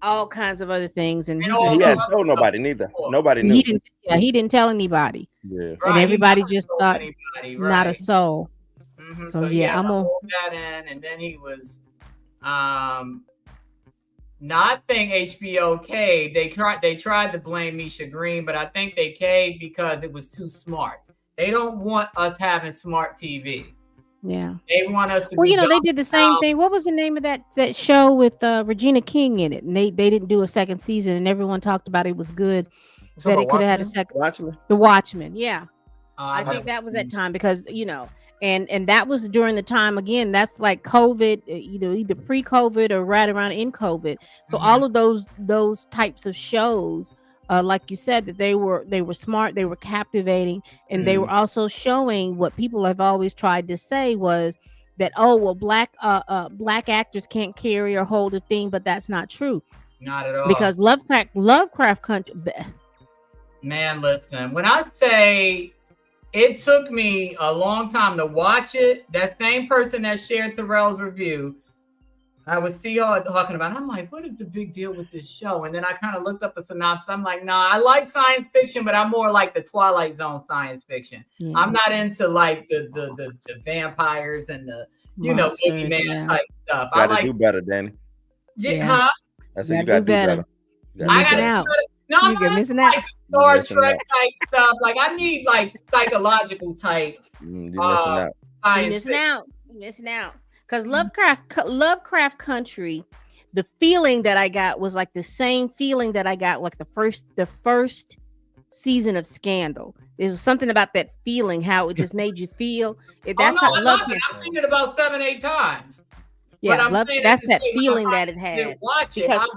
[SPEAKER 2] all kinds of other things, and he
[SPEAKER 3] hadn't told nobody neither. Nobody knew.
[SPEAKER 2] He didn't tell anybody.
[SPEAKER 3] Yeah,
[SPEAKER 2] and everybody just thought not a soul.
[SPEAKER 1] Mm-hmm.
[SPEAKER 2] So I'm gonna
[SPEAKER 1] hold that in, and then he was not think HBO caved. They tried to blame Misha Green, but I think they caved because it was too smart. They don't want us having smart TV.
[SPEAKER 2] Yeah,
[SPEAKER 1] they want us to.
[SPEAKER 2] Well, they did the same thing. What was the name of that show with Regina King in it? And they didn't do a second season, and everyone talked about it was good. That it could have had a second.
[SPEAKER 3] Watchmen?
[SPEAKER 2] The Watchmen, yeah. I think that was that time because and that was during the time again. That's like COVID, either pre-COVID or right around in COVID. So all of those types of shows like you said, that they were smart, they were captivating, and they were also showing what people have always tried to say was that, oh well, black actors can't carry or hold a thing, but that's not true,
[SPEAKER 1] Not at all.
[SPEAKER 2] because Lovecraft Country.
[SPEAKER 1] Man, listen, when I say it took me a long time to watch it, that same person that shared Terrell's review, I would see y'all talking about it. I'm like, what is the big deal with this show? And then I kind of looked up a synopsis. I'm like, nah, I like science fiction, but I'm more like the Twilight Zone science fiction.
[SPEAKER 2] Yeah.
[SPEAKER 1] I'm not into like the vampires and the
[SPEAKER 2] Monsters,
[SPEAKER 1] boogeyman type stuff.
[SPEAKER 3] You
[SPEAKER 1] I
[SPEAKER 3] gotta
[SPEAKER 1] like
[SPEAKER 3] do better, Danny.
[SPEAKER 1] yeah, huh?
[SPEAKER 3] I said you
[SPEAKER 2] Gotta
[SPEAKER 3] gotta
[SPEAKER 2] do
[SPEAKER 3] do
[SPEAKER 2] better.
[SPEAKER 3] better. You
[SPEAKER 2] You're
[SPEAKER 3] gotta do
[SPEAKER 2] missing
[SPEAKER 3] better.
[SPEAKER 2] out.
[SPEAKER 1] No, I'm
[SPEAKER 2] You're
[SPEAKER 1] not
[SPEAKER 2] missing
[SPEAKER 1] into,
[SPEAKER 2] out.
[SPEAKER 1] like Star
[SPEAKER 3] You're missing
[SPEAKER 1] Trek
[SPEAKER 3] out.
[SPEAKER 1] type stuff. Like I need like psychological type
[SPEAKER 3] You're missing
[SPEAKER 1] uh,
[SPEAKER 3] out.
[SPEAKER 2] You're
[SPEAKER 1] science
[SPEAKER 2] missing
[SPEAKER 1] fiction.
[SPEAKER 2] out. You're missing out. Because Lovecraft Country, the feeling that I got was like the same feeling that I got like the first season of Scandal. It was something about that feeling, how it just made you feel. That's
[SPEAKER 1] I
[SPEAKER 2] not
[SPEAKER 1] love it.
[SPEAKER 2] Lovecraft.
[SPEAKER 1] I've seen it about 7-8 times.
[SPEAKER 2] Yeah,
[SPEAKER 1] I'm saying
[SPEAKER 2] that's
[SPEAKER 1] at the
[SPEAKER 2] that
[SPEAKER 1] same
[SPEAKER 2] feeling
[SPEAKER 1] time,
[SPEAKER 2] that it
[SPEAKER 1] I
[SPEAKER 2] had.
[SPEAKER 1] didn't watch it. I
[SPEAKER 2] Because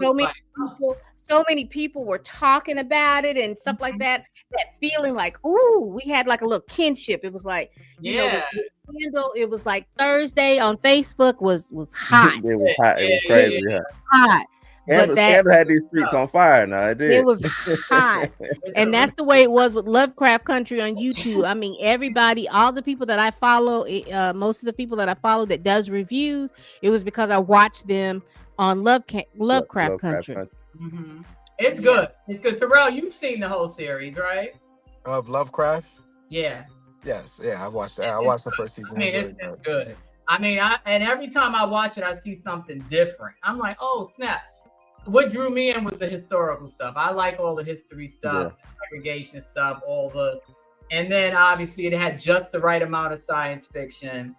[SPEAKER 1] was
[SPEAKER 2] so many people were talking about it and stuff like that. That feeling like, ooh, we had like a little kinship. It was like, you know,
[SPEAKER 1] yeah.
[SPEAKER 2] with Scandal, it was like Thursday on Facebook was hot.
[SPEAKER 3] It was hot. It was
[SPEAKER 1] Yeah,
[SPEAKER 3] crazy.
[SPEAKER 1] yeah.
[SPEAKER 3] Hot.
[SPEAKER 2] Hot. But
[SPEAKER 3] Scandal had these streets on fire. Now it did.
[SPEAKER 2] it was hot. And that's the way it was with Lovecraft Country on YouTube. I mean, everybody, all the people that I follow, most of the people that I follow that does reviews, it was because I watched them on Lovecraft Country.
[SPEAKER 1] Mhm. It's good. It's good. Terrell, you've seen the whole series, right?
[SPEAKER 5] Of Lovecraft.
[SPEAKER 1] Yeah.
[SPEAKER 5] Yes, yeah, I watched that. I watched the first season.
[SPEAKER 1] I mean,
[SPEAKER 5] It was
[SPEAKER 1] it's
[SPEAKER 5] really good.
[SPEAKER 1] good. I mean, and every time I watch it, I see something different. I'm like, oh snap! What drew me in was the historical stuff. I like all the history stuff, segregation stuff, and then obviously it had just the right amount of science fiction.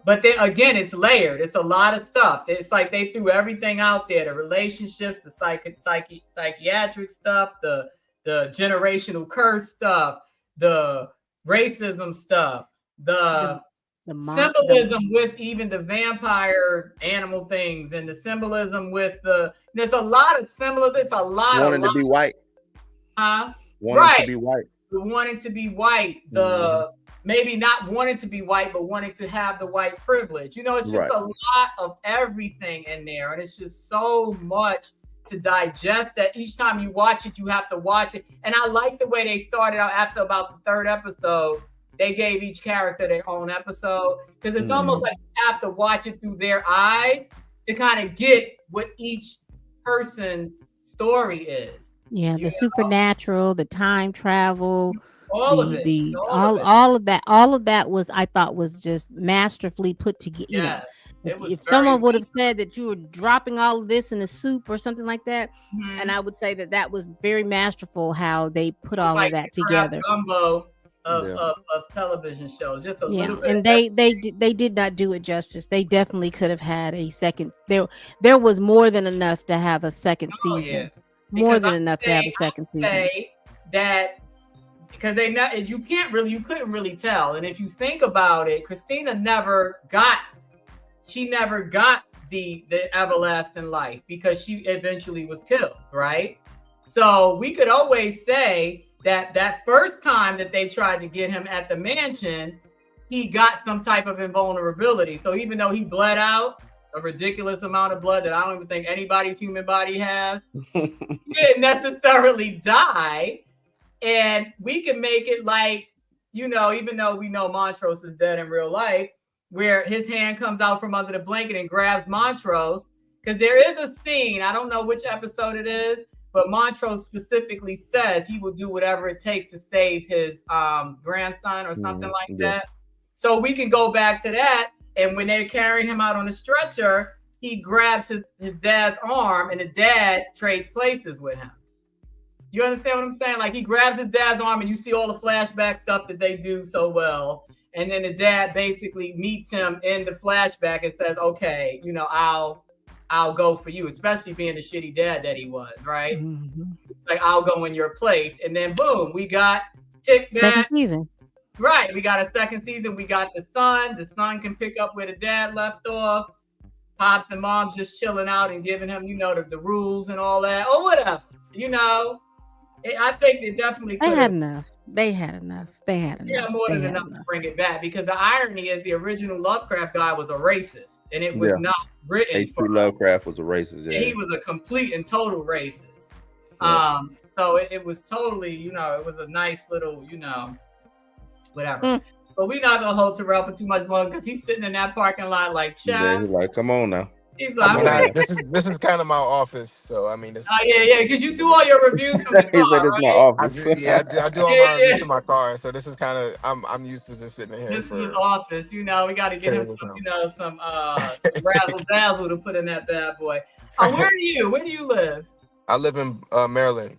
[SPEAKER 1] But then again, it's layered. It's a lot of stuff. It's like they threw everything out there: the relationships, the psychiatric stuff, the generational curse stuff, the racism stuff, the symbolism with even the vampire animal things, and the symbolism with there's a lot of symbolism. It's a lot
[SPEAKER 3] wanting to be white.
[SPEAKER 1] Huh?
[SPEAKER 3] Wanting to be white.
[SPEAKER 1] The wanting to be white. The maybe not wanting to be white, but wanting to have the white privilege. You know, it's just a lot of everything in there, and it's just so much to digest that each time you watch it, you have to watch it. And I like the way they started out after about the third episode. They gave each character their own episode, because it's almost like you have to watch it through their eyes to kind of get what each person's story is.
[SPEAKER 2] Yeah, the supernatural, the time travel,
[SPEAKER 1] all of it.
[SPEAKER 2] All of that was, I thought, was just masterfully put together.
[SPEAKER 1] Yeah.
[SPEAKER 2] You know, if someone would have said that you were dropping all of this in a soup or something like that, and I would say that was very masterful how they put all of that together.
[SPEAKER 1] Gumbo of television shows, just a little bit.
[SPEAKER 2] And they did not do it justice. They definitely could have had a second. There was more than enough to have a second season.
[SPEAKER 1] Yeah.
[SPEAKER 2] More than enough to have a second season.
[SPEAKER 1] Say that because you couldn't really tell. And if you think about it, Christina never got the everlasting life because she eventually was killed, right? So we could always say that first time that they tried to get him at the mansion, he got some type of invulnerability. So even though he bled out a ridiculous amount of blood that I don't even think anybody's human body has, he didn't necessarily die. And we can make it like, even though we know Montrose is dead in real life, where his hand comes out from under the blanket and grabs Montrose, because there is a scene, I don't know which episode it is, but Montrose specifically says he will do whatever it takes to save his grandson or something like that. So we can go back to that, and when they're carrying him out on a stretcher, he grabs his dad's arm, and the dad trades places with him. You understand what I'm saying? Like, he grabs his dad's arm, and you see all the flashback stuff that they do so well. And then the dad basically meets him in the flashback and says, okay, I'll go for you, especially being the shitty dad that he was, right? Like, I'll go in your place. And then boom, we got
[SPEAKER 2] second season.
[SPEAKER 1] Right. We got a second season. We got the son. The son can pick up where the dad left off. Pops and moms just chilling out and giving him, the rules and all that, or whatever. You know, I think it definitely
[SPEAKER 2] They
[SPEAKER 1] could
[SPEAKER 2] had
[SPEAKER 1] have.
[SPEAKER 2] enough. They had enough. They had enough.
[SPEAKER 1] Yeah, more
[SPEAKER 2] They
[SPEAKER 1] than
[SPEAKER 2] had
[SPEAKER 1] enough to
[SPEAKER 2] enough.
[SPEAKER 1] bring it back because the irony is the original Lovecraft guy was a racist and it was
[SPEAKER 3] Yeah.
[SPEAKER 1] not written
[SPEAKER 3] H.P.
[SPEAKER 1] for us.
[SPEAKER 3] Lovecraft was a racist.
[SPEAKER 1] And
[SPEAKER 3] Yeah.
[SPEAKER 1] he was a complete and total racist.
[SPEAKER 3] Yeah.
[SPEAKER 1] So it was totally, you know, it was a nice little, you know, whatever.
[SPEAKER 2] Mm.
[SPEAKER 1] But we're not gonna hold Terrell for too much longer because he's sitting in that parking lot like,
[SPEAKER 3] Yeah,
[SPEAKER 1] Chad.
[SPEAKER 3] he's like, come on now.
[SPEAKER 1] He's
[SPEAKER 5] I
[SPEAKER 1] like,
[SPEAKER 5] mean,
[SPEAKER 1] I'm ready.
[SPEAKER 5] this is kind of my office, so I mean, it's,
[SPEAKER 1] Oh yeah, because you do all your reviews from the
[SPEAKER 3] He said
[SPEAKER 1] car,
[SPEAKER 3] it's my
[SPEAKER 1] right?
[SPEAKER 3] office.
[SPEAKER 5] I do all
[SPEAKER 1] Yeah,
[SPEAKER 5] my reviews
[SPEAKER 1] yeah.
[SPEAKER 5] in my car, so this is kind of I'm used to just sitting in here
[SPEAKER 1] This is
[SPEAKER 5] for.
[SPEAKER 1] his office. You know, we got to get him some, you know, some razzle dazzle to put in that bad boy. Where are you? Where do you live?
[SPEAKER 5] I live in Maryland.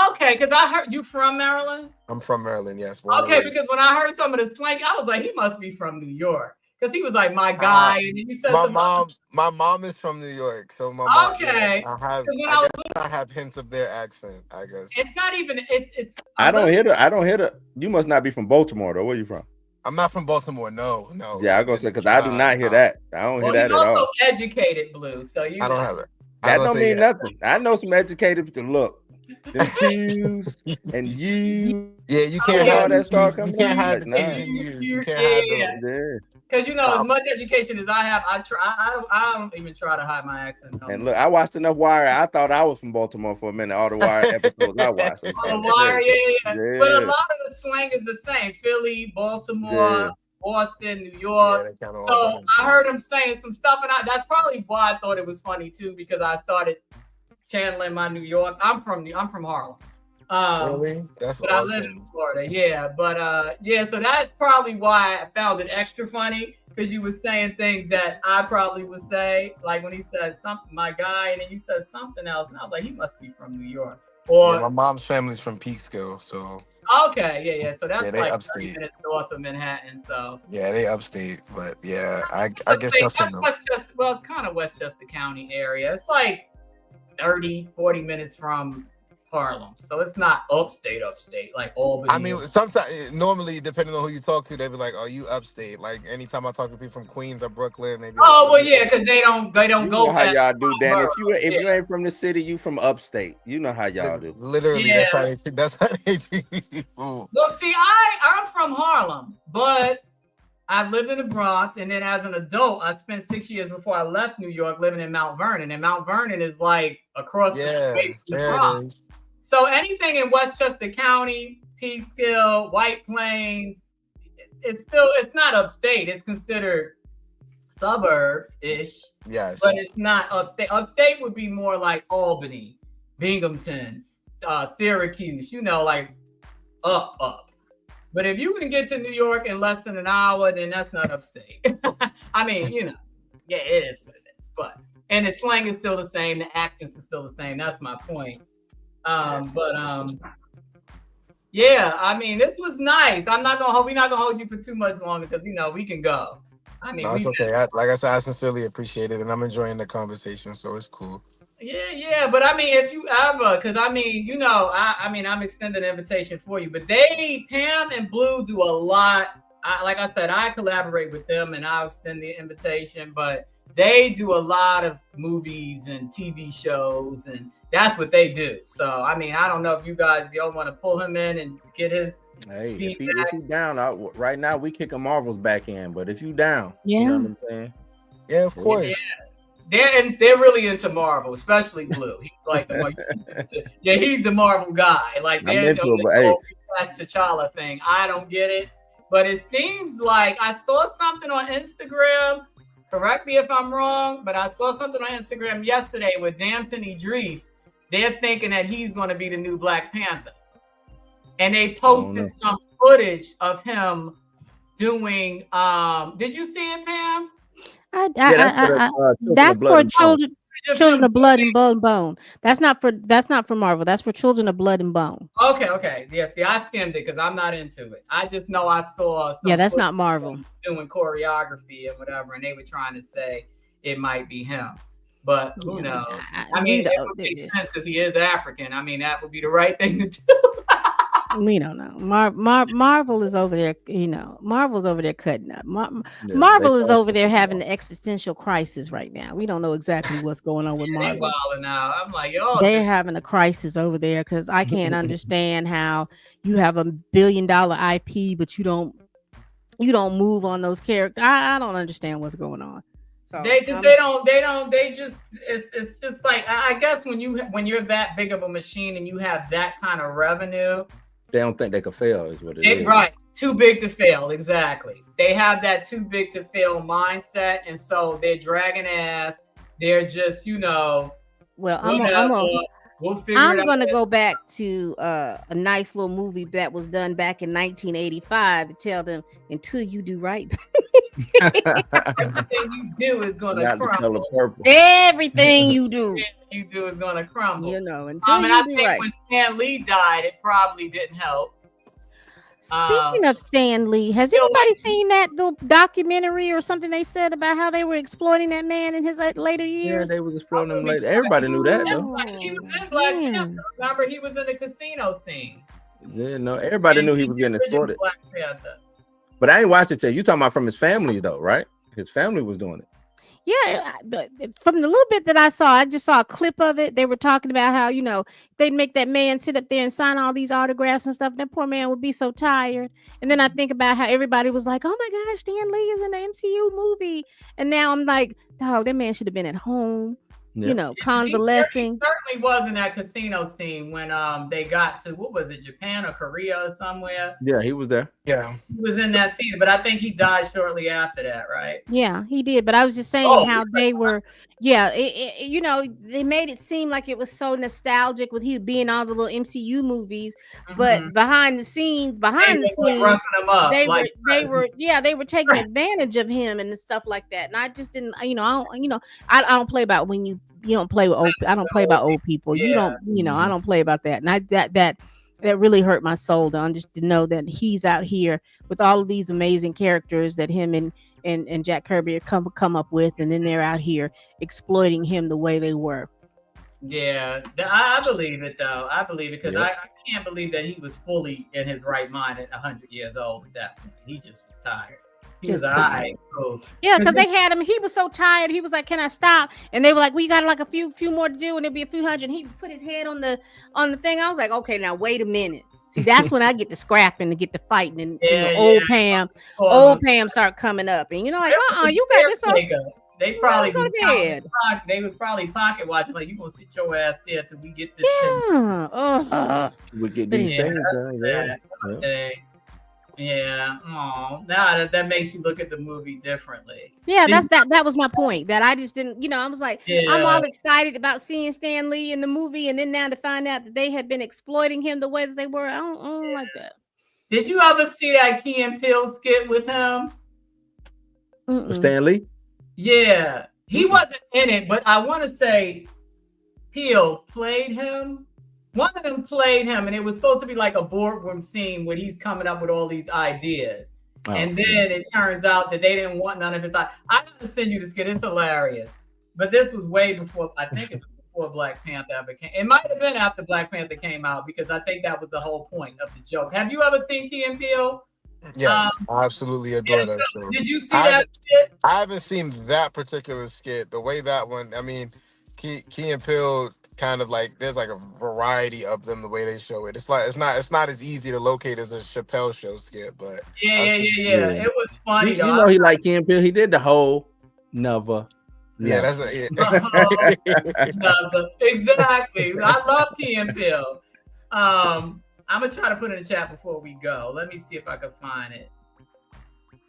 [SPEAKER 1] Okay, because I heard you from Maryland.
[SPEAKER 5] I'm from Maryland, yes. born and
[SPEAKER 1] Okay,
[SPEAKER 5] raised.
[SPEAKER 1] because when I heard some of the slang, I was like, he must be from New York. Because he was like my guy, and then you said
[SPEAKER 5] my mom is from New York, so my mom.
[SPEAKER 1] Okay.
[SPEAKER 5] I have hints of their accent. I guess
[SPEAKER 1] It's not even. It's.
[SPEAKER 3] I don't hear the. You must not be from Baltimore though. Where you from?
[SPEAKER 5] I'm not from Baltimore. No.
[SPEAKER 3] Yeah, I'm gonna say because I do not hear that. I don't hear that at
[SPEAKER 1] also
[SPEAKER 3] all.
[SPEAKER 1] educated, Blue. So you.
[SPEAKER 5] I don't have it.
[SPEAKER 3] That don't mean nothing. I know some educated to look. Them Q's and you.
[SPEAKER 5] Yeah, you can't
[SPEAKER 3] all
[SPEAKER 5] have
[SPEAKER 3] that start
[SPEAKER 5] You
[SPEAKER 3] coming
[SPEAKER 5] can't
[SPEAKER 3] out.
[SPEAKER 5] have
[SPEAKER 3] Like,
[SPEAKER 5] the
[SPEAKER 3] nah.
[SPEAKER 5] T's and U's. You can't
[SPEAKER 1] Yeah.
[SPEAKER 5] have those.
[SPEAKER 1] Because you know, as much education as I have, I don't even try to hide my accent.
[SPEAKER 3] And look, I watched enough Wire. I thought I was from Baltimore for a minute. All the Wire episodes I watched.
[SPEAKER 1] The Wire, yeah.
[SPEAKER 3] Yeah.
[SPEAKER 1] But a lot of the slang is the same. Philly, Baltimore,
[SPEAKER 3] Yeah.
[SPEAKER 1] Boston, New York.
[SPEAKER 5] Yeah,
[SPEAKER 1] So I heard him saying some stuff, and that's probably why I thought it was funny too, because I started channeling my New York. I'm from Harlem.
[SPEAKER 5] Really? That's
[SPEAKER 1] but
[SPEAKER 5] awesome.
[SPEAKER 1] I live in Florida, yeah. But yeah, so that's probably why I found it extra funny, because you were saying things that I probably would say, like when he said something, my guy, and then you said something else, and I was like, he must be from New York. Or
[SPEAKER 5] my mom's family's from Peekskill, so
[SPEAKER 1] okay, yeah. So that's
[SPEAKER 5] they
[SPEAKER 1] like
[SPEAKER 5] upstate.
[SPEAKER 1] 30 minutes north of Manhattan. So
[SPEAKER 5] yeah, they upstate, but yeah, I guess
[SPEAKER 1] that's Westchester. Well, it's kind of Westchester County area. It's like 30-40 minutes from Harlem, so it's not upstate like Albany.
[SPEAKER 5] I mean, sometimes normally depending on who you talk to, they be like, "Oh, you upstate." Like anytime I talk to people from Queens or Brooklyn, they be like,
[SPEAKER 1] oh well, yeah, because they don't
[SPEAKER 3] You
[SPEAKER 1] go
[SPEAKER 3] know how
[SPEAKER 1] past
[SPEAKER 3] y'all do, Dan. If
[SPEAKER 1] yeah.
[SPEAKER 3] you ain't from the city, you from upstate. You know how y'all do.
[SPEAKER 5] Literally,
[SPEAKER 1] Yeah.
[SPEAKER 5] that's how they treat people.
[SPEAKER 1] Well, see, I'm from Harlem, but I've lived in the Bronx, and then as an adult, I spent 6 years before I left New York living in Mount Vernon, and Mount Vernon is like across the street from the
[SPEAKER 5] there it
[SPEAKER 1] Bronx.
[SPEAKER 5] is.
[SPEAKER 1] So anything in Westchester County, Peekskill, White Plains, it's not upstate. It's considered suburbs-ish,
[SPEAKER 5] Yes.
[SPEAKER 1] but it's not upstate. Upstate would be more like Albany, Binghamton, Syracuse, you know, like up. But if you can get to New York in less than an hour, then that's not upstate. I mean, you know, yeah, it is what it is. And the slang is still the same, the accents are still the same. That's my point. Yeah, I mean, this was nice. We're not gonna hold you for too much longer because you know we can go. I mean,
[SPEAKER 5] No, it's okay. Like I said, I sincerely appreciate it, and I'm enjoying the conversation, so it's cool.
[SPEAKER 1] Yeah. But I mean, if you ever, because I mean, you know, I'm extending an invitation for you. But Pam and Blue do a lot. Like I said, I collaborate with them, and I'll extend the invitation. But they do a lot of movies and TV shows, and that's what they do. So I mean, I don't know if y'all want to pull him in and get his.
[SPEAKER 3] Hey, if he down, right now we kicking Marvel's back in. But if you down,
[SPEAKER 2] Yeah.
[SPEAKER 3] you know what I'm saying?
[SPEAKER 5] Yeah, of course.
[SPEAKER 1] Yeah. They're really into Marvel, especially Blue. He's like he's the Marvel guy. Like they're the T'Challa thing. I don't get it, but it seems like I saw something on Instagram. Correct me if I'm wrong, but I saw something on Instagram yesterday with Damson Idris. They're thinking that he's going to be the new Black Panther, and they posted some footage of him doing. Did you see it, Pam?
[SPEAKER 2] That's for children of blood and bone. That's not for Marvel. That's for children of blood and bone.
[SPEAKER 1] Okay. Yes, I skimmed it because I'm not into it. I just know I saw.
[SPEAKER 2] Yeah, that's not Marvel.
[SPEAKER 1] Doing choreography and whatever, and they were trying to say it might be him, but who knows? I mean, it would make sense because he is African. I mean, that would be the right thing to do.
[SPEAKER 2] We don't know. Marvel is over there, Marvel's over there cutting up.
[SPEAKER 3] Yeah,
[SPEAKER 2] Marvel
[SPEAKER 3] they
[SPEAKER 2] is
[SPEAKER 3] talk
[SPEAKER 2] over there
[SPEAKER 3] about
[SPEAKER 2] having an existential crisis right now. We don't know exactly what's going on with
[SPEAKER 1] They
[SPEAKER 2] Marvel.
[SPEAKER 1] wilding out. I'm like, y'all
[SPEAKER 2] They're
[SPEAKER 1] just
[SPEAKER 2] having a crisis over there because I can't understand how you have $1 billion IP, but you don't move on those characters. I don't understand what's going on. So
[SPEAKER 1] they just it's just like I guess when you're that big of a machine and you have that kind of revenue,
[SPEAKER 3] they don't think they could fail, is what it is.
[SPEAKER 1] right, too big to fail. Exactly. They have that too big to fail mindset, and so they're dragging ass. They're just,
[SPEAKER 2] well,
[SPEAKER 1] we'll figure
[SPEAKER 2] I'm
[SPEAKER 1] it
[SPEAKER 2] gonna
[SPEAKER 1] out.
[SPEAKER 2] go back to a nice little movie that was done back in 1985 to tell them until you do right.
[SPEAKER 1] Everything you do is gonna
[SPEAKER 3] Not the color
[SPEAKER 1] crumble.
[SPEAKER 3] purple.
[SPEAKER 2] Everything you do,
[SPEAKER 1] Everything you do is gonna crumble.
[SPEAKER 2] until
[SPEAKER 1] And
[SPEAKER 2] you
[SPEAKER 1] I
[SPEAKER 2] do
[SPEAKER 1] think
[SPEAKER 2] right.
[SPEAKER 1] when Stan Lee died, it probably didn't help.
[SPEAKER 2] Speaking of Stan Lee, has anybody seen that little documentary or something they said about how they were exploiting that man in his later
[SPEAKER 3] Yeah,
[SPEAKER 2] years?
[SPEAKER 3] they was exploring them later. Everybody knew that though.
[SPEAKER 1] He was in Black
[SPEAKER 2] man.
[SPEAKER 1] Panther. Remember, he was in the casino scene.
[SPEAKER 3] Yeah, no, everybody knew he was getting
[SPEAKER 1] Original
[SPEAKER 3] exploited.
[SPEAKER 1] Black Panther.
[SPEAKER 3] But I ain't watched it till you talking about from his family though, right? His family was doing it.
[SPEAKER 2] Yeah, from the little bit that I saw, I just saw a clip of it. They were talking about how, they'd make that man sit up there and sign all these autographs and stuff. That poor man would be so tired. And then I think about how everybody was like, oh my gosh, Stan Lee is in the MCU movie. And now I'm like, dog, that man should have been at home,
[SPEAKER 3] Yeah.
[SPEAKER 2] convalescing.
[SPEAKER 1] He certainly was in that casino scene when they got to, what was it, Japan or Korea or somewhere.
[SPEAKER 3] Yeah, he was there.
[SPEAKER 5] Yeah.
[SPEAKER 1] He was in that scene, but I think he died shortly after that, right?
[SPEAKER 2] Yeah, he did. But I was just saying how they were, they made it seem like it was so nostalgic with he being all the little MCU movies, but behind the scenes,
[SPEAKER 1] roughing him up.
[SPEAKER 2] they were taking advantage of him and stuff like that. And I just didn't, I don't play about when you don't play with I don't play about old people. You don't, I don't play about that. And that really hurt my soul to know that he's out here with all of these amazing characters that him and Jack Kirby have come up with, and then they're out here exploiting him the way they were.
[SPEAKER 1] Yeah, I believe it though. I believe it because I can't believe that he was fully in his right mind at 100 years old at that point. He just was tired. He was tired. Cool.
[SPEAKER 2] Yeah, because they had him. He was so tired. He was like, "Can I stop?" And they were like, "We got like a few more to do, and it'll be a few hundred." And he put his head on the thing. I was like, "Okay, now wait a minute." See, that's when I get to scrapping to get to fighting, and old Pam start coming up, and you got this.
[SPEAKER 1] They probably they would probably pocket watch like, you gonna sit your ass there till we get this.
[SPEAKER 3] We get these things done.
[SPEAKER 1] Yeah. Oh, now that makes you look at the movie differently.
[SPEAKER 2] Yeah, that was my point. That I just didn't, I was like, I'm all excited about seeing Stan Lee in the movie, and then now to find out that they had been exploiting him the way that they were, I don't like that.
[SPEAKER 1] Did you ever see that Key and Peele skit with him?
[SPEAKER 3] Stan Lee?
[SPEAKER 1] Yeah, he wasn't in it, but I want to say Peele played him. One of them played him, and it was supposed to be like a boardroom scene where he's coming up with all these ideas. And then it turns out that they didn't want none of his ideas. I gotta send you this skit. It's hilarious. But this was way before, I think it was before Black Panther ever came. It might have been after Black Panther came out, because I think that was the whole point of the joke. Have you ever seen Key and Peele?
[SPEAKER 5] Yes, I absolutely adore that show.
[SPEAKER 1] Did you see that skit?
[SPEAKER 5] I haven't seen that particular skit. The way that one, I mean, Key and Peele kind of like, there's like a variety of them the way they show it. It's like it's not as easy to locate as a Chappelle show skit, but
[SPEAKER 1] yeah. It was funny.
[SPEAKER 3] You know he like Key and Peele. He did the whole never.
[SPEAKER 5] Yeah, that's
[SPEAKER 1] exactly. I love Key and Peele. I'm gonna try to put it in the chat before we go. Let me see if I can find it.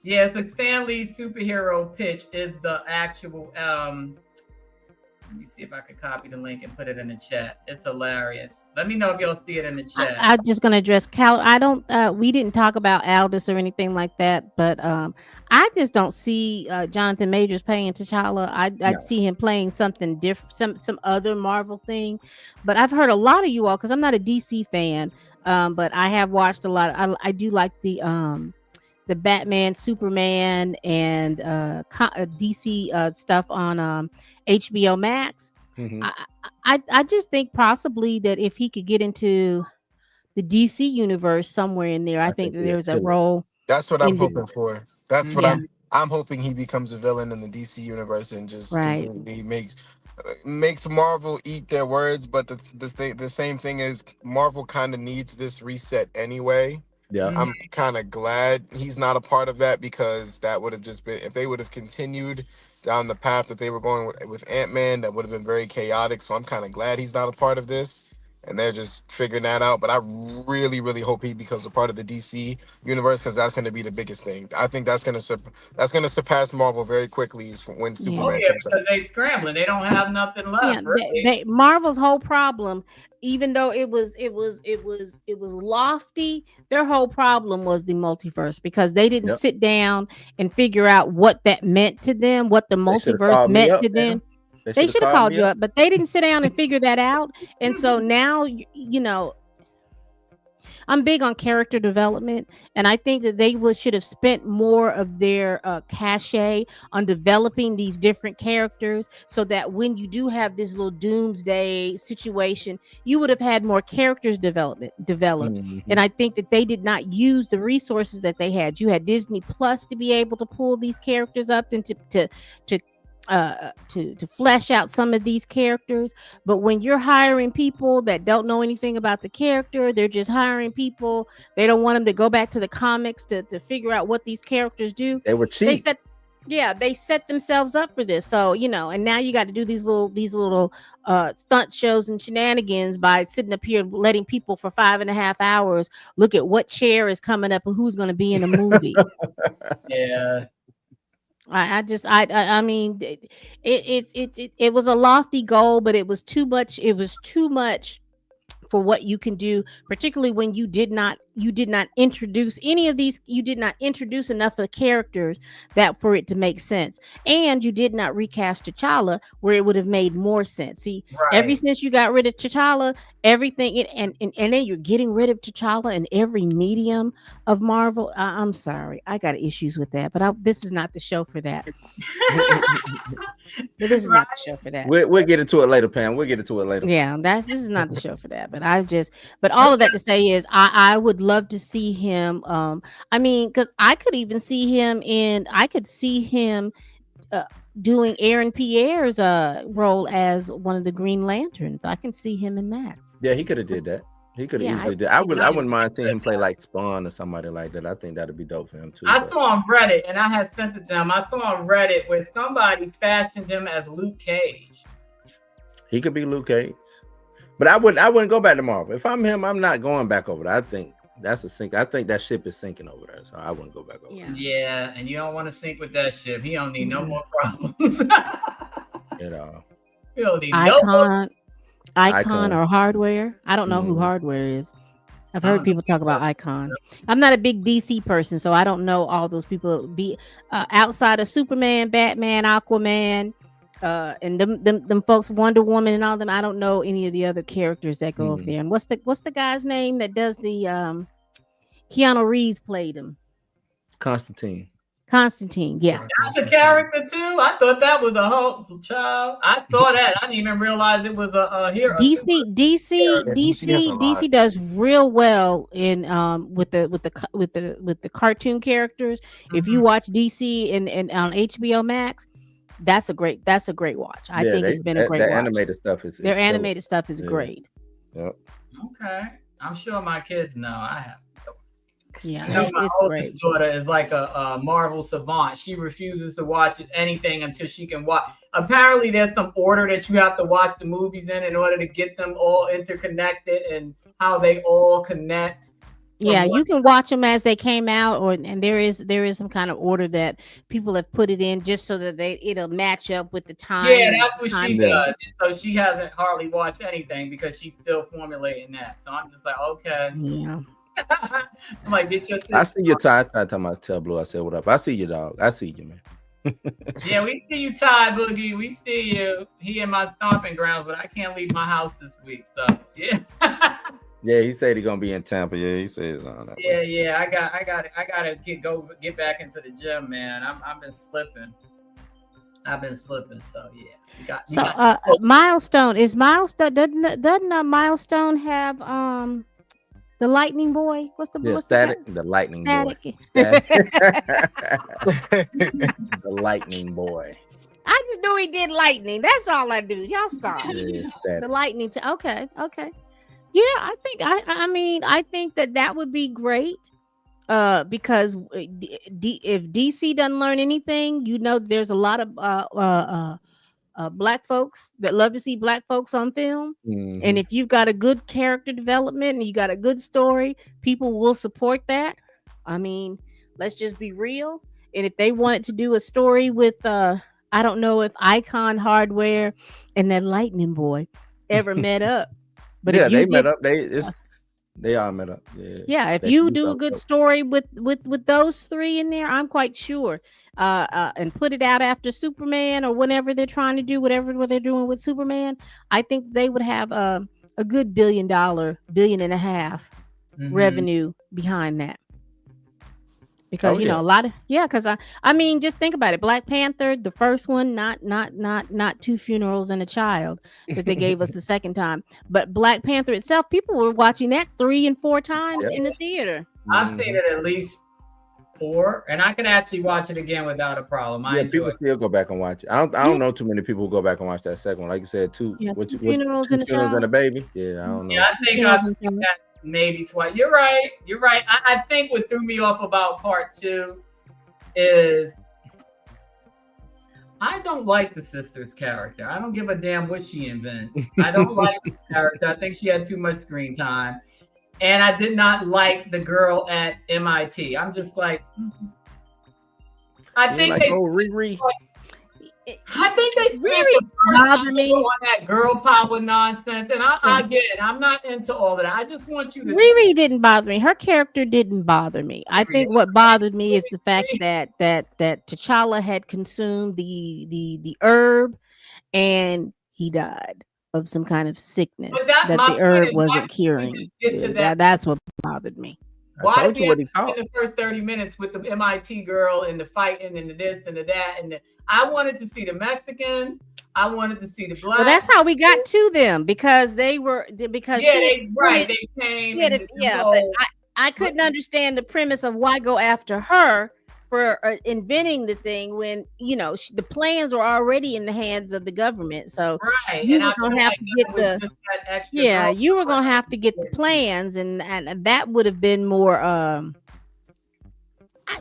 [SPEAKER 1] Yeah, so Stan Lee superhero pitch is the actual. Let me see if I could copy the link and put it in the chat. It's hilarious. Let me know if y'all see it in the chat.
[SPEAKER 2] I'm just gonna address Cal. I don't. We didn't talk about Aldous or anything like that, but I just don't see Jonathan Majors playing T'Challa. I'd see him playing something different, some other Marvel thing. But I've heard a lot of you all, because I'm not a DC fan, but I have watched a lot. I do like the Batman, Superman, and DC stuff on HBO Max. I just think possibly that if he could get into the DC universe somewhere in there. I think that
[SPEAKER 3] he'll
[SPEAKER 2] there's a
[SPEAKER 3] kill it.
[SPEAKER 2] role
[SPEAKER 5] That's what I'm
[SPEAKER 2] in the
[SPEAKER 5] hoping for. That's what
[SPEAKER 2] Yeah.
[SPEAKER 5] I'm hoping he becomes a villain in the DC universe and just
[SPEAKER 2] right.
[SPEAKER 5] completely makes Marvel eat their words. But the same thing is Marvel kind of needs this reset anyway.
[SPEAKER 3] Yeah.
[SPEAKER 1] Mhm.
[SPEAKER 5] I'm kind of glad he's not a part of that, because that would have just been, if they would have continued down the path that they were going with Ant-Man, that would have been very chaotic. So I'm kind of glad he's not a part of this, and they're just figuring that out. But I really, really hope he becomes a part of the DC universe, because that's going to be the biggest thing. I think that's going to surpass Marvel very quickly when
[SPEAKER 2] Yeah.
[SPEAKER 1] Oh
[SPEAKER 5] Superman
[SPEAKER 1] yeah,
[SPEAKER 5] comes out.
[SPEAKER 1] because they scrambling. They don't have nothing
[SPEAKER 2] Yeah,
[SPEAKER 1] left. Really.
[SPEAKER 2] they Marvel's whole problem, even though it was lofty, their whole problem was the multiverse, because they didn't
[SPEAKER 3] Yep.
[SPEAKER 2] sit down and figure out what that meant to them, what the
[SPEAKER 3] They should have
[SPEAKER 2] multiverse
[SPEAKER 3] called me
[SPEAKER 2] meant
[SPEAKER 3] up,
[SPEAKER 2] to
[SPEAKER 3] man.
[SPEAKER 2] them.
[SPEAKER 3] They
[SPEAKER 2] They
[SPEAKER 3] should
[SPEAKER 2] should
[SPEAKER 3] have
[SPEAKER 2] have
[SPEAKER 3] called
[SPEAKER 2] called
[SPEAKER 3] me
[SPEAKER 2] you
[SPEAKER 3] up.
[SPEAKER 2] up, but they didn't sit down and figure that out. And so now, I'm big on character development, and I think that they should have spent more of their cachet on developing these different characters, so that when you do have this little doomsday situation, you would have had more characters developed.
[SPEAKER 3] Mhm.
[SPEAKER 2] And I think that they did not use the resources that they had. You had Disney Plus to be able to pull these characters up and to flesh out some of these characters. But when you're hiring people that don't know anything about the character, they're just hiring people. They don't want them to go back to the comics to figure out what these characters do.
[SPEAKER 3] They were cheap.
[SPEAKER 2] They set themselves up for this. So, and now you got to do these little stunt shows and shenanigans by sitting up here letting people for 5.5 hours look at what chair is coming up and who's going to be in the movie.
[SPEAKER 1] Yeah.
[SPEAKER 2] I mean, it was a lofty goal, but it was too much. It was too much for what you can do, particularly when you did not introduce any of these. You did not introduce enough of characters that for it to make sense, and you did not recast T'Challa where it would have made more sense. See, ever
[SPEAKER 1] Right.
[SPEAKER 2] since you got rid of T'Challa, everything and then you're getting rid of T'Challa in every medium of Marvel. I'm sorry, I got issues with that, but this is not the show for that. This is not the show for that.
[SPEAKER 3] We'll get into it later, Pam. We'll get into it later.
[SPEAKER 2] Yeah, this is not the show for that. But all of that to say is, I would love to see him. I mean, because I could see him doing Aaron Pierre's role as one of the Green Lanterns. I can see him in that.
[SPEAKER 3] Yeah, he could have did that. He could have
[SPEAKER 2] Yeah,
[SPEAKER 3] easily did. I wouldn't mind seeing him play like Spawn or somebody like that. I think that'd be dope for him too.
[SPEAKER 1] I saw on Reddit, and I had sent it to him. I saw on Reddit where somebody fashioned him as Luke Cage.
[SPEAKER 3] He could be Luke Cage, but I wouldn't go back to Marvel. If I'm him, I'm not going back over there. I think that's a sink. I think that ship is sinking over there, so I wouldn't go back over there.
[SPEAKER 1] Yeah, and you don't want to sink with that ship. He don't need no more problems.
[SPEAKER 3] At all.
[SPEAKER 1] He don't need no more.
[SPEAKER 2] Icon or Hardware. I don't know who Hardware is. I've heard people talk about Icon. I'm not a big DC person, so I don't know all those people. Outside of Superman, Batman, Aquaman, and them folks, Wonder Woman, and all them. I don't know any of the other characters that go over there. And what's the guy's name that does the Keanu Reeves played him? Constantine, yeah.
[SPEAKER 1] That's a character too. I thought that was a whole child. I saw that. I didn't even realize it was a hero.
[SPEAKER 2] DC does real well in with the cartoon characters. Mm-hmm. If you watch DC and on HBO Max, that's a great watch. I think it's been a great watch.
[SPEAKER 3] Animated stuff is
[SPEAKER 2] their animated stuff is great.
[SPEAKER 3] Yep.
[SPEAKER 1] Okay, I'm sure my kids know. I have.
[SPEAKER 2] Yeah,
[SPEAKER 1] my oldest daughter is like a Marvel savant. She refuses to watch anything until she can watch. Apparently, there's some order that you have to watch the movies in order to get them all interconnected and how they all connect.
[SPEAKER 2] Yeah, you can watch them as they came out, and there is some kind of order that people have put it in just so that it'll match up with the time.
[SPEAKER 1] Yeah, that's what she does. So she hasn't hardly watched anything because she's still formulating that. So I'm just like, okay.
[SPEAKER 2] Yeah.
[SPEAKER 1] I'm like, get your
[SPEAKER 3] I see your Ty. I tell my Tell Blue. I said, "What up?" I see you, dog. I see you, man.
[SPEAKER 1] Yeah, we see you, Ty Boogie. We see you. He in my stomping grounds, but I can't leave my house this week. So yeah.
[SPEAKER 3] Yeah, he said he's gonna be in Tampa. Yeah, he said that.
[SPEAKER 1] Yeah. I gotta get back into the gym, man. I've been slipping. So yeah.
[SPEAKER 2] Milestone doesn't Milestone have The lightning boy. What's the
[SPEAKER 3] Yeah,
[SPEAKER 2] what's the
[SPEAKER 3] Static, the lightning boy.
[SPEAKER 2] Static.
[SPEAKER 3] Static. The lightning boy.
[SPEAKER 2] I just knew he did lightning. That's all I do. Y'all stop.
[SPEAKER 3] Yeah,
[SPEAKER 2] The
[SPEAKER 3] Static.
[SPEAKER 2] lightning. Okay. Yeah, I mean, I think that would be great. Because if DC doesn't learn anything, there's a lot of black folks that love to see black folks on film.
[SPEAKER 3] Mhm.
[SPEAKER 2] And if you've got a good character development and you got a good story, people will support that. I mean, let's just be real. And if they wanted to do a story with I don't know if Icon Hardware and that Lightning Boy ever met up. But
[SPEAKER 3] yeah,
[SPEAKER 2] if you
[SPEAKER 3] they
[SPEAKER 2] did,
[SPEAKER 3] met up. They all met up.
[SPEAKER 2] yeah, if
[SPEAKER 3] They
[SPEAKER 2] you
[SPEAKER 3] can
[SPEAKER 2] do a
[SPEAKER 3] something
[SPEAKER 2] good
[SPEAKER 3] dope.
[SPEAKER 2] story with those three in there, I'm quite sure. And put it out after Superman or whatever they're trying to do, what they're doing with Superman, I think they would have a good $1 billion and a half
[SPEAKER 1] Mhm.
[SPEAKER 2] revenue behind that. Because
[SPEAKER 3] Oh, yeah.
[SPEAKER 2] a lot of because I mean, just think about it. Black Panther, the first one, not Two Funerals and a Child that they gave us the second time, but Black Panther itself, people were watching that 3 and 4 times
[SPEAKER 3] Yep.
[SPEAKER 2] in the theater.
[SPEAKER 1] I've
[SPEAKER 3] Mhm.
[SPEAKER 1] seen it at least 4, and I can actually watch it again without a problem. I
[SPEAKER 3] Yeah,
[SPEAKER 1] enjoy
[SPEAKER 3] people
[SPEAKER 1] it.
[SPEAKER 3] still go back and watch it. I don't know too many people who go back and watch that second one. Like you said, two
[SPEAKER 2] Yeah,
[SPEAKER 3] what
[SPEAKER 2] Two
[SPEAKER 3] you- what-
[SPEAKER 2] Funerals
[SPEAKER 3] two
[SPEAKER 2] and a
[SPEAKER 3] funerals and a
[SPEAKER 2] Child.
[SPEAKER 3] baby. Yeah, I don't know.
[SPEAKER 1] Yeah, I think
[SPEAKER 2] Funerals
[SPEAKER 1] I've
[SPEAKER 2] and
[SPEAKER 1] seen
[SPEAKER 2] Child.
[SPEAKER 1] that maybe twice. You're right. I think what threw me off about part 2 is I don't like the sister's character. I don't give a damn what she invents. I don't like the character. I think she had too much screen time. And I did not like the girl at MIT. I'm just like, I
[SPEAKER 3] Yeah,
[SPEAKER 1] think
[SPEAKER 3] like
[SPEAKER 1] they
[SPEAKER 3] Riri.
[SPEAKER 1] spent
[SPEAKER 2] Riri
[SPEAKER 1] the first
[SPEAKER 2] bothered
[SPEAKER 1] time
[SPEAKER 2] me.
[SPEAKER 1] on that girl power nonsense. And I get it. I'm not into all of that. I just want you to
[SPEAKER 2] Riri didn't bother me. Her character didn't bother me. I think what bothered me is the fact that T'Challa had consumed the herb and he died of some kind of sickness
[SPEAKER 1] But that-
[SPEAKER 2] that
[SPEAKER 1] my
[SPEAKER 2] the
[SPEAKER 1] point
[SPEAKER 2] herb
[SPEAKER 1] is, why
[SPEAKER 2] wasn't
[SPEAKER 1] can't we
[SPEAKER 2] curing.
[SPEAKER 1] just get to
[SPEAKER 2] Yeah,
[SPEAKER 1] that?
[SPEAKER 2] that's what bothered me.
[SPEAKER 1] Why
[SPEAKER 3] told
[SPEAKER 1] did
[SPEAKER 3] you
[SPEAKER 1] we
[SPEAKER 3] what
[SPEAKER 1] have
[SPEAKER 3] he
[SPEAKER 1] to spend
[SPEAKER 3] thought.
[SPEAKER 1] the first 30 minutes with the MIT girl and the fighting and the this and the that? And I wanted to see the Mexicans. I wanted to see the black.
[SPEAKER 2] Well, that's how we got to them because they
[SPEAKER 1] They came.
[SPEAKER 2] Yeah,
[SPEAKER 1] and did the
[SPEAKER 2] but
[SPEAKER 1] whole-
[SPEAKER 2] I couldn't understand the premise of why go after her for inventing the thing when the plans were already in the hands of the government. So
[SPEAKER 1] right.
[SPEAKER 2] you
[SPEAKER 1] and
[SPEAKER 2] were
[SPEAKER 1] I
[SPEAKER 2] gonna
[SPEAKER 1] feel
[SPEAKER 2] have
[SPEAKER 1] like
[SPEAKER 2] to
[SPEAKER 1] that
[SPEAKER 2] get
[SPEAKER 1] was
[SPEAKER 2] the
[SPEAKER 1] just that extra
[SPEAKER 2] yeah,
[SPEAKER 1] girl.
[SPEAKER 2] you were gonna have to get the plans, and that would have been more.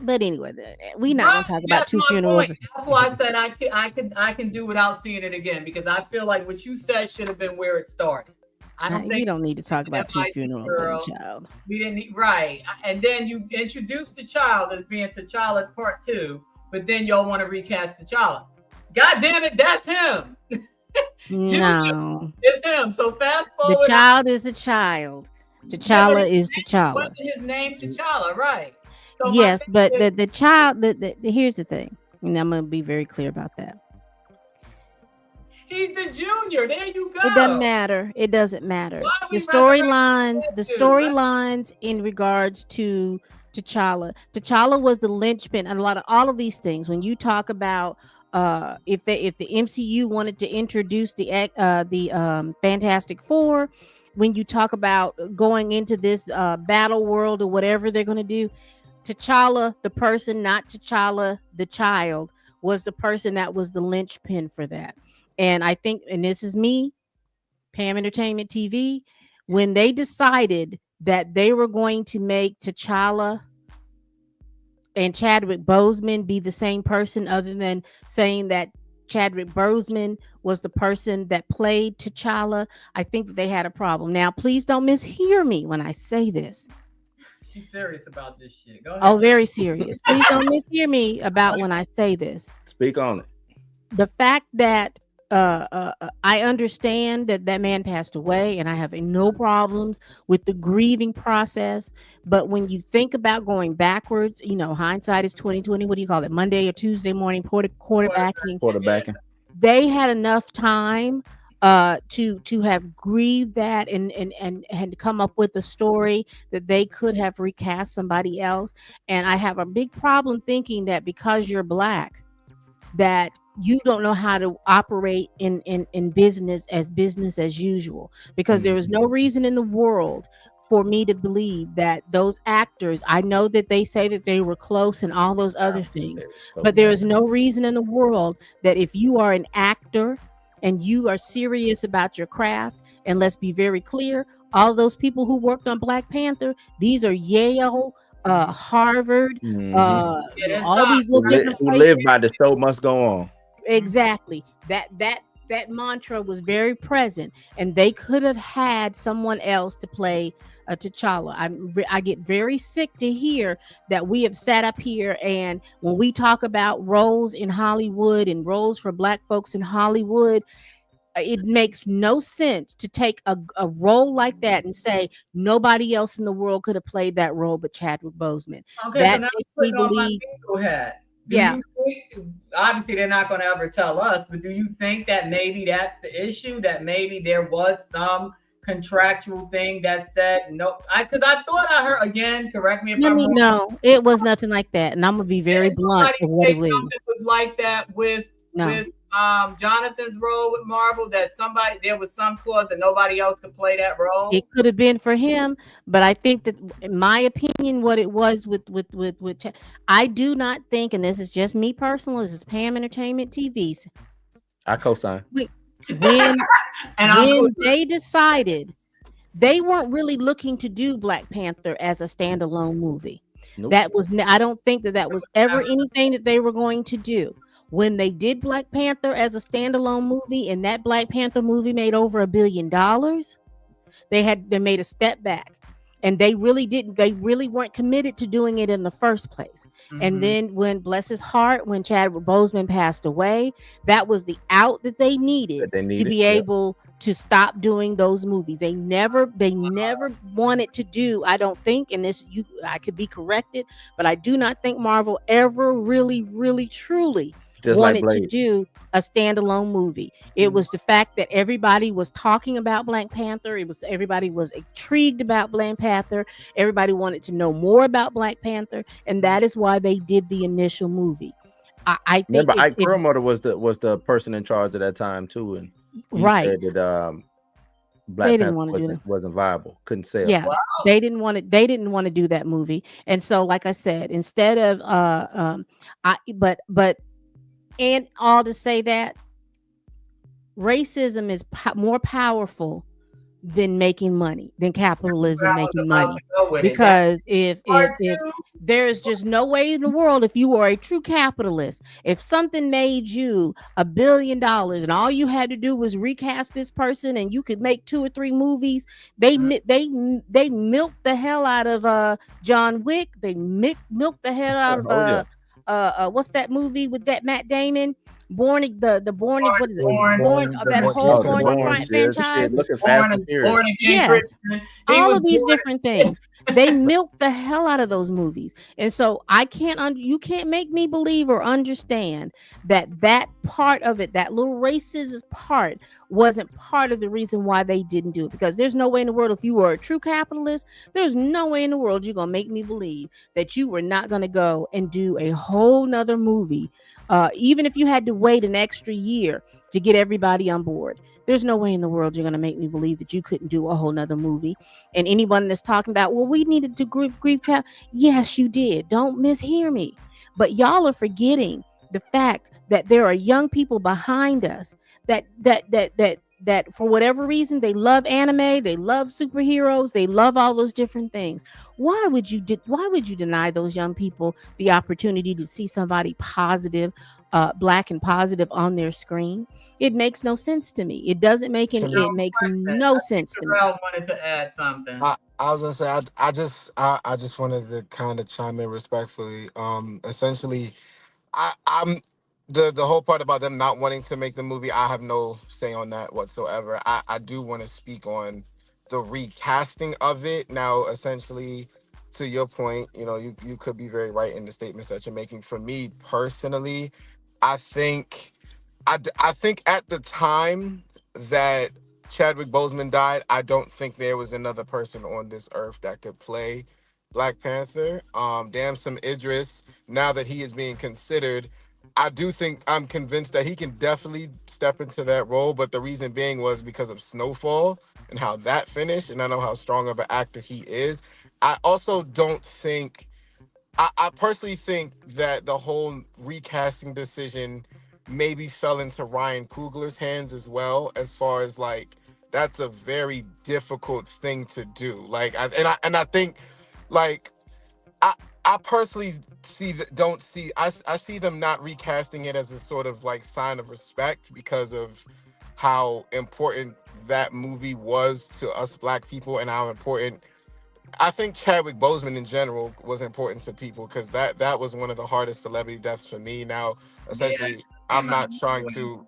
[SPEAKER 2] But anyway, we not gonna talk about
[SPEAKER 1] That's
[SPEAKER 2] Two
[SPEAKER 1] my
[SPEAKER 2] Funerals.
[SPEAKER 1] point. That's why I said I can do without seeing it again because I feel like what you said should have been where it started. I don't
[SPEAKER 2] You
[SPEAKER 1] think
[SPEAKER 2] don't need to talk about Two
[SPEAKER 1] MIT
[SPEAKER 2] Funerals
[SPEAKER 1] girl.
[SPEAKER 2] and a Child.
[SPEAKER 1] we didn't need right. And then you introduced the child as being T'Challa's part 2, but then y'all want to recast T'Challa. God damn it, that's him.
[SPEAKER 2] No,
[SPEAKER 1] It's him. So fast
[SPEAKER 2] the
[SPEAKER 1] forward.
[SPEAKER 2] child is the child. T'Challa is T'Challa.
[SPEAKER 1] Wasn't his name T'Challa, right? So my
[SPEAKER 2] Yes,
[SPEAKER 1] thing
[SPEAKER 2] but
[SPEAKER 1] is,
[SPEAKER 2] the child. Here's the thing, and I'm gonna be very clear about that.
[SPEAKER 1] he's the junior. There you go.
[SPEAKER 2] It doesn't matter. It doesn't matter.
[SPEAKER 1] Why do
[SPEAKER 2] The
[SPEAKER 1] we resurrect
[SPEAKER 2] the
[SPEAKER 1] that dude?
[SPEAKER 2] storylines in regards to T'Challa. T'Challa was the linchpin, and all of these things. When you talk about if the MCU wanted to introduce the Fantastic Four, when you talk about going into this battle world or whatever they're going to do, T'Challa, the person, not T'Challa, the child, was the person that was the linchpin for that. And I think, and this is me, Pam Entertainment TV, when they decided that they were going to make T'Challa and Chadwick Boseman be the same person, other than saying that Chadwick Boseman was the person that played T'Challa, I think that they had a problem. Now, please don't mishear me when I say this.
[SPEAKER 1] She's serious about this shit. Go ahead.
[SPEAKER 2] Oh, very serious. Please don't mishear me about when I say this.
[SPEAKER 3] Speak on it.
[SPEAKER 2] The fact that I understand that man passed away, and I have no problems with the grieving process. But when you think about going backwards, hindsight is 2020. What do you call it? Monday or Tuesday morning quarterbacking. They had enough time to have grieved that and come up with a story that they could have recast somebody else. And I have a big problem thinking that because you're black, that you don't know how to operate in business as usual, because there is no reason in the world for me to believe that those actors, I know that they say that they were close and all those other things, but there is no reason in the world that if you are an actor and you are serious about your craft, and let's be very clear, all those people who worked on Black Panther, these are Yale, Harvard,
[SPEAKER 1] Yeah, that's
[SPEAKER 2] all
[SPEAKER 1] all.
[SPEAKER 2] these little different
[SPEAKER 3] who
[SPEAKER 2] places.
[SPEAKER 3] live by the show must go on.
[SPEAKER 2] Exactly. That mantra was very present, and they could have had someone else to play T'Challa. I get very sick to hear that we have sat up here, and when we talk about roles in Hollywood and roles for Black folks in Hollywood, it makes no sense to take a role like that and say nobody else in the world could have played that role but Chadwick Boseman.
[SPEAKER 1] Okay, so
[SPEAKER 2] That
[SPEAKER 1] now I'm
[SPEAKER 2] makes me
[SPEAKER 1] putting on my
[SPEAKER 2] believe.
[SPEAKER 1] legal hat. Do
[SPEAKER 2] Yeah.
[SPEAKER 1] you think, obviously they're not going to ever tell us, but do you think that maybe that's the issue? That maybe there was some contractual thing that said no? Because I thought I heard, again, correct me if
[SPEAKER 2] Let
[SPEAKER 1] I'm
[SPEAKER 2] me
[SPEAKER 1] wrong.
[SPEAKER 2] know. It was nothing like that, and I'm gonna be very
[SPEAKER 1] Did
[SPEAKER 2] blunt
[SPEAKER 1] somebody
[SPEAKER 2] of what
[SPEAKER 1] say
[SPEAKER 2] it was.
[SPEAKER 1] something was like that with
[SPEAKER 2] No.
[SPEAKER 1] Jonathan's role with Marvel? That there was some clause that nobody else could play that role.
[SPEAKER 2] It could have been for him, but I think that, in my opinion, what it was with I do not think, and this is just me personal. This is Pam Entertainment TV's.
[SPEAKER 3] I co-sign.
[SPEAKER 2] When
[SPEAKER 1] And I'm
[SPEAKER 2] when
[SPEAKER 1] cool.
[SPEAKER 2] they decided they weren't really looking to do Black Panther as a standalone movie.
[SPEAKER 3] Nope.
[SPEAKER 2] That was I don't think that was ever anything that they were going to do. When they did Black Panther as a standalone movie, and that Black Panther movie made over $1 billion, they made a step back, and they really weren't committed to doing it in the first place. And then when, bless his heart, when Chadwick Boseman passed away, that was the out that they needed, to be able to stop doing those movies. They never wanted to do, I don't think, and I could be corrected, but I do not think Marvel ever really truly
[SPEAKER 3] Just
[SPEAKER 2] wanted
[SPEAKER 3] like
[SPEAKER 2] to do a standalone movie. It was the fact that everybody was talking about Black Panther. Everybody was intrigued about Black Panther. Everybody wanted to know more about Black Panther, and that is why they did the initial movie. I think
[SPEAKER 3] remember Ike Perlmutter was the person in charge at that time too, and he said that Black Panther wasn't viable, couldn't sell.
[SPEAKER 2] Yeah, they didn't want to do that movie, and so, like I said, instead of and all to say that racism is more powerful than making money, than capitalism making money. Because if there's just no way in the world, if you are a true capitalist, if something made you $1 billion and all you had to do was recast this person and you could make 2 or 3 movies, they milked the hell out of John Wick. They milked the hell out of what's that movie with that Matt Damon? Born franchise. Yes, all of these different things. They milked the hell out of those movies, and so you can't make me believe or understand that part of it, that little racist part, wasn't part of the reason why they didn't do it. Because there's no way in the world, if you were a true capitalist, there's no way in the world you're gonna make me believe that you were not gonna go and do a whole nother movie, even if you had to wait an extra year to get everybody on board. There's no way in the world you're going to make me believe that you couldn't do a whole nother movie. And anyone that's talking about, well, we needed to grieve child. Yes, you did. Don't mishear me. But y'all are forgetting the fact that there are young people behind us that for whatever reason, they love anime, they love superheroes, they love all those different things. Why would you deny those young people the opportunity to see somebody positive, Black and positive on their screen? It makes no sense to me. It doesn't make any. It makes no sense to me.
[SPEAKER 1] Terrell wanted to add something.
[SPEAKER 5] I was gonna say I just wanted to kind of chime in respectfully. Essentially, I'm the whole part about them not wanting to make the movie. I have no say on that whatsoever. I do want to speak on the recasting of it. Now, essentially, to your point, you could be very right in the statements that you're making. For me personally, I think at the time that Chadwick Boseman died, I don't think there was another person on this earth that could play Black Panther. Damson Idris, now that he is being considered, I do think I'm convinced that he can definitely step into that role, but the reason being was because of Snowfall and how that finished, and I know how strong of an actor he is. I also don't think I personally think that the whole recasting decision maybe fell into Ryan Coogler's hands as well, as far as like that's a very difficult thing to do. Like, I think like I I personally don't see I see them not recasting it as a sort of like sign of respect because of how important that movie was to us black people and how important I think Chadwick Boseman in general was important to people because that was one of the hardest celebrity deaths for me. Now,
[SPEAKER 1] Yeah,
[SPEAKER 5] essentially, I'm not trying to.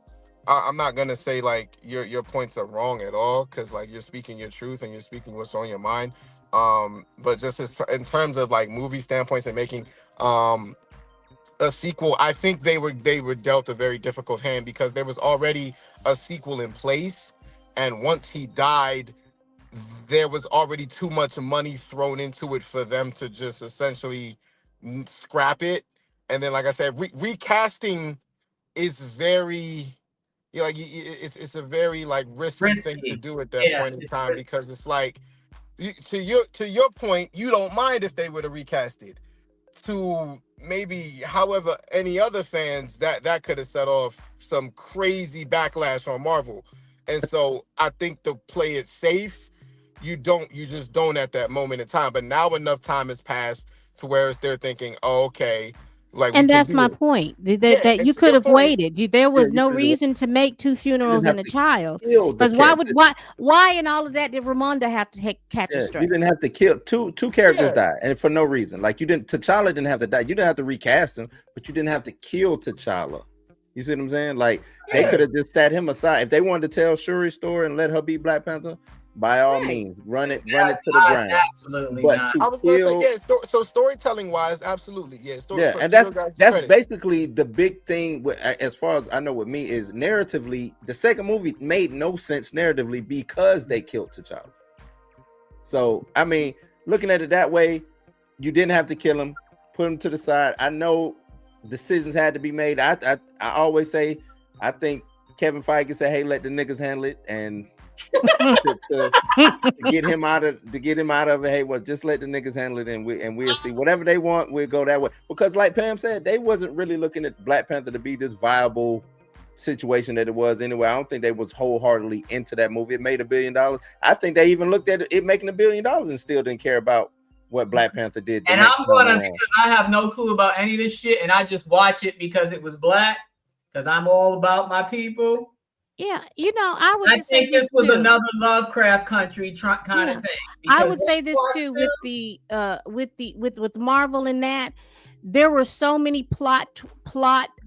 [SPEAKER 5] I'm not gonna say like your points are wrong at all because like you're speaking your truth and you're speaking what's on your mind. But just in terms of like movie standpoints and making a sequel, I think they were dealt a very difficult hand because there was already a sequel in place, and once he died there was already too much money thrown into it for them to just essentially scrap it. And then, like I said, recasting is very, you know, like it's a very like risky thing to
[SPEAKER 1] risky.
[SPEAKER 5] do at that
[SPEAKER 1] Yes,
[SPEAKER 5] point in
[SPEAKER 1] it's
[SPEAKER 5] time
[SPEAKER 1] risky.
[SPEAKER 5] because it's like to your point, you don't mind if they were to recast it. To maybe, however, any other fans that could have set off some crazy backlash on Marvel. And so I think to play it safe, you just don't at that moment in time. But now enough time has passed to where they're thinking, oh, okay, like we
[SPEAKER 2] And
[SPEAKER 5] can
[SPEAKER 2] that's
[SPEAKER 5] do
[SPEAKER 2] my
[SPEAKER 5] it.
[SPEAKER 2] point.
[SPEAKER 5] Yeah,
[SPEAKER 2] That
[SPEAKER 5] and
[SPEAKER 2] you
[SPEAKER 5] to
[SPEAKER 2] could
[SPEAKER 5] your
[SPEAKER 2] have
[SPEAKER 5] point,
[SPEAKER 2] waited. There
[SPEAKER 3] Yeah,
[SPEAKER 2] was no reason to make two
[SPEAKER 3] you didn't
[SPEAKER 2] funerals
[SPEAKER 3] have
[SPEAKER 2] and a
[SPEAKER 3] to
[SPEAKER 2] child.
[SPEAKER 3] kill the
[SPEAKER 2] Because
[SPEAKER 3] cat.
[SPEAKER 2] why in all of that did Ramonda have to catch a
[SPEAKER 3] Yeah, you
[SPEAKER 2] stray?
[SPEAKER 3] didn't have to kill two characters
[SPEAKER 5] yeah,
[SPEAKER 3] die, and for no reason. Like you didn't. T'Challa didn't have to die. You didn't have to recast him, but you didn't have to kill T'Challa. You see what I'm saying? Like they
[SPEAKER 5] yeah.
[SPEAKER 3] could have just sat him aside if they wanted to tell Shuri's story and let her be Black Panther. By all
[SPEAKER 2] Right.
[SPEAKER 3] means, run it to the ground.
[SPEAKER 1] Absolutely
[SPEAKER 3] But
[SPEAKER 1] not.
[SPEAKER 3] to
[SPEAKER 5] I was gonna say,
[SPEAKER 3] kill,
[SPEAKER 5] yeah. So storytelling wise, absolutely, yeah.
[SPEAKER 3] yeah,
[SPEAKER 5] To
[SPEAKER 3] and
[SPEAKER 5] your guys'
[SPEAKER 3] that's
[SPEAKER 5] credit,
[SPEAKER 3] basically the big thing. As far as I know, with me is narratively, the second movie made no sense narratively because they killed T'Challa. So I mean, looking at it that way, you didn't have to kill him. Put him to the side. I know decisions had to be made. I always say, I think Kevin Feige said, "Hey, let the niggas handle it," and to get him out of it. Hey, well, just let the niggas handle it, and we'll see whatever they want. We'll go that way because, like Pam said, they wasn't really looking at Black Panther to be this viable situation that it was anyway. I don't think they was wholeheartedly into that movie. It made $1 billion. I think they even looked at it making $1 billion and still didn't care about what Black Panther did.
[SPEAKER 1] And I'm gonna, because I have no clue about any of this shit, and I just watch it because it was black, because I'm all about my people.
[SPEAKER 2] Yeah, I would just say
[SPEAKER 1] think this was
[SPEAKER 2] too.
[SPEAKER 1] another Lovecraft Country kind of thing.
[SPEAKER 2] I would say this too with Marvel and that there were so many plot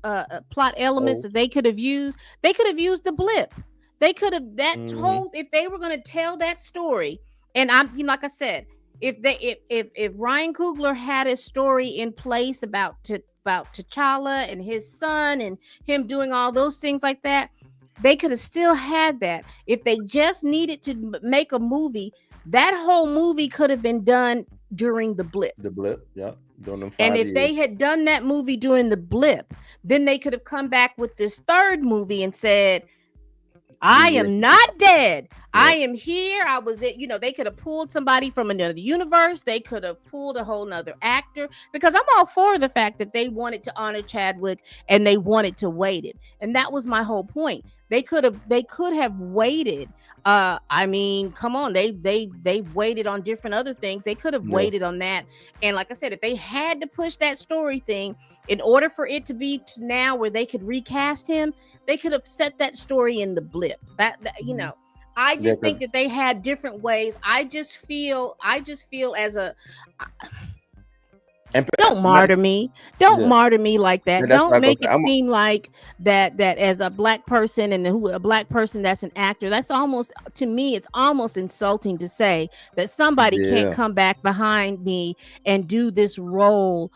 [SPEAKER 2] elements that they could have used. They could have used the blip. They could have told if they were going to tell that story. And like I said, if Ryan Coogler had a story in place about T'Challa and his son and him doing all those things like that, they could have still had that. If they just needed to make a movie, that whole movie could have been done during the blip.
[SPEAKER 3] Yeah.
[SPEAKER 2] And if they had done that movie during the blip, then they could have come back with this third movie and said, I am not dead. Yeah. I am here. I was it. They could have pulled somebody from another universe. They could have pulled a whole nother actor, because I'm all for the fact that they wanted to honor Chadwick and they wanted to wait it. And that was my whole point. They could have waited. I mean, come on. They waited on different other things. They could have waited on that. And like I said, if they had to push that story thing, in order for it to be to now where they could recast him, they could have set that story in the blip. I just think that they had different ways. I just feel as a don't martyr me. Don't martyr me like that. Don't make it seem like that as a black person and a black person that's an actor. That's almost, to me, it's almost insulting to say that somebody can't come back behind me and do this role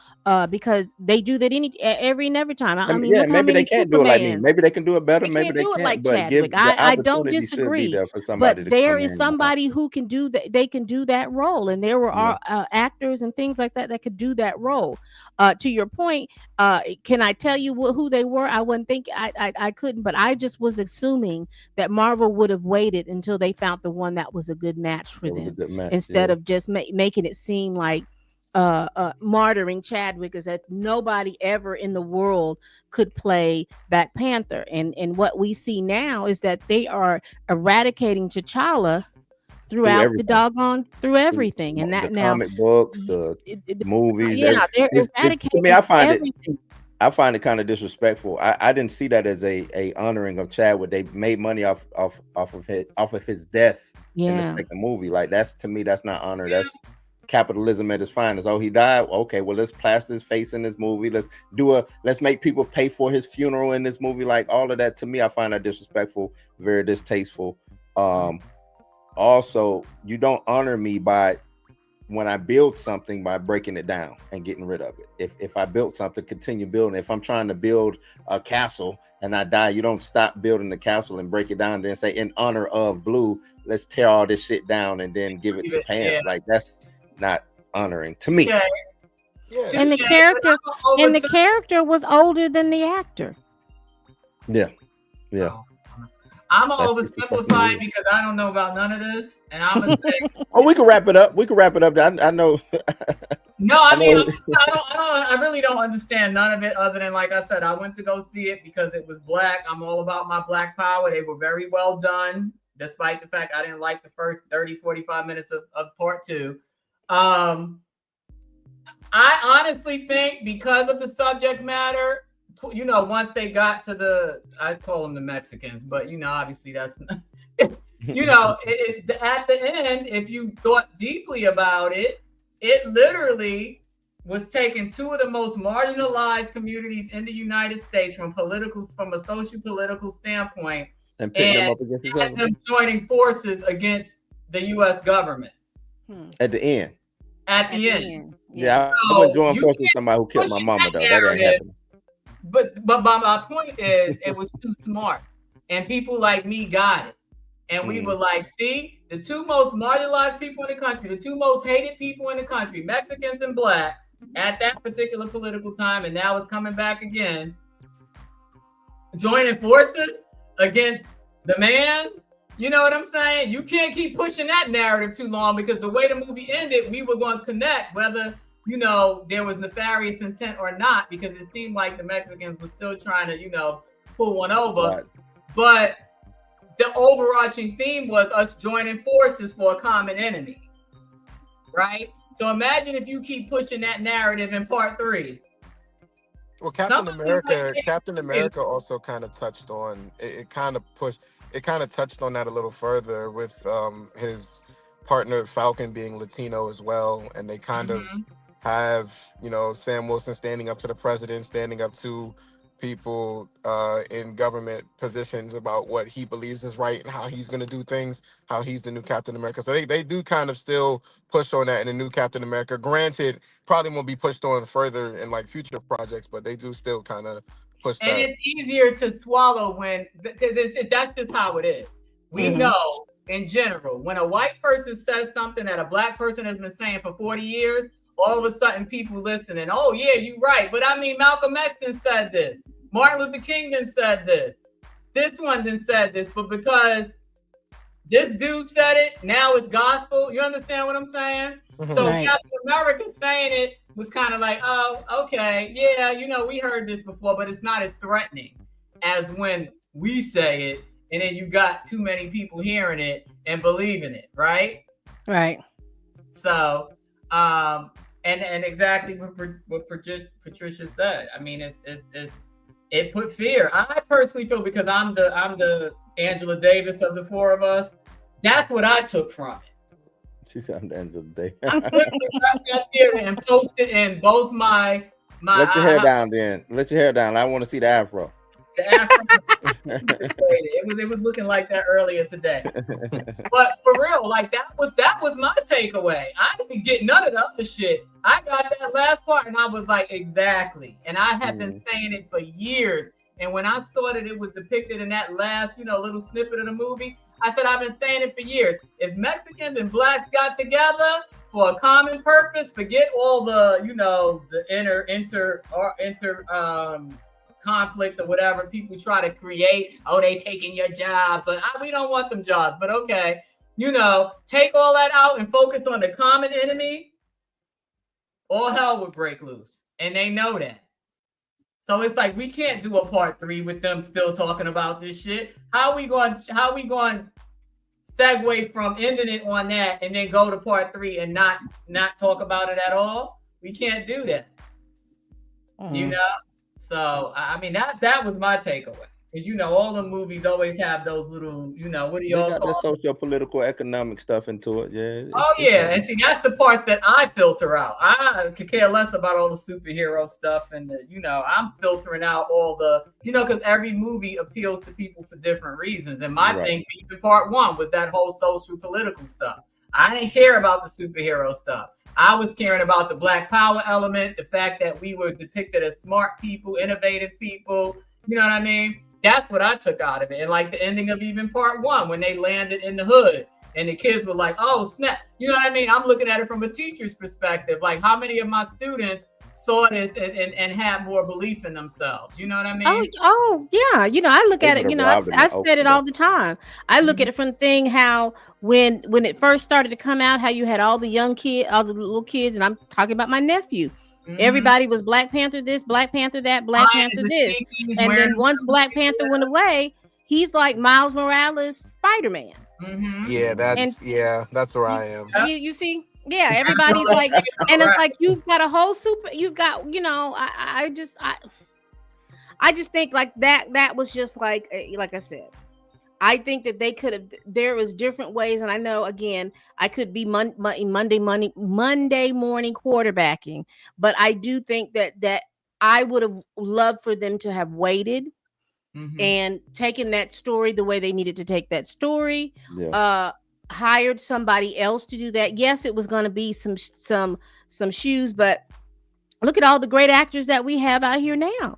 [SPEAKER 2] because they do that every and every time. I mean, look
[SPEAKER 3] maybe they can't do it like me. Maybe they can do it better.
[SPEAKER 2] Maybe
[SPEAKER 3] they
[SPEAKER 2] do it like
[SPEAKER 3] but
[SPEAKER 2] Chadwick. I don't disagree. But there is somebody who can do that. They can do that role, and there were actors and things like that could do that that role. To your point, can I tell you who they were? I wouldn't think I couldn't, but I just was assuming that Marvel would have waited until they found the one that was a good match for
[SPEAKER 3] It was a
[SPEAKER 2] them
[SPEAKER 3] good match.
[SPEAKER 2] instead
[SPEAKER 3] Yeah.
[SPEAKER 2] of just making it seem like martyring Chadwick, is that nobody ever in the world could play Black Panther. And what we see now is that they are eradicating T'Challa throughout through everything. And
[SPEAKER 3] the
[SPEAKER 2] that now
[SPEAKER 3] comic books, the movies.
[SPEAKER 2] yeah, they're
[SPEAKER 3] to
[SPEAKER 2] eradicating
[SPEAKER 3] me, I find
[SPEAKER 2] everything.
[SPEAKER 3] I find it kind of disrespectful. I didn't see that as a honoring of Chadwick. They made money off of his death in the
[SPEAKER 2] Yeah.
[SPEAKER 3] second movie. Like, that's, to me, that's not honor. That's capitalism at its finest. Oh, he died. Okay, well, let's plaster his face in this movie. Let's make people pay for his funeral in this movie. Like, all of that, to me, I find that disrespectful, very distasteful. Also, you don't honor me by when I build something by breaking it down and getting rid of it. If I built something, continue building. If I'm trying to build a castle and I die, you don't stop building the castle and break it down and then say, in honor of Blue, let's tear all this shit down and then give it to Pam.
[SPEAKER 1] Yeah.
[SPEAKER 3] Like, that's not honoring to me.
[SPEAKER 1] Okay.
[SPEAKER 5] Yeah.
[SPEAKER 2] And the character was older than the actor.
[SPEAKER 3] Yeah.
[SPEAKER 1] I'm gonna
[SPEAKER 3] That's
[SPEAKER 1] oversimplify
[SPEAKER 3] just-
[SPEAKER 1] because I don't know about none of this, and I'm gonna say
[SPEAKER 3] Oh, we can wrap it up. I know.
[SPEAKER 1] no. I mean,
[SPEAKER 3] know.
[SPEAKER 1] I really don't understand none of it other than, like I said, I went to go see it because it was Black. I'm all about my Black power. They were very well done, despite the fact I didn't like the first 30, 45 minutes of part 2. I honestly think because of the subject matter, once they got to I call them the Mexicans, but obviously that's, at the end, if you thought deeply about it, it literally was taking two of the most marginalized communities in the United States from a social political standpoint,
[SPEAKER 3] And picking them up against each
[SPEAKER 1] had
[SPEAKER 3] other
[SPEAKER 1] them joining forces against the U.S. government
[SPEAKER 3] at the end.
[SPEAKER 1] at the end.
[SPEAKER 3] Yeah, I
[SPEAKER 1] So,
[SPEAKER 3] wouldn't join
[SPEAKER 1] you
[SPEAKER 3] forces with
[SPEAKER 1] can't
[SPEAKER 3] somebody who killed my
[SPEAKER 1] push
[SPEAKER 3] mama,
[SPEAKER 1] that
[SPEAKER 3] though. That ain't
[SPEAKER 1] narrative.
[SPEAKER 3] happening.
[SPEAKER 1] But my point is, it was too smart, and people like me got it, and we were like, see, the two most marginalized people in the country, the two most hated people in the country, Mexicans and Blacks, at that particular political time, and now it's coming back again, joining forces against the man. You know what I'm saying? You can't keep pushing that narrative too long, because the way the movie ended, we were going to connect whether there was nefarious intent or not, because it seemed like the Mexicans were still trying to, pull one over.
[SPEAKER 3] Right.
[SPEAKER 1] But the overarching theme was us joining forces for a common enemy, right? So imagine if you keep pushing that narrative in part 3.
[SPEAKER 5] Well, Captain America also kind of touched on it. Kind of touched on that a little further with his partner Falcon being Latino as well, and they kind of have Sam Wilson standing up to the president, standing up to people in government positions about what he believes is right and how he's going to do things, how he's the new Captain America. So they do kind of still push on that in the new Captain America. Granted, probably won't be pushed on further in like future projects, but they do still kind of push that.
[SPEAKER 1] And it's easier to swallow when that's just how it is. We know in general, when a white person says something that a Black person has been saying for 40 years, all of a sudden people listen and, oh yeah, you're right. But I mean, Malcolm X then said this. Martin Luther King then said this. This one then said this. But because this dude said it, now it's gospel. You understand what I'm saying? So
[SPEAKER 2] Right.
[SPEAKER 1] Captain America saying it was kind of like, oh, okay, yeah, we heard this before, but it's not as threatening as when we say it, and then you got too many people hearing it and believing it, right?
[SPEAKER 2] Right.
[SPEAKER 1] So, and exactly what Patricia said. I mean, it put fear. I personally feel, because I'm the Angela Davis of the four of us. That's what I took from it.
[SPEAKER 3] She said, "I'm the end of the day."
[SPEAKER 1] That theater and posted in both my.
[SPEAKER 3] Let your hair down, then. Let your hair down. I want to see the afro.
[SPEAKER 1] The Afro, it was looking like that earlier today. But for real, like that was my takeaway. I didn't get none of the other shit. I got that last part and I was like, exactly. And I have been saying it for years. And when I saw that it was depicted in that last, little snippet of the movie, I said, I've been saying it for years. If Mexicans and blacks got together for a common purpose, forget all the, the inter conflict or whatever people try to create. Oh, they taking your jobs. We don't want them jobs, but okay. Take all that out and focus on the common enemy, all hell would break loose. And they know that. So it's like we can't do a part 3 with them still talking about this shit. How we going to segue from ending it on that and then go to part 3 and not talk about it at all? We can't do that. So I mean that was my takeaway. Because all the movies always have those little, what do y'all
[SPEAKER 3] got
[SPEAKER 1] call
[SPEAKER 3] the socio-political economic stuff into it, yeah.
[SPEAKER 1] And see, that's the part that I filter out. I could care less about all the superhero stuff, and I'm filtering out all the, because every movie appeals to people for different reasons. And my thing, even part 1, was that whole social political stuff. I didn't care about the superhero stuff. I was caring about the Black Power element, the fact that we were depicted as smart people, innovative people. You know what I mean? That's what I took out of it. And like the ending of even part 1, when they landed in the hood and the kids were like, oh, snap. You know what I mean? I'm looking at it from a teacher's perspective. Like, how many of my students saw this and had more belief in themselves? You know what I mean?
[SPEAKER 2] Oh yeah. I look at it, I've said it all the time. I look at it from the thing how when it first started to come out, how you had all the young kids, all the little kids, and I'm talking about my nephew. Everybody was Black Panther this, Black Panther that, Black Panther this. And then once Black Panther went away, he's like Miles Morales, Spider-Man.
[SPEAKER 5] Yeah, that's where I am.
[SPEAKER 2] You see? Yeah, everybody's like, and it's like you've got a whole I just think like that was just like I said. I think that they could have. There was different ways, and I know again, I could be Monday morning quarterbacking, but I do think that I would have loved for them to have waited and taken that story the way they needed to take that story. Hired somebody else to do that. Yes, it was going to be some shoes, but look at all the great actors that we have out here now.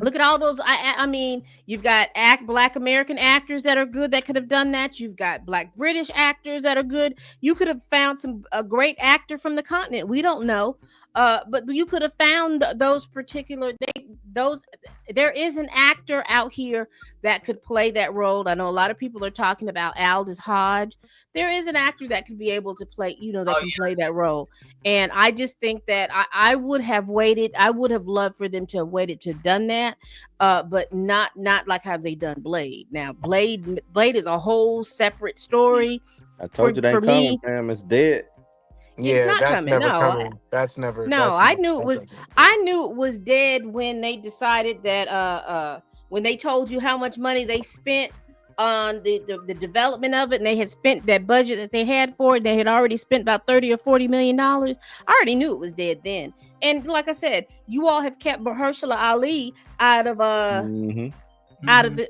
[SPEAKER 2] Look at all those. I mean, you've got Black American actors that are good that could have done that. You've got Black British actors that are good. You could have found a great actor from the continent. We don't know, but you could have found those particular. There is an actor out here that could play that role. I know a lot of people are talking about Aldous Hodge. There is an actor that could be able to play, play that role. And I just think that I would have waited. I would have loved for them to have waited to have done that, but not like how they done Blade. Now, Blade is a whole separate story.
[SPEAKER 3] I told you they ain't coming, fam. It's dead.
[SPEAKER 5] Yeah,
[SPEAKER 2] that's
[SPEAKER 5] coming. Never coming. That's never.
[SPEAKER 2] No, I knew it was. I knew it was dead when they decided that. When they told you how much money they spent on the development of it, and they had spent that budget that they had for it, they had already spent about $30 or $40 million. I already knew it was dead then. And like I said, you all have kept Mahershala Ali out of out of the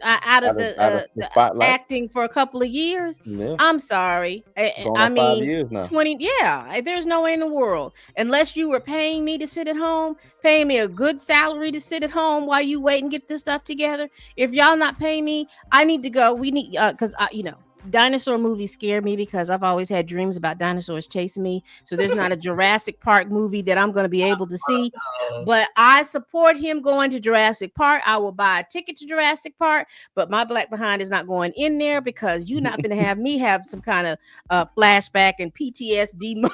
[SPEAKER 2] acting for a couple of years. I'm sorry. I mean, 5 years now. 20. Yeah, there's no way in the world, unless you were paying me to sit at home, paying me a good salary to sit at home while you wait and get this stuff together. If y'all not paying me, I need to go. We need because dinosaur movies scare me because I've always had dreams about dinosaurs chasing me. So there's not a Jurassic Park movie that I'm going to be able to see. But I support him going to Jurassic Park. I will buy a ticket to Jurassic Park, but my black behind is not going in there because you're not going to have me have some kind of flashback and PTSD moment.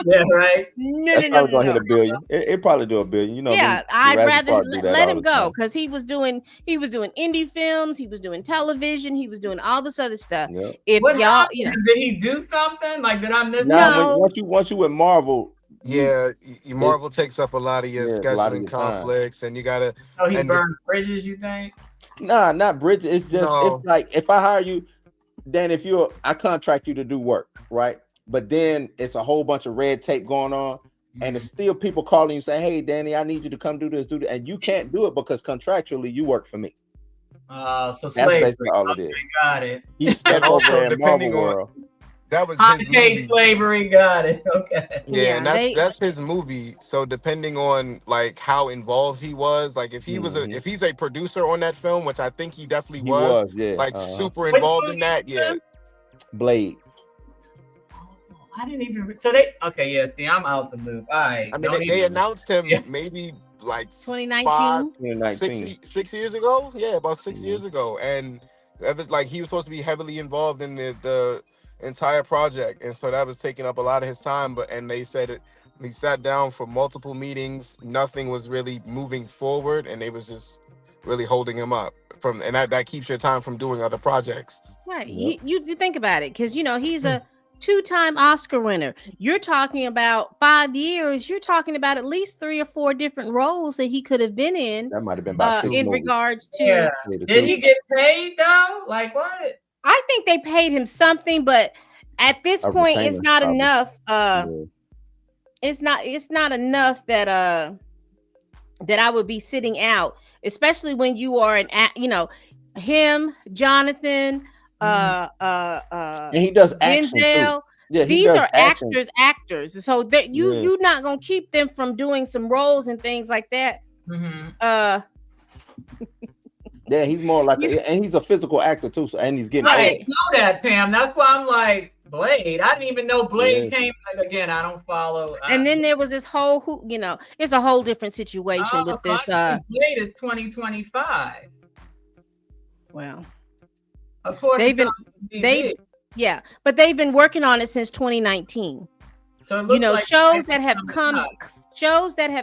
[SPEAKER 1] Yeah, right.
[SPEAKER 2] No.
[SPEAKER 3] Gonna hit $1 billion. It probably do $1 billion.
[SPEAKER 2] Yeah, I'd rather let him go because he was doing indie films, he was doing television, he was doing all this other stuff. Yep. If
[SPEAKER 1] what
[SPEAKER 2] y'all,
[SPEAKER 1] happened? Did he do something? Like, did I miss?
[SPEAKER 3] No. Once you with Marvel,
[SPEAKER 5] Marvel takes up a lot of your scheduling conflicts, and you gotta.
[SPEAKER 1] Oh, he burned bridges. You think?
[SPEAKER 3] Nah, not bridges. It's just it's like if I hire you, then I contract you to do work, right? But then it's a whole bunch of red tape going on, and it's still people calling you saying, "Hey, Danny, I need you to come do this, and you can't do it because contractually you work for me."
[SPEAKER 1] So
[SPEAKER 3] that's basically all it is.
[SPEAKER 1] Got it.
[SPEAKER 3] He's stuck over in Marvel World.
[SPEAKER 5] that was
[SPEAKER 1] High
[SPEAKER 5] his
[SPEAKER 1] paid
[SPEAKER 5] movie.
[SPEAKER 1] slavery, got it. Okay.
[SPEAKER 5] Yeah, and
[SPEAKER 2] Yeah,
[SPEAKER 5] that's his movie. So depending on like how involved he was, like if he was
[SPEAKER 3] Mhm.
[SPEAKER 5] if he's a producer on that film, which I think he definitely
[SPEAKER 3] He
[SPEAKER 5] was,
[SPEAKER 3] was, yeah.
[SPEAKER 5] like super
[SPEAKER 1] Which
[SPEAKER 5] involved in
[SPEAKER 1] movie
[SPEAKER 5] that.
[SPEAKER 1] is
[SPEAKER 5] Yeah,
[SPEAKER 1] this?
[SPEAKER 3] Blade.
[SPEAKER 1] I didn't even. So they. Okay, yeah. See, I'm out the loop. All right.
[SPEAKER 5] I mean
[SPEAKER 1] Don't
[SPEAKER 5] they
[SPEAKER 1] even.
[SPEAKER 5] announced him
[SPEAKER 1] Yeah.
[SPEAKER 5] maybe like
[SPEAKER 2] 2019.
[SPEAKER 3] 2019.
[SPEAKER 5] 6 years ago. Yeah, about 6
[SPEAKER 3] Mhm.
[SPEAKER 5] years ago, and it was like he was supposed to be heavily involved in the entire project, and so that was taking up a lot of his time. But and they said it. He sat down for multiple meetings. Nothing was really moving forward, and they was just really holding him up from, and that keeps your time from doing other projects.
[SPEAKER 2] Right.
[SPEAKER 3] Yep.
[SPEAKER 2] You think about it, because he's a two-time Oscar winner. You're talking about 5 years. You're talking about at least 3 or 4 different roles that he could have been in.
[SPEAKER 3] That might have been about 6
[SPEAKER 2] In
[SPEAKER 3] movies.
[SPEAKER 2] regards to,
[SPEAKER 1] Yeah.
[SPEAKER 3] Yeah, the
[SPEAKER 1] Did
[SPEAKER 3] two.
[SPEAKER 1] he get paid though? Like what?
[SPEAKER 2] I think they paid him something, but at this
[SPEAKER 3] A
[SPEAKER 2] point,
[SPEAKER 3] retainer,
[SPEAKER 2] it's not
[SPEAKER 3] probably.
[SPEAKER 2] enough.
[SPEAKER 3] Yeah.
[SPEAKER 2] It's not enough that that I would be sitting out, especially when you are him, Jonathan,
[SPEAKER 3] And he does action too.
[SPEAKER 2] Denzel.
[SPEAKER 3] Yeah, he
[SPEAKER 2] These
[SPEAKER 3] does
[SPEAKER 2] are
[SPEAKER 3] action.
[SPEAKER 2] actors. So that
[SPEAKER 3] Yeah.
[SPEAKER 2] you're not gonna keep them from doing some roles and things like that.
[SPEAKER 1] Mm-hmm.
[SPEAKER 3] Yeah, he's more like,
[SPEAKER 2] You-
[SPEAKER 3] and he's a physical actor too. So, and he's getting
[SPEAKER 1] I
[SPEAKER 3] old.
[SPEAKER 1] didn't know that, Pam. That's why I'm like Blade. I didn't even know Blade
[SPEAKER 3] Yeah.
[SPEAKER 1] came. Like, again, I don't follow.
[SPEAKER 2] And then there was this whole it's a whole different situation with
[SPEAKER 1] so
[SPEAKER 2] this.
[SPEAKER 1] I see Blade is 2025.
[SPEAKER 2] Well,
[SPEAKER 1] According
[SPEAKER 2] They've been-
[SPEAKER 1] to
[SPEAKER 2] they- yeah, but they've been working on it since 2019.
[SPEAKER 1] so it looks like
[SPEAKER 2] Shows that have
[SPEAKER 1] coming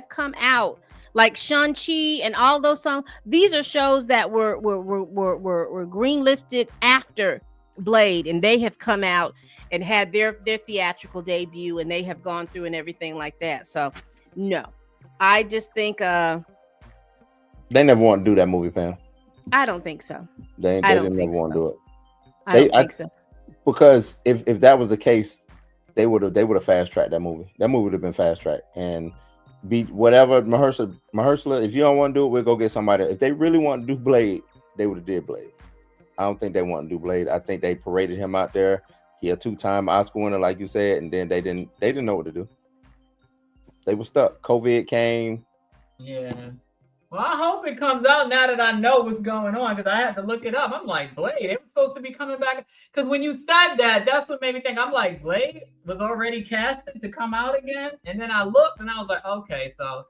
[SPEAKER 2] come out, like Shang-Chi and all those songs. These are shows that were greenlisted after Blade, and they have come out and had their theatrical debut, and they have gone through and everything like that. So no, I just think
[SPEAKER 3] They never want to do that movie, Pam.
[SPEAKER 2] I don't think so.
[SPEAKER 3] They
[SPEAKER 2] I don't
[SPEAKER 3] didn't
[SPEAKER 2] think
[SPEAKER 3] never want to
[SPEAKER 2] so.
[SPEAKER 3] do it.
[SPEAKER 2] I don't think so.
[SPEAKER 3] Because if that was the case, they would have fast tracked that movie. That movie would have been fast tracked and beat whatever Mahershala. If you don't want to do it, we'll go get somebody. If they really want to do Blade, they would have did Blade. I don't think they want to do Blade. I think they paraded him out there. He a 2-time Oscar winner, like you said, and then they didn't know what to do. They were stuck. COVID came.
[SPEAKER 1] Yeah. Well, I hope it comes out now that I know what's going on, because I had to look it up. I'm like, Blade, it was supposed to be coming back. Because when you said that, that's what made me think. I'm like, Blade was already casted to come out again. And then I looked and I was like, okay, so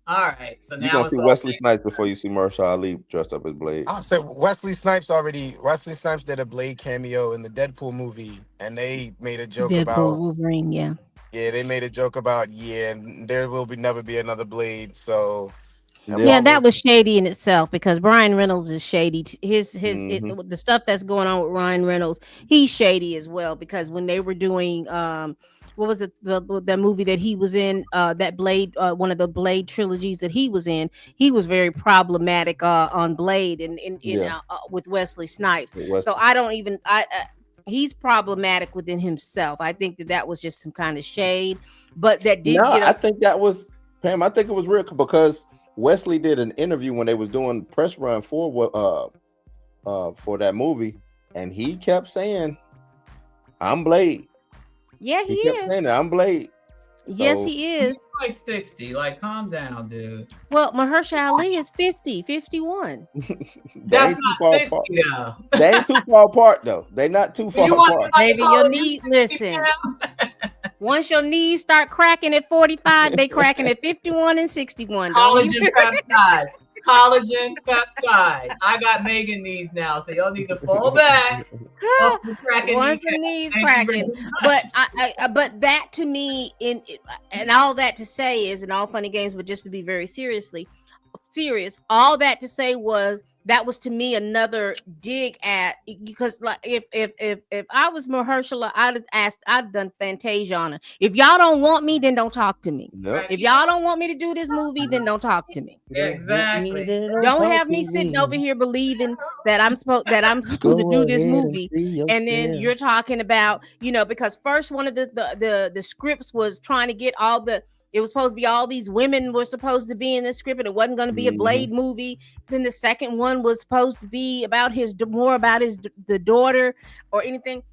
[SPEAKER 1] all right. So
[SPEAKER 3] You're
[SPEAKER 1] now
[SPEAKER 3] gonna
[SPEAKER 1] it's
[SPEAKER 3] see Wesley Snipes before you see Mahershala Ali dressed up as Blade.
[SPEAKER 5] I said Wesley Snipes did a Blade cameo in the Deadpool movie, and they made a joke
[SPEAKER 2] Deadpool,
[SPEAKER 5] about
[SPEAKER 2] Wolverine, yeah.
[SPEAKER 5] they made a joke about and there will never be another Blade. So
[SPEAKER 2] Yeah, that was shady in itself, because Ryan Reynolds is shady. The stuff that's going on with Ryan Reynolds, he's shady as well. Because when they were doing what was the movie that he was in, that Blade, one of the Blade trilogies that he was in, he was very problematic on Blade and with Wesley Snipes. So I don't even he's problematic within himself. I think that was just some kind of shade, but that did.
[SPEAKER 3] I think that was Pam. I think it was real because Wesley did an interview when they was doing press run for that movie, and he kept saying, "I'm Blade."
[SPEAKER 2] Yeah, he
[SPEAKER 3] kept
[SPEAKER 2] is.
[SPEAKER 3] saying that, I'm Blade.
[SPEAKER 2] Yes, he is.
[SPEAKER 1] He's like 60. Like, calm down, dude.
[SPEAKER 2] Well, Mahershala Ali is 50, 51.
[SPEAKER 1] That's not 60 though.
[SPEAKER 3] They ain't too far apart though. They not too far apart.
[SPEAKER 2] Baby, your knees. Listen. Once your knees start cracking at 45, they cracking at 51 and 61.
[SPEAKER 1] Collagen peptide. Collagen peptide. I got Megan knees now, so y'all need to fall back.
[SPEAKER 2] Once the knees cracking, but but that to me, and all that to say is, in all funny games, but just to be very serious, all that to say was that was to me another dig at, because like if I was Mahershala, I'd have done Fantasia on her. If y'all don't want me, then don't talk to me.
[SPEAKER 3] Yep.
[SPEAKER 2] If y'all don't want me to do this movie, then don't talk to me.
[SPEAKER 1] Exactly.
[SPEAKER 2] Don't have me sitting over here believing that I'm supposed to do this movie, and then you're talking about, because first one of the scripts was trying to get it was supposed to be all these women were supposed to be in this script, and it wasn't going to be a Blade movie. Then the second one was supposed to be about the daughter or anything.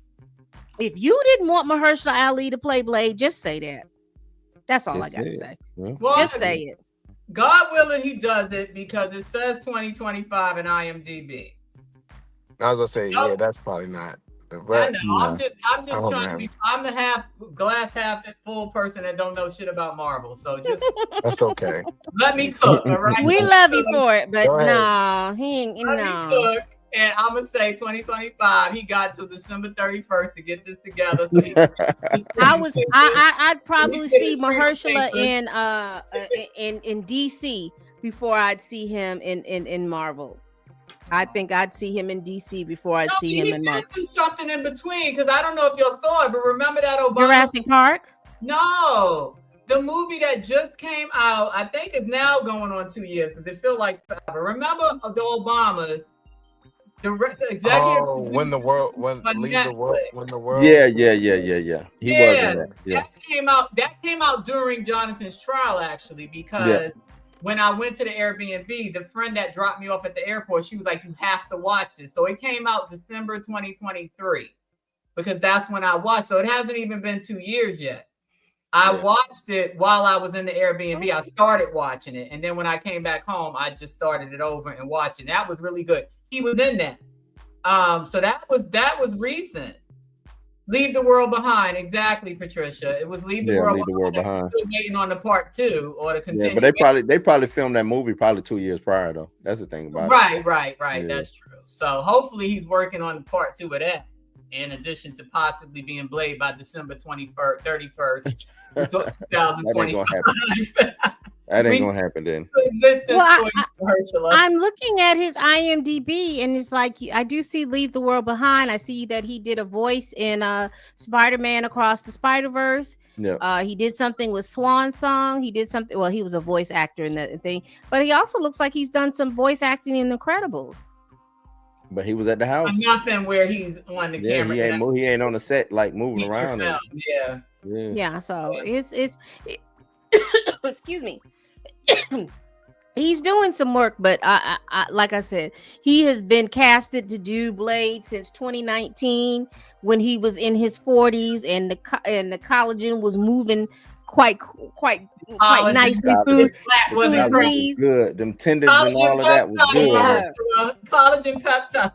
[SPEAKER 2] If you didn't want Mahershala Ali to play Blade, just say that. That's all I
[SPEAKER 3] Just
[SPEAKER 2] got to
[SPEAKER 3] say
[SPEAKER 2] say.
[SPEAKER 1] Well,
[SPEAKER 2] Just say it.
[SPEAKER 1] God willing, he does it because it says 2025 in IMDb.
[SPEAKER 5] I was gonna say,
[SPEAKER 1] Oh.
[SPEAKER 5] yeah, that's probably not.
[SPEAKER 1] I
[SPEAKER 5] But
[SPEAKER 1] know.
[SPEAKER 3] No.
[SPEAKER 1] I'm just
[SPEAKER 5] Oh,
[SPEAKER 1] trying to
[SPEAKER 5] man.
[SPEAKER 1] be. I'm the glass half full person that don't know shit about Marvel. So just
[SPEAKER 5] that's okay.
[SPEAKER 1] let me cook, all right?
[SPEAKER 2] We love you for it, but
[SPEAKER 5] Go ahead.
[SPEAKER 2] no, he ain't.
[SPEAKER 1] Let me
[SPEAKER 2] No.
[SPEAKER 1] cook, and I'm gonna say 2025. He got to December 31st to get this together. So
[SPEAKER 2] I'd probably
[SPEAKER 1] get
[SPEAKER 2] see
[SPEAKER 1] his freedom
[SPEAKER 2] Mahershala
[SPEAKER 1] papers.
[SPEAKER 2] in DC before I'd see him in Marvel. I think I'd see him in DC before I'd see him in Marvel.
[SPEAKER 1] Do something in between because I don't know if y'all saw it, but remember that Obama
[SPEAKER 2] Jurassic Park?
[SPEAKER 1] No, the movie that just came out, I think is now going on 2 years because it feels like forever. Remember the Obamas, the executive.
[SPEAKER 5] Oh, when the world
[SPEAKER 3] Yeah. He was in that. Yeah.
[SPEAKER 1] That came out during Jonathan's trial actually because when I went to the Airbnb, the friend that dropped me off at the airport, she was like, "You have to watch this." So it came out December 2023 because that's when I watched. So it hasn't even been 2 years yet. I watched it while I was in the Airbnb. I started watching it, and then when I came back home, I just started it over and watching. That was really good. He was in that. So that was recent. Leave the World Behind, exactly, Patricia. It was Leave the World Behind. Still waiting on the part 2 or to continue.
[SPEAKER 3] Yeah, but they probably filmed that movie probably 2 years prior though. That's the thing about it.
[SPEAKER 1] Right. Yeah. That's true. So hopefully he's working on part 2 of that. In addition to possibly being Blade by December 31st, 2025.
[SPEAKER 3] That ain't gonna happen then.
[SPEAKER 2] Well, I'm looking at his IMDb and it's like I do see Leave the World Behind. I see that he did a voice in Spider-Man Across the Spider-Verse.
[SPEAKER 3] Yeah.
[SPEAKER 2] He did something with Swan Song. He did something. Well, he was a voice actor in that thing, but he also looks like he's done some voice acting in Incredibles.
[SPEAKER 3] But he was at the house.
[SPEAKER 1] Nothing where he's on the camera.
[SPEAKER 3] He ain't on the set like moving around.
[SPEAKER 2] Yeah. So it's excuse me. He's doing some work, but I like I said, he has been casted to do Blade since 2019 when he was in his 40s and the collagen was moving quite nicely through his knees.
[SPEAKER 3] Good. Them tendons and all of that was good.
[SPEAKER 1] Collagen peptides.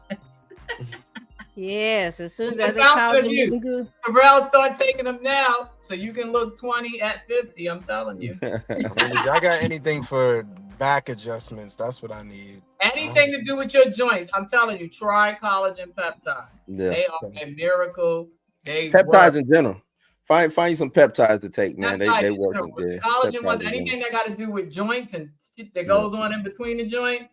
[SPEAKER 2] Yes, as soon as that collagen moving good.
[SPEAKER 1] Terrell, start taking them now so you can look 20 at 50. I'm telling you.
[SPEAKER 5] I got anything for back adjustments? That's what I need.
[SPEAKER 1] Anything to do with your joints, I'm telling you, try collagen peptides.
[SPEAKER 3] Yeah.
[SPEAKER 1] They are a miracle.
[SPEAKER 3] Peptides in general. Find you some peptides to take, man. They work.
[SPEAKER 1] Collagen ones, anything that got to do with joints and shit that goes on in between the joints.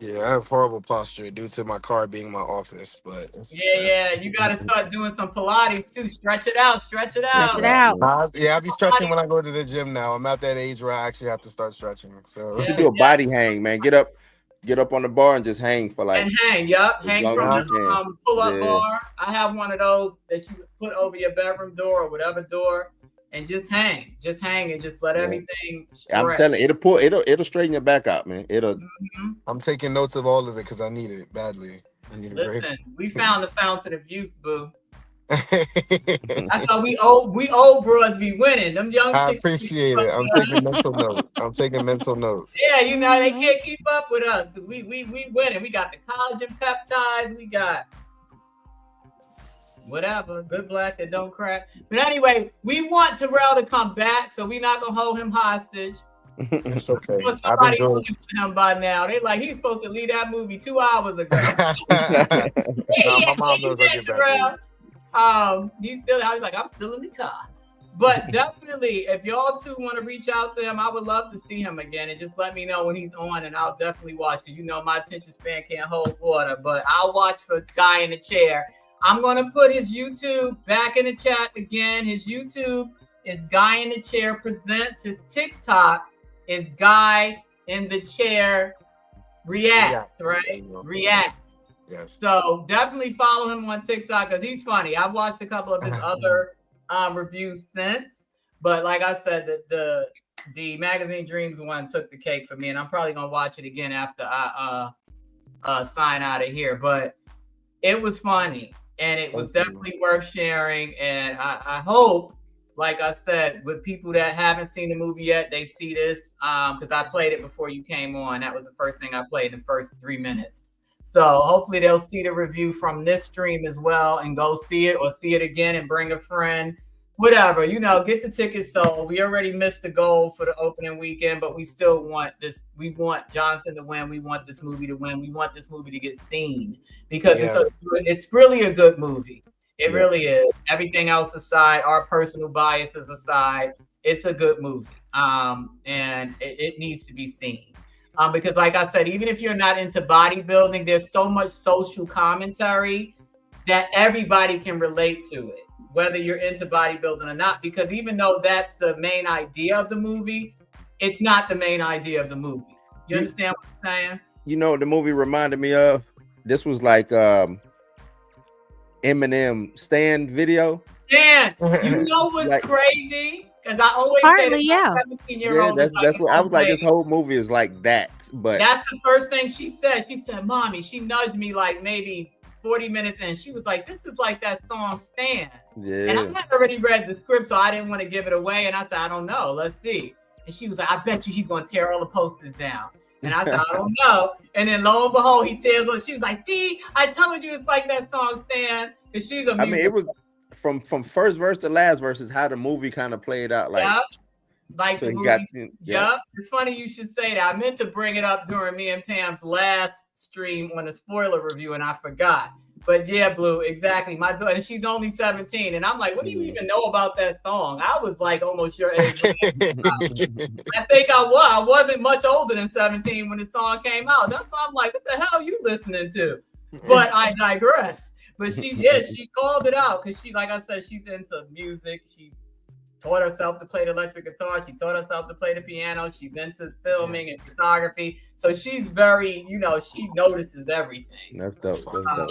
[SPEAKER 5] Yeah, I have horrible posture due to my car being my office, but
[SPEAKER 1] you got to start doing some Pilates too. Stretch it out.
[SPEAKER 5] Yeah, I'll be stretching when I go to the gym now. I'm at that age where I actually have to start stretching. So
[SPEAKER 3] you should do a body hang, man. Get up on the bar and just hang for like.
[SPEAKER 1] And hang from the pull-up bar. I have one of those that you put over your bedroom door or whatever door. And just hang and just let everything stretch.
[SPEAKER 3] I'm telling you, it'll straighten your back out, man.
[SPEAKER 5] I'm taking notes of all of it because I need it badly. I need a break.
[SPEAKER 1] We found the fountain of youth, boo. That's how we old bros be winning. Them young
[SPEAKER 5] I appreciate it. I'm taking mental note.
[SPEAKER 1] Yeah, they can't keep up with us because we winning. We got the collagen peptides, we got whatever, good black that don't crack. But anyway, we want Terrell to come back, so we're not gonna hold him hostage.
[SPEAKER 5] It's okay.
[SPEAKER 1] Somebody looking for him by now. They like he's supposed to leave that movie 2 hours ago.
[SPEAKER 5] My mom knows I get back.
[SPEAKER 1] He's still. I was like, I'm still in the car. But definitely, if y'all two want to reach out to him, I would love to see him again, and just let me know when he's on, and I'll definitely watch because my attention span can't hold water. But I'll watch for Guy in the Chair. I'm going to put his YouTube back in the chat again. His YouTube is Guy in the Chair Presents. His TikTok is Guy in the Chair React, right? React.
[SPEAKER 5] Yes.
[SPEAKER 1] So definitely follow him on TikTok because he's funny. I've watched a couple of his other reviews since. But like I said, the Magazine Dreams one took the cake for me. And I'm probably going to watch it again after I sign out of here. But it was funny. and it was
[SPEAKER 3] Thank you.
[SPEAKER 1] definitely worth sharing. And I hope, like I said, with people that haven't seen the movie yet, they see this because I played it before you came on. That was the first thing I played in the first 3 minutes. So hopefully they'll see the review from this stream as well and go see it or see it again and bring a friend. Whatever, get the tickets sold. We already missed the goal for the opening weekend, but we still want this. We want Jonathan to win. We want this movie to win. We want this movie to get seen because it's really a good movie. It really is. Everything else aside, our personal biases aside, it's a good movie. And it needs to be seen. Because like I said, even if you're not into bodybuilding, there's so much social commentary that everybody can relate to it, whether you're into bodybuilding or not, because even though that's the main idea of the movie, it's not the main idea of the movie. You understand what I'm saying?
[SPEAKER 3] The movie reminded me of? This was like Eminem Stand video.
[SPEAKER 1] Dan, what's crazy? Because I always
[SPEAKER 2] Partly,
[SPEAKER 1] say
[SPEAKER 2] yeah.
[SPEAKER 1] 17-year-old.
[SPEAKER 3] That's what I was like. This whole movie is like that, but
[SPEAKER 1] that's the first thing she said. She said, "Mommy," she nudged me like maybe 40 minutes in. She was like, "This is like that song Stand."
[SPEAKER 3] Yeah.
[SPEAKER 1] And I had already read the script, so I didn't want to give it away. And I said, "I don't know. Let's see." And she was like, "I bet you he's gonna tear all the posters down." And I said, "I don't know." And then lo and behold, he tears on. She was like, "See, I told you it's like that song Stand." Because she's a music.
[SPEAKER 3] it was from first verse to last verse is how the movie kind of played out. Like,
[SPEAKER 1] like
[SPEAKER 3] so
[SPEAKER 1] the movie.
[SPEAKER 3] Yep.
[SPEAKER 1] It's funny you should say that. I meant to bring it up during me and Pam's last stream on a spoiler review, and I forgot. But yeah, Blue, exactly. My daughter, and she's only 17, and I'm like, what do you even know about that song? I was like almost your age. I think I was. I wasn't much older than 17 when the song came out. That's why I'm like, what the hell are you listening to? But I digress. But she called it out because she, like I said, she's into music. She taught herself to play the electric guitar. She taught herself to play the piano. She's into filming and photography. So she's very, she notices everything.
[SPEAKER 3] That's dope. That's dope.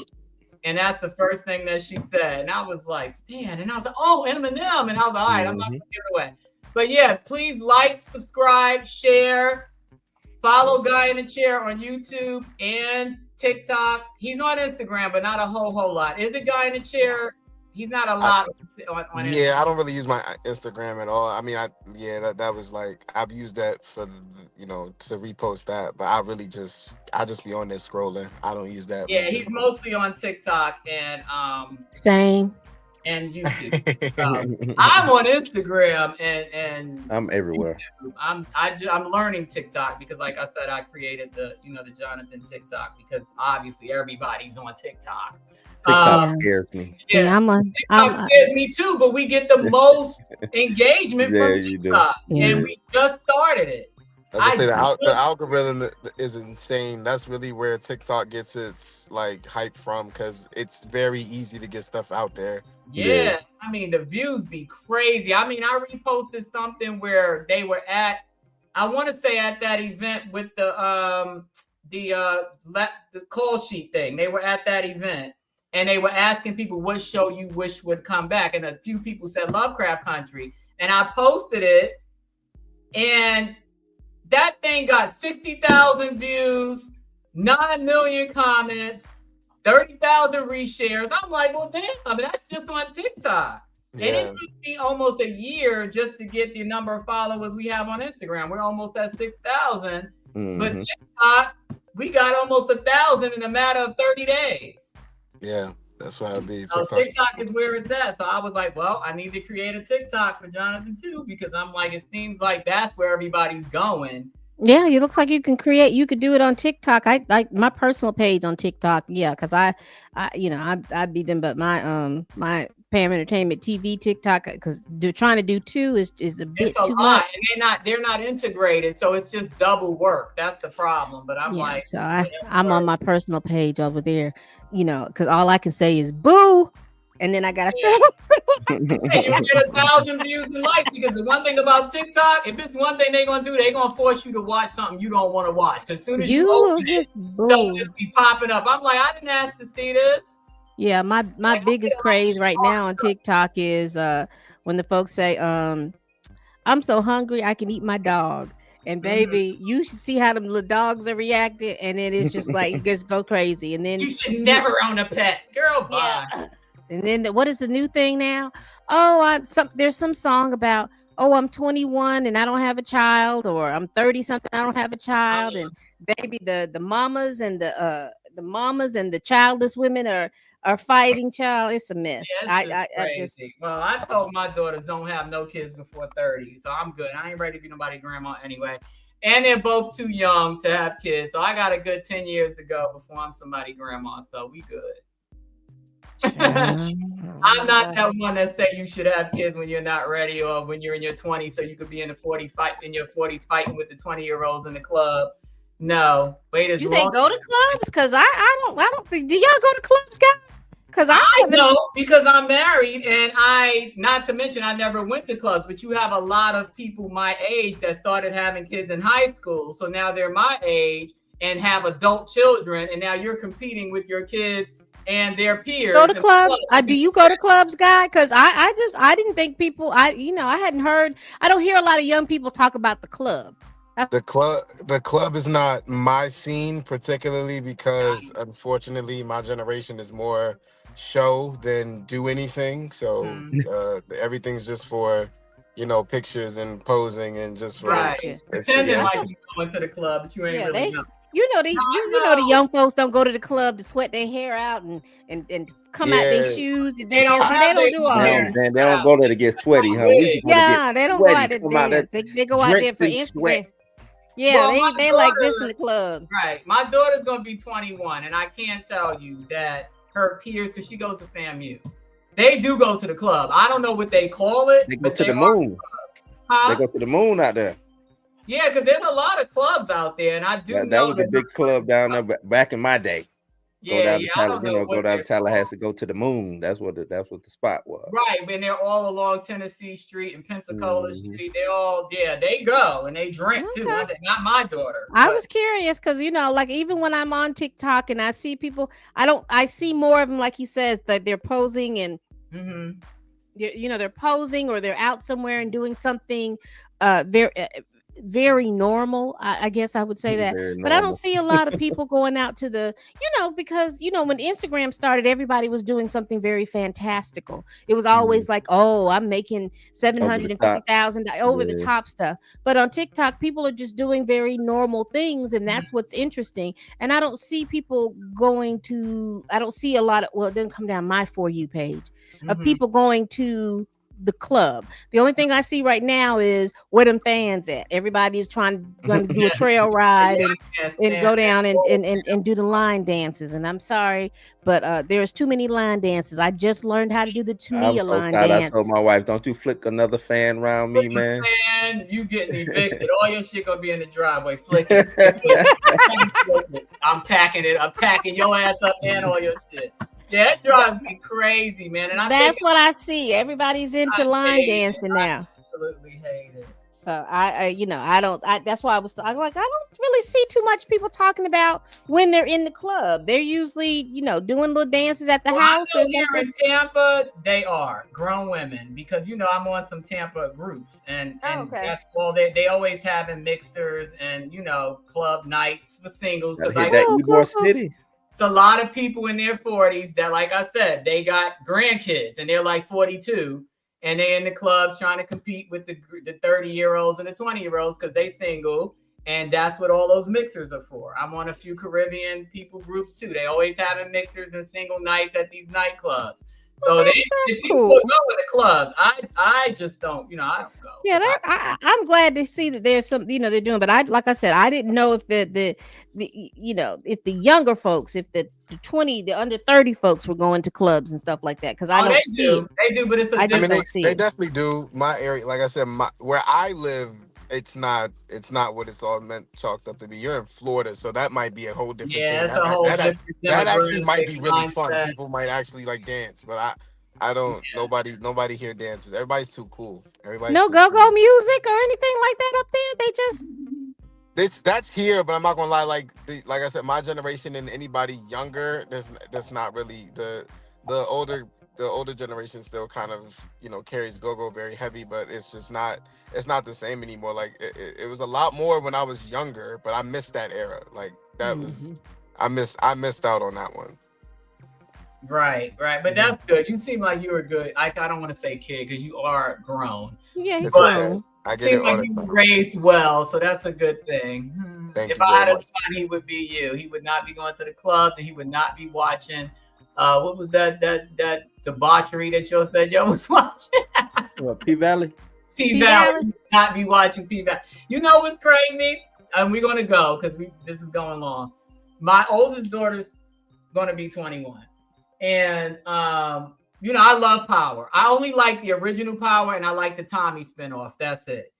[SPEAKER 1] And that's the first thing that she said. And I was like, Stan. And I was like, oh, Eminem. And I was like, all right, I'm not going to give it away. But yeah, please like, subscribe, share, follow Guy in the Chair on YouTube and TikTok. He's on Instagram, but not a whole lot. Is the Guy in the Chair? He's not a lot on Instagram.
[SPEAKER 5] Yeah, I don't really use my Instagram at all. I mean, that was like, I've used that for, to repost that, but I just be on there scrolling. I don't use that.
[SPEAKER 1] Yeah, he's mostly on TikTok and
[SPEAKER 2] same.
[SPEAKER 1] And YouTube. I'm on Instagram and
[SPEAKER 3] I'm everywhere.
[SPEAKER 1] YouTube. I'm learning TikTok because, like I said, I created the Jonathan TikTok because obviously everybody's on TikTok.
[SPEAKER 3] TikTok scares me.
[SPEAKER 1] Yeah, TikTok scares me too, but we get the most engagement from TikTok, and we just started it.
[SPEAKER 5] I say the algorithm is insane. That's really where TikTok gets its hype from because it's very easy to get stuff out there.
[SPEAKER 1] Yeah, I mean the views be crazy. I mean, I reposted something where they were at, I want to say at that event with the call sheet thing. They were at that event and they were asking people what show you wish would come back, and a few people said Lovecraft Country, and I posted it, and that thing got 60,000 views, 9 million comments, 30,000 reshares. I'm like, well, damn, I mean, that's just on TikTok. Yeah. And it took me almost a year just to get the number of followers we have on Instagram. We're almost at 6,000. Mm-hmm. But TikTok, we got almost 1,000 in a matter of 30 days.
[SPEAKER 5] Yeah, that's why I'd be.
[SPEAKER 1] So TikTok is where it's at. So I was like, well, I need to create a TikTok for Jonathan too, because I'm like, it seems like that's where everybody's going.
[SPEAKER 2] Yeah, it looks like you could do it on TikTok. I like my personal page on TikTok. Yeah, because I beat them, but my Pam Entertainment TV TikTok, because they're trying to do two is a bit too much.
[SPEAKER 1] And they're not integrated, so it's just double work. That's the problem. But
[SPEAKER 2] so I'm on my personal page over there, because all I can say is boo. And then I got
[SPEAKER 1] hey, you get 1,000 views and likes, because the one thing about TikTok, if it's one thing they're gonna do, they're gonna force you to watch something you don't want to watch. Because as soon as you open it, they'll just be popping up. I'm like, I didn't ask to see this.
[SPEAKER 2] Yeah, my biggest craze right now on TikTok is when the folks say, I'm so hungry I can eat my dog. And baby, you should see how them little dogs are reacting, and then it's just like it just go crazy. And then
[SPEAKER 1] You should never own a pet, girl. Bye.
[SPEAKER 2] yeah. And then what is the new thing now? Oh, there's some song about, oh, I'm 21 and I don't have a child, or I'm 30 something, I don't have a child, and baby, the mamas and the childless women are fighting. Child, it's a mess.
[SPEAKER 1] Yeah, I just well, I told my daughters don't have no kids before 30, so I'm good. I ain't ready to be nobody grandma anyway. And they're both too young to have kids, so I got a good 10 years to go before I'm somebody grandma. So we good. I'm not that one that say you should have kids when you're not ready or when you're in your 20s, so you could be in your 40s fighting with the 20-year-olds in the club. No, wait as
[SPEAKER 2] do
[SPEAKER 1] long.
[SPEAKER 2] they go to clubs? Because I don't think. Do y'all go to clubs, guys? Because
[SPEAKER 1] I know because I'm married, and not to mention I never went to clubs. But you have a lot of people my age that started having kids in high school, so now they're my age and have adult children, and now you're competing with your kids and their peers.
[SPEAKER 2] Go to clubs. Do you go to clubs, guy? Because I didn't think people. I hadn't heard. I don't hear a lot of young people talk about the club.
[SPEAKER 5] The club is not my scene particularly because unfortunately my generation is more show than do anything. So everything's just for pictures and posing and just for
[SPEAKER 1] right. Pretending like you going to the club, but you ain't really going.
[SPEAKER 2] The young folks don't go to the club to sweat their hair out and come out their shoes to dance. They don't do all that.
[SPEAKER 3] They don't go there to get sweaty, huh?
[SPEAKER 2] They don't go out to dance. They go out there for Instagram. Yeah, well, they like this in the club.
[SPEAKER 1] Right. My daughter's gonna be 21, and I can't tell you that her peers, because she goes to FAMU, they do go to the club. I don't know what they call it.
[SPEAKER 3] They go to the moon. Huh? They go to the moon out there.
[SPEAKER 1] Yeah, because there's a lot of clubs out there, and I do.
[SPEAKER 3] That was a big club down there back in my day.
[SPEAKER 1] Yeah,
[SPEAKER 3] go down to Tallahassee, go to the moon. That's what the spot was.
[SPEAKER 1] Right, and they're all along Tennessee Street and Pensacola Street. They go and they drink too. Not my daughter.
[SPEAKER 2] I was curious because like even when I'm on TikTok and I see people, I see more of them, like he says, that they're posing and they're posing or they're out somewhere and doing something very normal. I guess I would say that, but I don't see a lot of people going out to the, because when Instagram started, everybody was doing something very fantastical. It was always like, oh, I'm making $750,000 over the top stuff. But on TikTok, people are just doing very normal things, and that's what's interesting. And I don't see people I don't see a lot of, well, it doesn't come down my For You page of people going to the club. The only thing I see right now is where them fans at. Everybody is trying to do a trail ride and go down and do the line dances. And I'm sorry, but there's too many line dances. I just learned how to do the Tamia line dance.
[SPEAKER 3] I told my wife, don't you flick another fan around me, man.
[SPEAKER 1] You getting evicted. All your shit gonna be in the driveway flicking. I'm packing your ass up and all your shit. Yeah, it drives me crazy, man. And
[SPEAKER 2] that's what I see. Everybody's into line dancing now.
[SPEAKER 1] I absolutely hate it.
[SPEAKER 2] So that's why I was like, I don't really see too much people talking about when they're in the club. They're usually, doing little dances at the house or something.
[SPEAKER 1] Here in Tampa, they are grown women because I'm on some Tampa groups and that's all they always having mixers and club nights for singles.
[SPEAKER 3] City.
[SPEAKER 1] It's a lot of people in their 40s that, like I said, they got grandkids and they're like 42 and they're in the clubs trying to compete with the 30-year-olds and the 20-year-olds because they single, and that's what all those mixers are for. I'm on a few Caribbean people groups too. They always having mixers and single nights at these nightclubs. So people go to the clubs. I just don't, I don't go.
[SPEAKER 2] Yeah, I'm glad to see that there's some, they're doing. But like I said, I didn't know if the if the younger folks, if the under 30 folks were going to clubs and stuff like that. Because I don't see it.
[SPEAKER 1] They do, but
[SPEAKER 5] they definitely do. My area, like I said, where I live, it's not what it's all chalked up to be. You're in Florida, so that might be a whole different thing.
[SPEAKER 1] It's a whole different
[SPEAKER 5] that actually might be really fun. People might actually like dance, but I don't. Nobody here dances. Everybody's too cool.
[SPEAKER 2] No go-go music or anything like that up there. They just.
[SPEAKER 5] That's here, but I'm not gonna lie. Like I said, my generation and anybody younger, there's not really the older the older generation still kind of, you know, carries go-go very heavy, but it's just not, it's not the same anymore. Like it was a lot more when I was younger, but I missed that era. Like that was, I missed out on that one.
[SPEAKER 1] Right. But that's good. You seem like you were good. I don't want to say kid because you are grown.
[SPEAKER 2] Yeah, he's
[SPEAKER 5] It's okay.
[SPEAKER 2] grown.
[SPEAKER 5] I get
[SPEAKER 1] Seems
[SPEAKER 5] it all
[SPEAKER 1] like
[SPEAKER 5] the
[SPEAKER 1] you were
[SPEAKER 5] time.
[SPEAKER 1] raised well, so that's a good thing.
[SPEAKER 5] Thank
[SPEAKER 1] If
[SPEAKER 5] you
[SPEAKER 1] I
[SPEAKER 5] very
[SPEAKER 1] had a
[SPEAKER 5] much.
[SPEAKER 1] son, he would be you. He would not be going to the clubs, and he would not be watching. What was that debauchery that you said you was watching?
[SPEAKER 3] What, P-Valley?
[SPEAKER 1] P-Valley. He would not be watching P-Valley. You know what's crazy? And we're gonna go because this is going long. My oldest daughter's gonna be 21, and you know, I love Power. I only like the original Power, and I like the Tommy spinoff. That's it.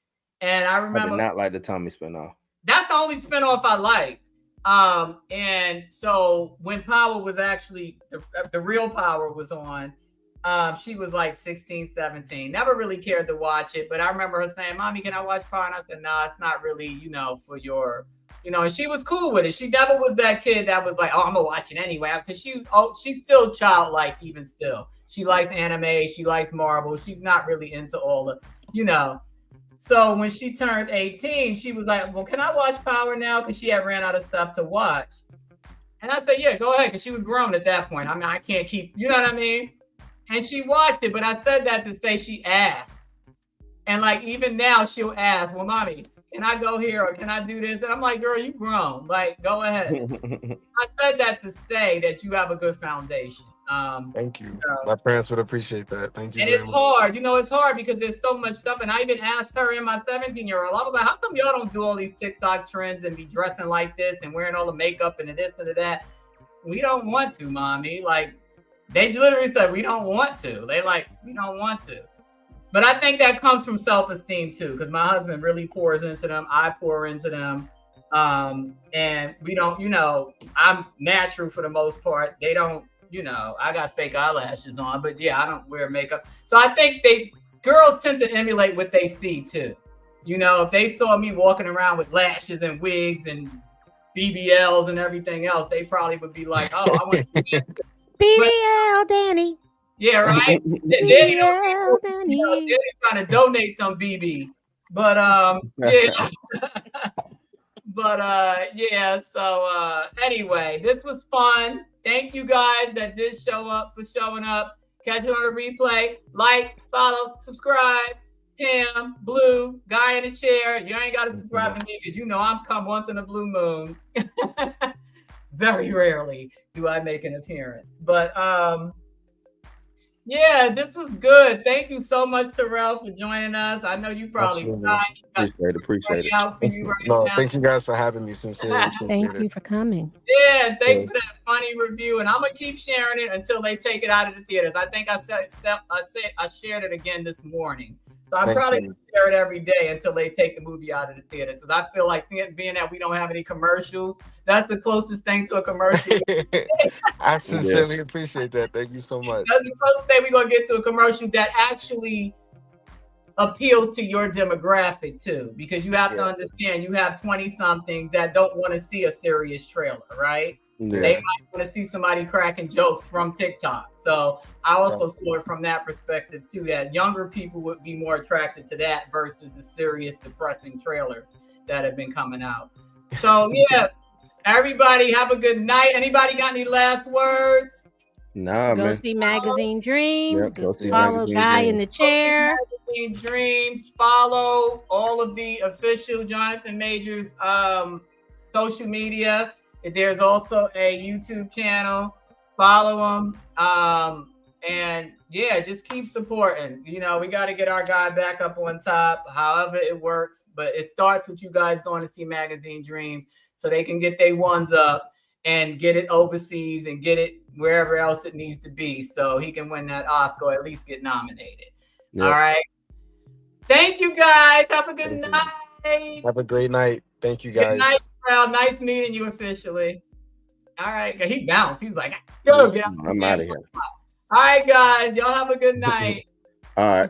[SPEAKER 1] And I
[SPEAKER 3] I
[SPEAKER 1] remember
[SPEAKER 3] did not like the Tommy spinoff.
[SPEAKER 1] that's the only spinoff I liked. And so when Power was actually the real Power was on, she was like 16, 17. Never really cared to watch it, but I remember her saying, "Mommy, can I watch Power?" And I said, "No, it's not really, you know, for your." You know, and she was cool with it. She never was that kid that was like, "Oh, I'm gonna watch it anyway," because she's still childlike, even still. She likes anime, she likes Marvel. She's not really into all the, you know. So when she turned 18, she was like, "Well, can I watch Power now?" Because she had ran out of stuff to watch. And I said, "Yeah, go ahead," because she was grown at that point. I mean, I can't keep, you know what I mean? And she watched it, but I said that to say she asked. And like even now, she'll ask, "Well, Mommy, can I go here or can I do this?" And I'm like, "Girl, you grown. Like, go ahead." I said that to say that you have a good foundation.
[SPEAKER 5] Thank you. My parents would appreciate that. Thank you
[SPEAKER 1] And
[SPEAKER 5] very
[SPEAKER 1] it's
[SPEAKER 5] much.
[SPEAKER 1] hard, you know, it's hard because there's so much stuff. And I even asked her and my 17-year-old, I was like, "How come y'all don't do all these TikTok trends and be dressing like this and wearing all the makeup and the this and the that?" "We don't want to, Mommy." Like, they literally said, "We don't want to." They like, "We don't want to." But I think that comes from self-esteem too, because my husband really pours into them. I pour into them. And we don't, you know, I'm natural for the most part. They don't, you know, I got fake eyelashes on, but yeah, I don't wear makeup. So I think girls tend to emulate what they see too. You know, if they saw me walking around with lashes and wigs and BBLs and everything else, they probably would be like, "Oh, I want to do that."
[SPEAKER 2] BBL, Danny.
[SPEAKER 1] Yeah, right.
[SPEAKER 2] BBL, Danny.
[SPEAKER 1] You know, Danny's trying to donate some BB, but yeah. But yeah, so anyway, this was fun. Thank you guys that did show up for showing up. Catch it on the replay. Like, follow, subscribe. Pam, Blue, guy in the chair. You ain't got to subscribe to me because you know I'm come once in a blue moon. Very rarely do I make an appearance. But yeah, this was good. Thank you so much, Terrell, for joining us. I know you probably
[SPEAKER 3] Appreciate it.
[SPEAKER 1] out for you right
[SPEAKER 5] No,
[SPEAKER 1] now.
[SPEAKER 5] thank you guys for having me. Sincerely appreciate
[SPEAKER 2] Thank
[SPEAKER 5] it.
[SPEAKER 2] you for coming.
[SPEAKER 1] Yeah, thanks for that funny review. And I'm gonna keep sharing it until they take it out of the theaters. I think I shared it again this morning. So I'm
[SPEAKER 5] Thank
[SPEAKER 1] probably
[SPEAKER 5] you.
[SPEAKER 1] gonna share it every day until they take the movie out of the theaters. Because I feel like being that we don't have any commercials, that's the closest thing to a commercial.
[SPEAKER 5] I sincerely appreciate that. Thank you so much.
[SPEAKER 1] That's the closest thing we're gonna get to a commercial that actually appeals to your demographic too, because you have to understand you have 20 somethings that don't want to see a serious trailer, right?
[SPEAKER 3] Yeah.
[SPEAKER 1] They might want to see somebody cracking jokes from TikTok. So I also saw it from that perspective too, that younger people would be more attracted to that versus the serious, depressing trailers that have been coming out. So yeah, everybody have a good night. Anybody got any last words?
[SPEAKER 3] Nah,
[SPEAKER 2] Go
[SPEAKER 3] man.
[SPEAKER 2] see Magazine Dreams.
[SPEAKER 3] Yep, go see
[SPEAKER 2] Follow
[SPEAKER 3] Magazine
[SPEAKER 2] Guy
[SPEAKER 3] Dreams.
[SPEAKER 2] in the chair.
[SPEAKER 1] Magazine Dreams. Follow all of the official Jonathan Majors social media. There's also a YouTube channel. Follow him. And yeah, just keep supporting. You know, we got to get our guy back up on top, however it works. But it starts with you guys going to see Magazine Dreams so they can get their ones up and get it overseas and get it wherever else it needs to be so he can win that Oscar or at least get nominated.
[SPEAKER 3] Yep.
[SPEAKER 1] All right. Thank you guys. Have a good
[SPEAKER 5] Thank you.
[SPEAKER 1] night.
[SPEAKER 5] Have a great night. Thank you, guys.
[SPEAKER 1] Good night, Terrell. Nice meeting you officially. All right. He bounced. He's like, "Go, get out."
[SPEAKER 3] I'm out of here.
[SPEAKER 1] All right, guys. Y'all have a good night.
[SPEAKER 3] All right.